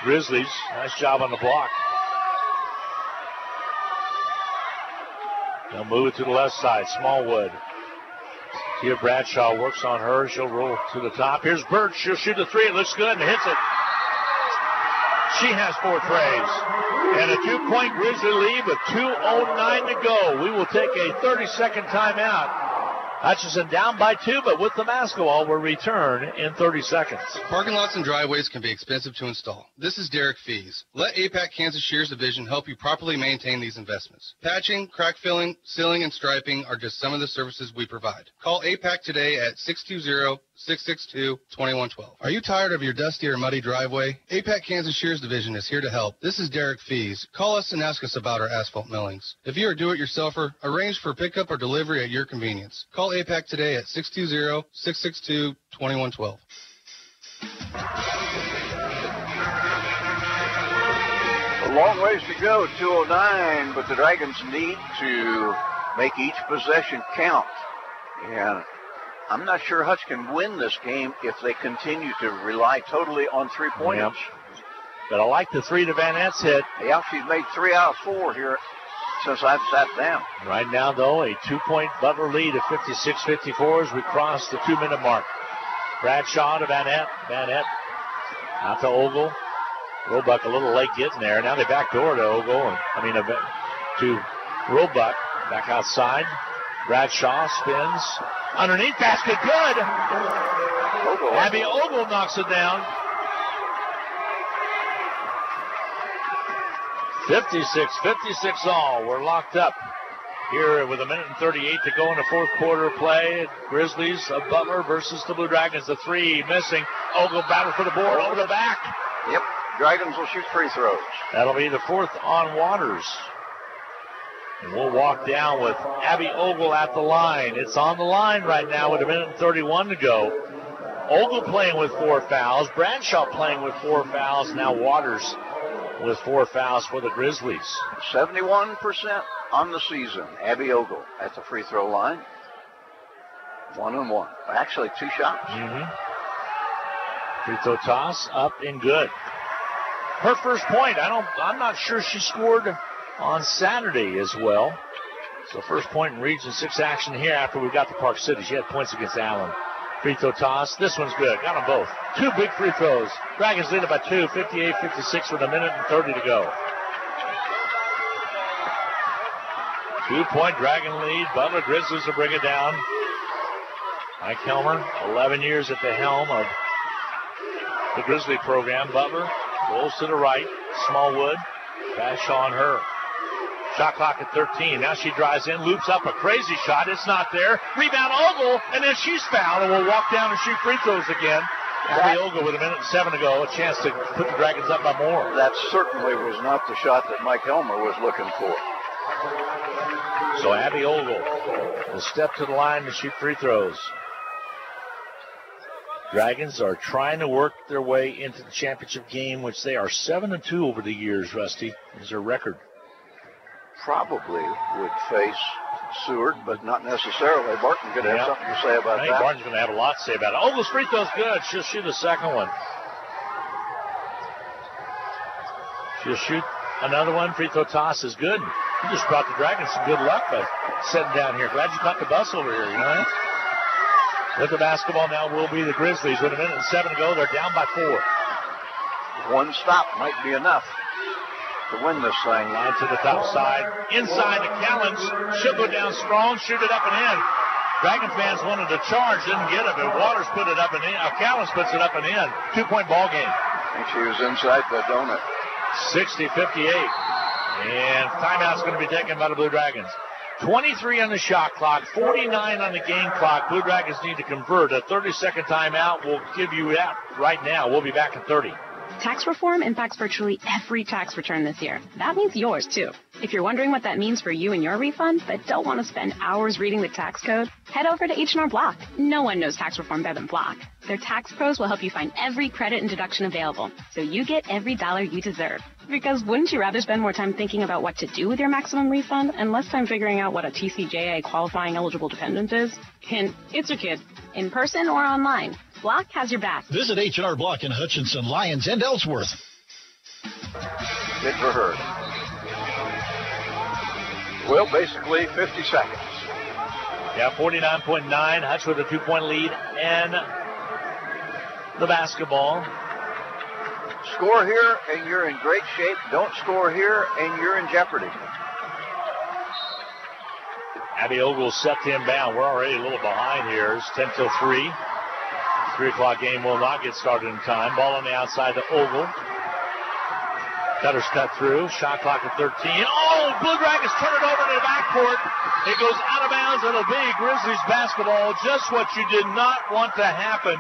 Grizzlies, nice job on the block. They'll move it to the left side. Smallwood. Tia Bradshaw works on her. She'll roll to the top. Here's Birch. She'll shoot a 3. It looks good and hits it. She has 4 trays. And a 2-point Grizzly lead with 2:09 to go. We will take a 30-second timeout. Hutchinson down by 2, but with the basketball, will return in 30 seconds. Parking lots and driveways can be expensive to install. This is Derek Fees. Let APAC Kansas Shears Division help you properly maintain these investments. Patching, crack filling, sealing, and striping are just some of the services we provide. Call APAC today at 620-662-2112. Are you tired of your dusty or muddy driveway? APAC Kansas Shears Division is here to help. This is Derek Fees. Call us and ask us about our asphalt millings. If you are a do-it-yourselfer, arrange for pickup or delivery at your convenience. Call APAC today at 620-662-2112. A long ways to go, 2:09, but the Dragons need to make each possession count. And I'm not sure Hutch can win this game if they continue to rely totally on three-pointers. Yep. But I like the 3 that Van Nett's hit. Yeah, she's made 3 out of 4 here since I've sat down. Right now, though, a 2-point Butler lead of 56-54 as we cross the 2-minute mark. Bradshaw to Van Nett. Van Nett out to Ogle. Roebuck a little late getting there. Now they backdoor to Ogle. To Roebuck. Back outside. Bradshaw spins. Underneath basket. Good. Abby Ogle knocks it down. 56-56 all. We're locked up here with 1:38 to go in the fourth quarter play. Grizzlies of Butler versus the Blue Dragons. The 3 missing. Ogle battle for the board over the back. Yep. Dragons will shoot free throws. That'll be the 4th on Waters. And we'll walk down with Abby Ogle at the line. It's on the line right now with 1:31 to go. Ogle playing with 4 fouls. Bradshaw playing with 4 fouls. Now Waters with 4 fouls for the Grizzlies. 71% on the season. Abby Ogle at the free throw line. 1-1. Actually, 2 shots. Free throw toss up and good. Her first point, I'm not sure she scored on Saturday as well. So first point in Region 6 action here after we got to Park City. She had points against Allen. Free throw toss. This one's good. Got them both. 2 big free throws. Dragons lead it by 2, 58-56 with 1:30 to go. 2-point Dragon lead. Butler Grizzlies will bring it down. Mike Helmer, 11 years at the helm of the Grizzly program. Butler rolls to the right. Smallwood. Bradshaw on her. Shot clock at 13. Now she drives in, loops up a crazy shot. It's not there. Rebound Ogle, and then she's fouled, and will walk down and shoot free throws again. Abby Ogle with 1:07 to go. A chance to put the Dragons up by more. That certainly was not the shot that Mike Helmer was looking for. So Abby Ogle will step to the line to shoot free throws. Dragons are trying to work their way into the championship game, which they are 7-2 over the years, Rusty, is their record. Probably would face Seward, but not necessarily. Barton could have something to say about I think that. Barton's going to have a lot to say about it. Ogle's free throw's good. She'll shoot a second one. She'll shoot another one. Free throw toss is good. You just brought the Dragons some good luck by sitting down here. Glad you caught the bus over here, you know? With the basketball now will be the Grizzlies. With 1:07 to go, they're down by 4. One stop might be enough to win this thing. Line to the top side. Inside to Callens. She'll go down strong, shoot it up and in. Dragon fans wanted to charge, didn't get it, but Waters put it up and in. Callens puts it up and in. 2-point ball game. I think she was inside the donut. 60-58. And timeout's going to be taken by the Blue Dragons. 23 on the shot clock, 49 on the game clock. Blue Dragons need to convert. A 30-second timeout will give you that right now. We'll be back in 30. Tax reform impacts virtually every tax return this year. That means yours, too. If you're wondering what that means for you and your refund, but don't want to spend hours reading the tax code, head over to H&R Block. No one knows tax reform better than Block. Their tax pros will help you find every credit and deduction available, so you get every dollar you deserve. Because wouldn't you rather spend more time thinking about what to do with your maximum refund and less time figuring out what a TCJA qualifying eligible dependent is? Hint, it's your kid. In person or online, Block has your back. Visit H&R Block in Hutchinson, Lyons, and Ellsworth. Good for her. Well, basically 50 seconds. Yeah, 49.9. Hutch with a 2-point lead and the basketball. Score here and you're in great shape. Don't score here and you're in jeopardy. Abby Ogle set to inbound. We're already a little behind here. It's 10 till 3. 3 o'clock game will not get started in time. Ball on the outside to Ogle. Cutter's cut through. Shot clock at 13. Oh, Blue Dragons turn it over to the backcourt. It goes out of bounds. It'll be Grizzlies basketball. Just what you did not want to happen.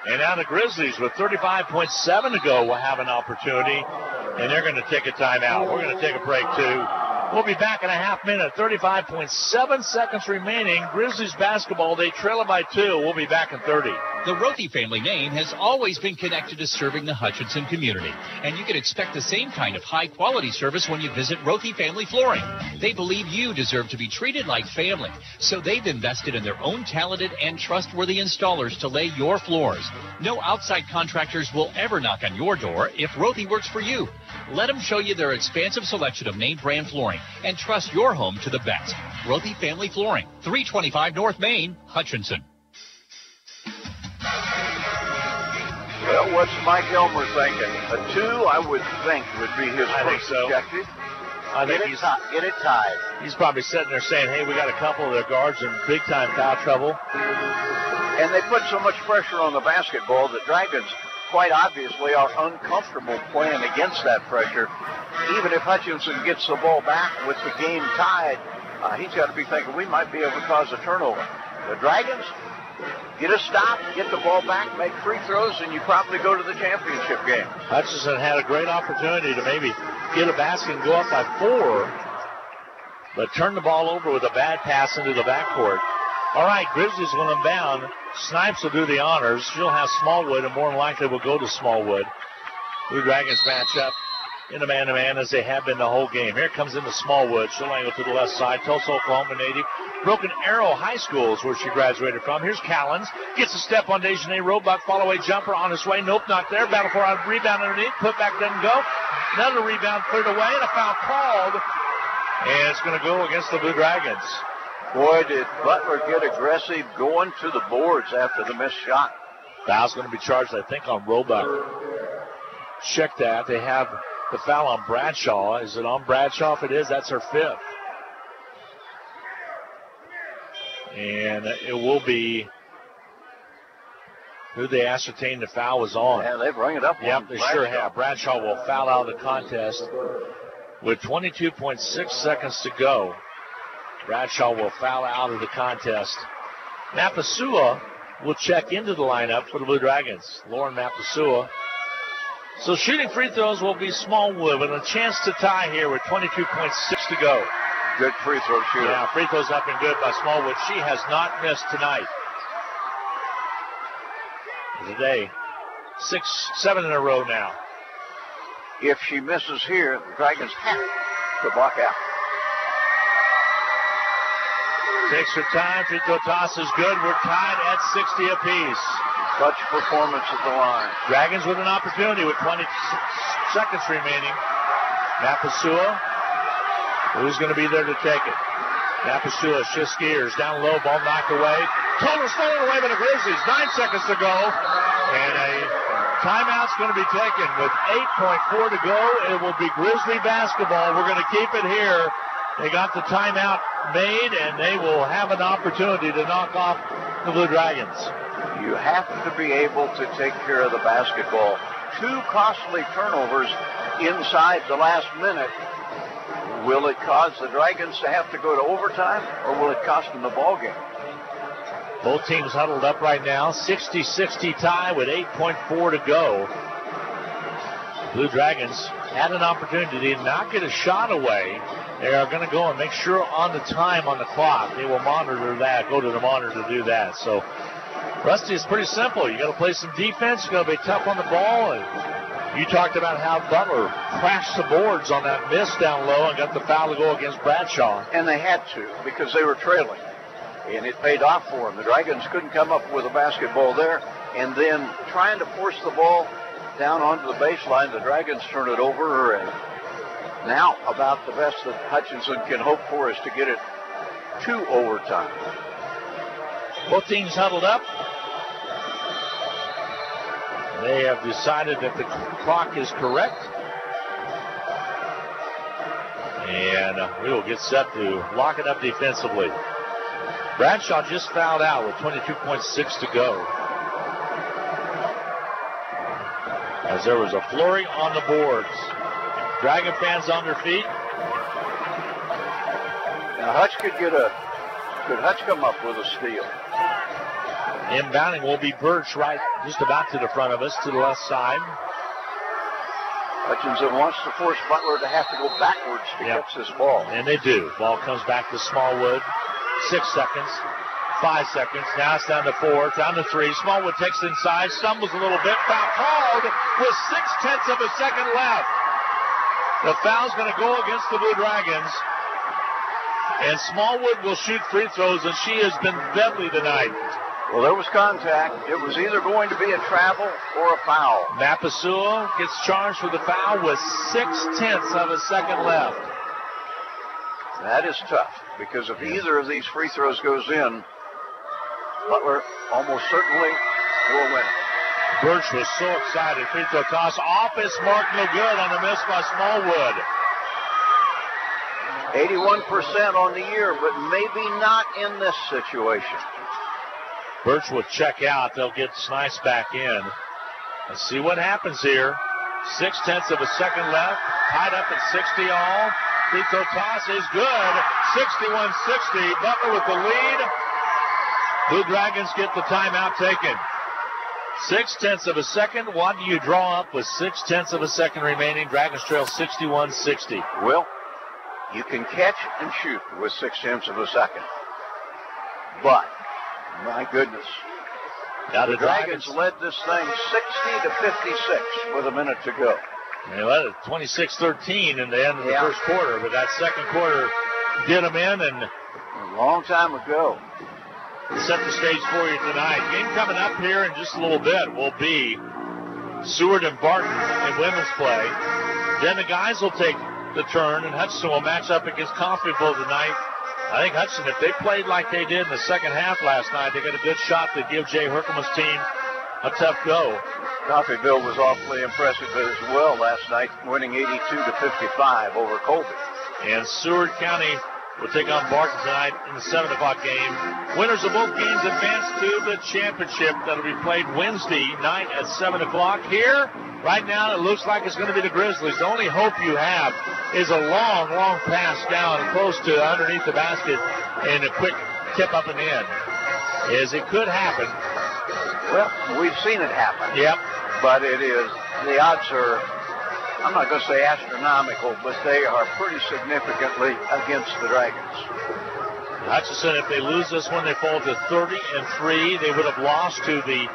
And now the Grizzlies with 35.7 to go will have an opportunity. And they're going to take a timeout. We're going to take a break too. We'll be back in a half minute. 35.7 seconds remaining. Grizzlies basketball. They trail it by 2. We'll be back in 30. The Rothy family name has always been connected to serving the Hutchinson community, and you can expect the same kind of high-quality service when you visit Rothy Family Flooring. They believe you deserve to be treated like family, so they've invested in their own talented and trustworthy installers to lay your floors. No outside contractors will ever knock on your door if Rothy works for you. Let them show you their expansive selection of name brand flooring and trust your home to the best. Rothy Family Flooring, 325 North Main, Hutchinson. Well, what's Mike Elmer thinking? A 2, I would think, would be his first objective. I think get it tied. He's probably sitting there saying, hey, we got a couple of their guards in big-time foul trouble. And they put so much pressure on the basketball that Dragons, quite obviously, are uncomfortable playing against that pressure. Even if Hutchinson gets the ball back with the game tied, he's got to be thinking we might be able to cause a turnover. The Dragons, get a stop, get the ball back, make free throws, and you probably go to the championship game. Hutchinson had a great opportunity to maybe get a basket and go up by 4, but turned the ball over with a bad pass into the backcourt. All right, Grizzlies will inbound. Snipes will do the honors. She'll have Smallwood, and more than likely will go to Smallwood. Blue Dragons match up in a man-to-man as they have been the whole game. Here comes into Smallwood. She'll angle to the left side. Tulsa, Oklahoma native. Broken Arrow High School is where she graduated from. Here's Callens. Gets a step on Dejanay Roebuck. Follow-away jumper on his way. Nope, not there. Battle for a rebound underneath. Put back doesn't go. Another rebound cleared away, and a foul called. And it's going to go against the Blue Dragons. Boy, did Butler get aggressive going to the boards after the missed shot. Foul's going to be charged, I think, on Roebuck. Check that. They have the foul on Bradshaw. Is it on Bradshaw? If it is, that's her 5th. And it will be who they ascertain the foul was on. Yeah, they've rung it up. Yep, they sure have. Bradshaw will foul out of the contest with 22.6 seconds to go. Bradshaw will foul out of the contest. Mapasua will check into the lineup for the Blue Dragons. Lauren Mapasua. So shooting free throws will be Smallwood with a chance to tie here with 22.6 to go. Good free throw shooter. Yeah, free throws up and good by Smallwood. She has not missed tonight. Today, 7 in a row now. If she misses here, the Dragons have to block out. Takes her time. Free throw toss is good. We're tied at 60 apiece. Clutch performance at the line. Dragons with an opportunity with 20 seconds remaining. Mapasua. Who's going to be there to take it? Mapasua shifts gears. Down low. Ball knocked away. Total stolen away by the Grizzlies. 9 seconds to go. And a timeout's going to be taken with 8.4 to go. It will be Grizzly basketball. We're going to keep it here. They got the timeout made, and they will have an opportunity to knock off the Blue Dragons. You have to be able to take care of the basketball. 2 costly turnovers inside the last minute Will it cause the Dragons to have to go to overtime, or will it cost them the ball game? Both teams huddled up right now. 60-60 tie with 8.4 to go. Blue Dragons had an opportunity to not get a shot away. They are going to go and make sure on the time on the clock. They will monitor that, go to the monitor to do that. So, Rusty, it's pretty simple. You got to play some defense. You got to be tough on the ball. And you talked about how Butler crashed the boards on that miss down low and got the foul to go against Bradshaw. And they had to because they were trailing. And it paid off for them. The Dragons couldn't come up with a basketball there. And then trying to force the ball down onto the baseline, the Dragons turn it over. And now about the best that Hutchinson can hope for is to get it to overtime. Both teams huddled up. They have decided that the clock is correct. And we will get set to lock it up defensively. Bradshaw just fouled out with 22.6 to go. As there was a flurry on the boards. Dragon fans on their feet. Now Hutch could Hutch come up with a steal? Inbounding will be Birch right just about to the front of us, to the left side. Hutchinson wants to force Butler to have to go backwards to catch this ball. And they do. Ball comes back to Smallwood. 6 seconds. 5 seconds. Now it's down to 4. Down to 3. Smallwood takes it inside. Stumbles a little bit. Foul called with 0.6 of a second left. The foul's going to go against the Blue Dragons. And Smallwood will shoot free throws, and she has been deadly tonight. Well, there was contact. It was either going to be a travel or a foul. Mapasua gets charged with the foul with 0.6 of a second left. That is tough, because if either of these free throws goes in, Butler almost certainly will win. Birch was so excited. Free throw toss off his mark, no good on the miss by Smallwood. 81% on the year, but maybe not in this situation. Birch will check out. They'll get Snice back in. Let's see what happens here. 0.6 of a second left. Tied up at 60 all. Free throw toss is good. 61-60. Butler with the lead. Blue Dragons get the timeout taken. 0.6 of a second. What do you draw up with 0.6 of a second remaining? Dragons trail 61-60. Well, you can catch and shoot with 0.6 of a second. But, my goodness. Now the Dragons led this thing 60-56 with a minute to go. They led it 26-13 in the end of the first quarter, but that second quarter did them in, and a long time ago. Set the stage for you tonight. Game coming up here in just a little bit will be Seward and Barton in women's play. Then the guys will take the turn, and Hutchinson will match up against Coffeyville tonight. I think Hutchinson, if they played like they did in the second half last night, they got a good shot to give Jay Herkelman's team a tough go. Coffeyville was awfully impressive as well last night, winning 82-55 over Colby. And Seward County will take on Barton tonight in the 7 o'clock game. Winners of both games advance to the championship that will be played Wednesday night at 7 o'clock. Here, right now, it looks like it's going to be the Grizzlies. The only hope you have is a long, long pass down close to underneath the basket and a quick tip up and in. As it could happen. Well, we've seen it happen. Yep. But the odds are, I'm not going to say astronomical, but they are pretty significantly against the Dragons. Hutchinson, if they lose this one, they fall to 30-3. They would have lost to the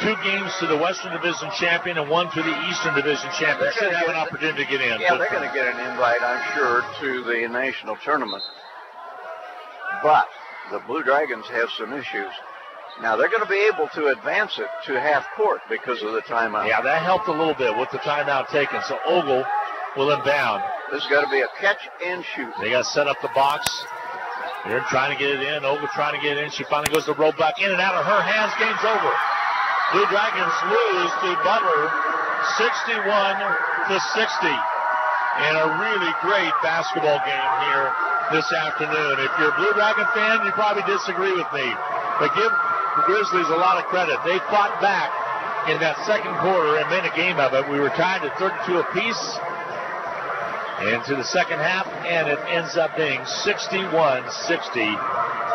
2 games to the Western Division champion and 1 to the Eastern Division champion. They should have an opportunity to get in. Yeah, they're going to get an invite, I'm sure, to the national tournament. But the Blue Dragons have some issues. Now, they're going to be able to advance it to half court because of the timeout. Yeah, that helped a little bit with the timeout taken. So Ogle will inbound. This has got to be a catch and shoot. They got to set up the box. They're trying to get it in. Ogle trying to get it in. She finally goes to roll back in and out of her hands. Game's over. Blue Dragons lose to Butler 61-60. And a really great basketball game here this afternoon. If you're a Blue Dragon fan, you probably disagree with me. But give the Grizzlies a lot of credit. They fought back in that second quarter and made a game of it. We were tied at 32 apiece. into the second half, and it ends up being 61-60.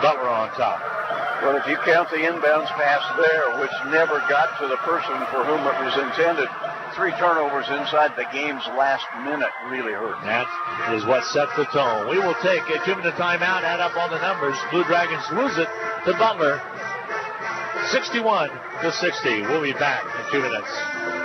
Butler on top. Well, if you count the inbounds pass there, which never got to the person for whom it was intended, 3 turnovers inside the game's last minute really hurt. That is what sets the tone. We will take a 2-minute timeout, add up all the numbers. Blue Dragons lose it to Butler, 61-60. We'll be back in 2 minutes.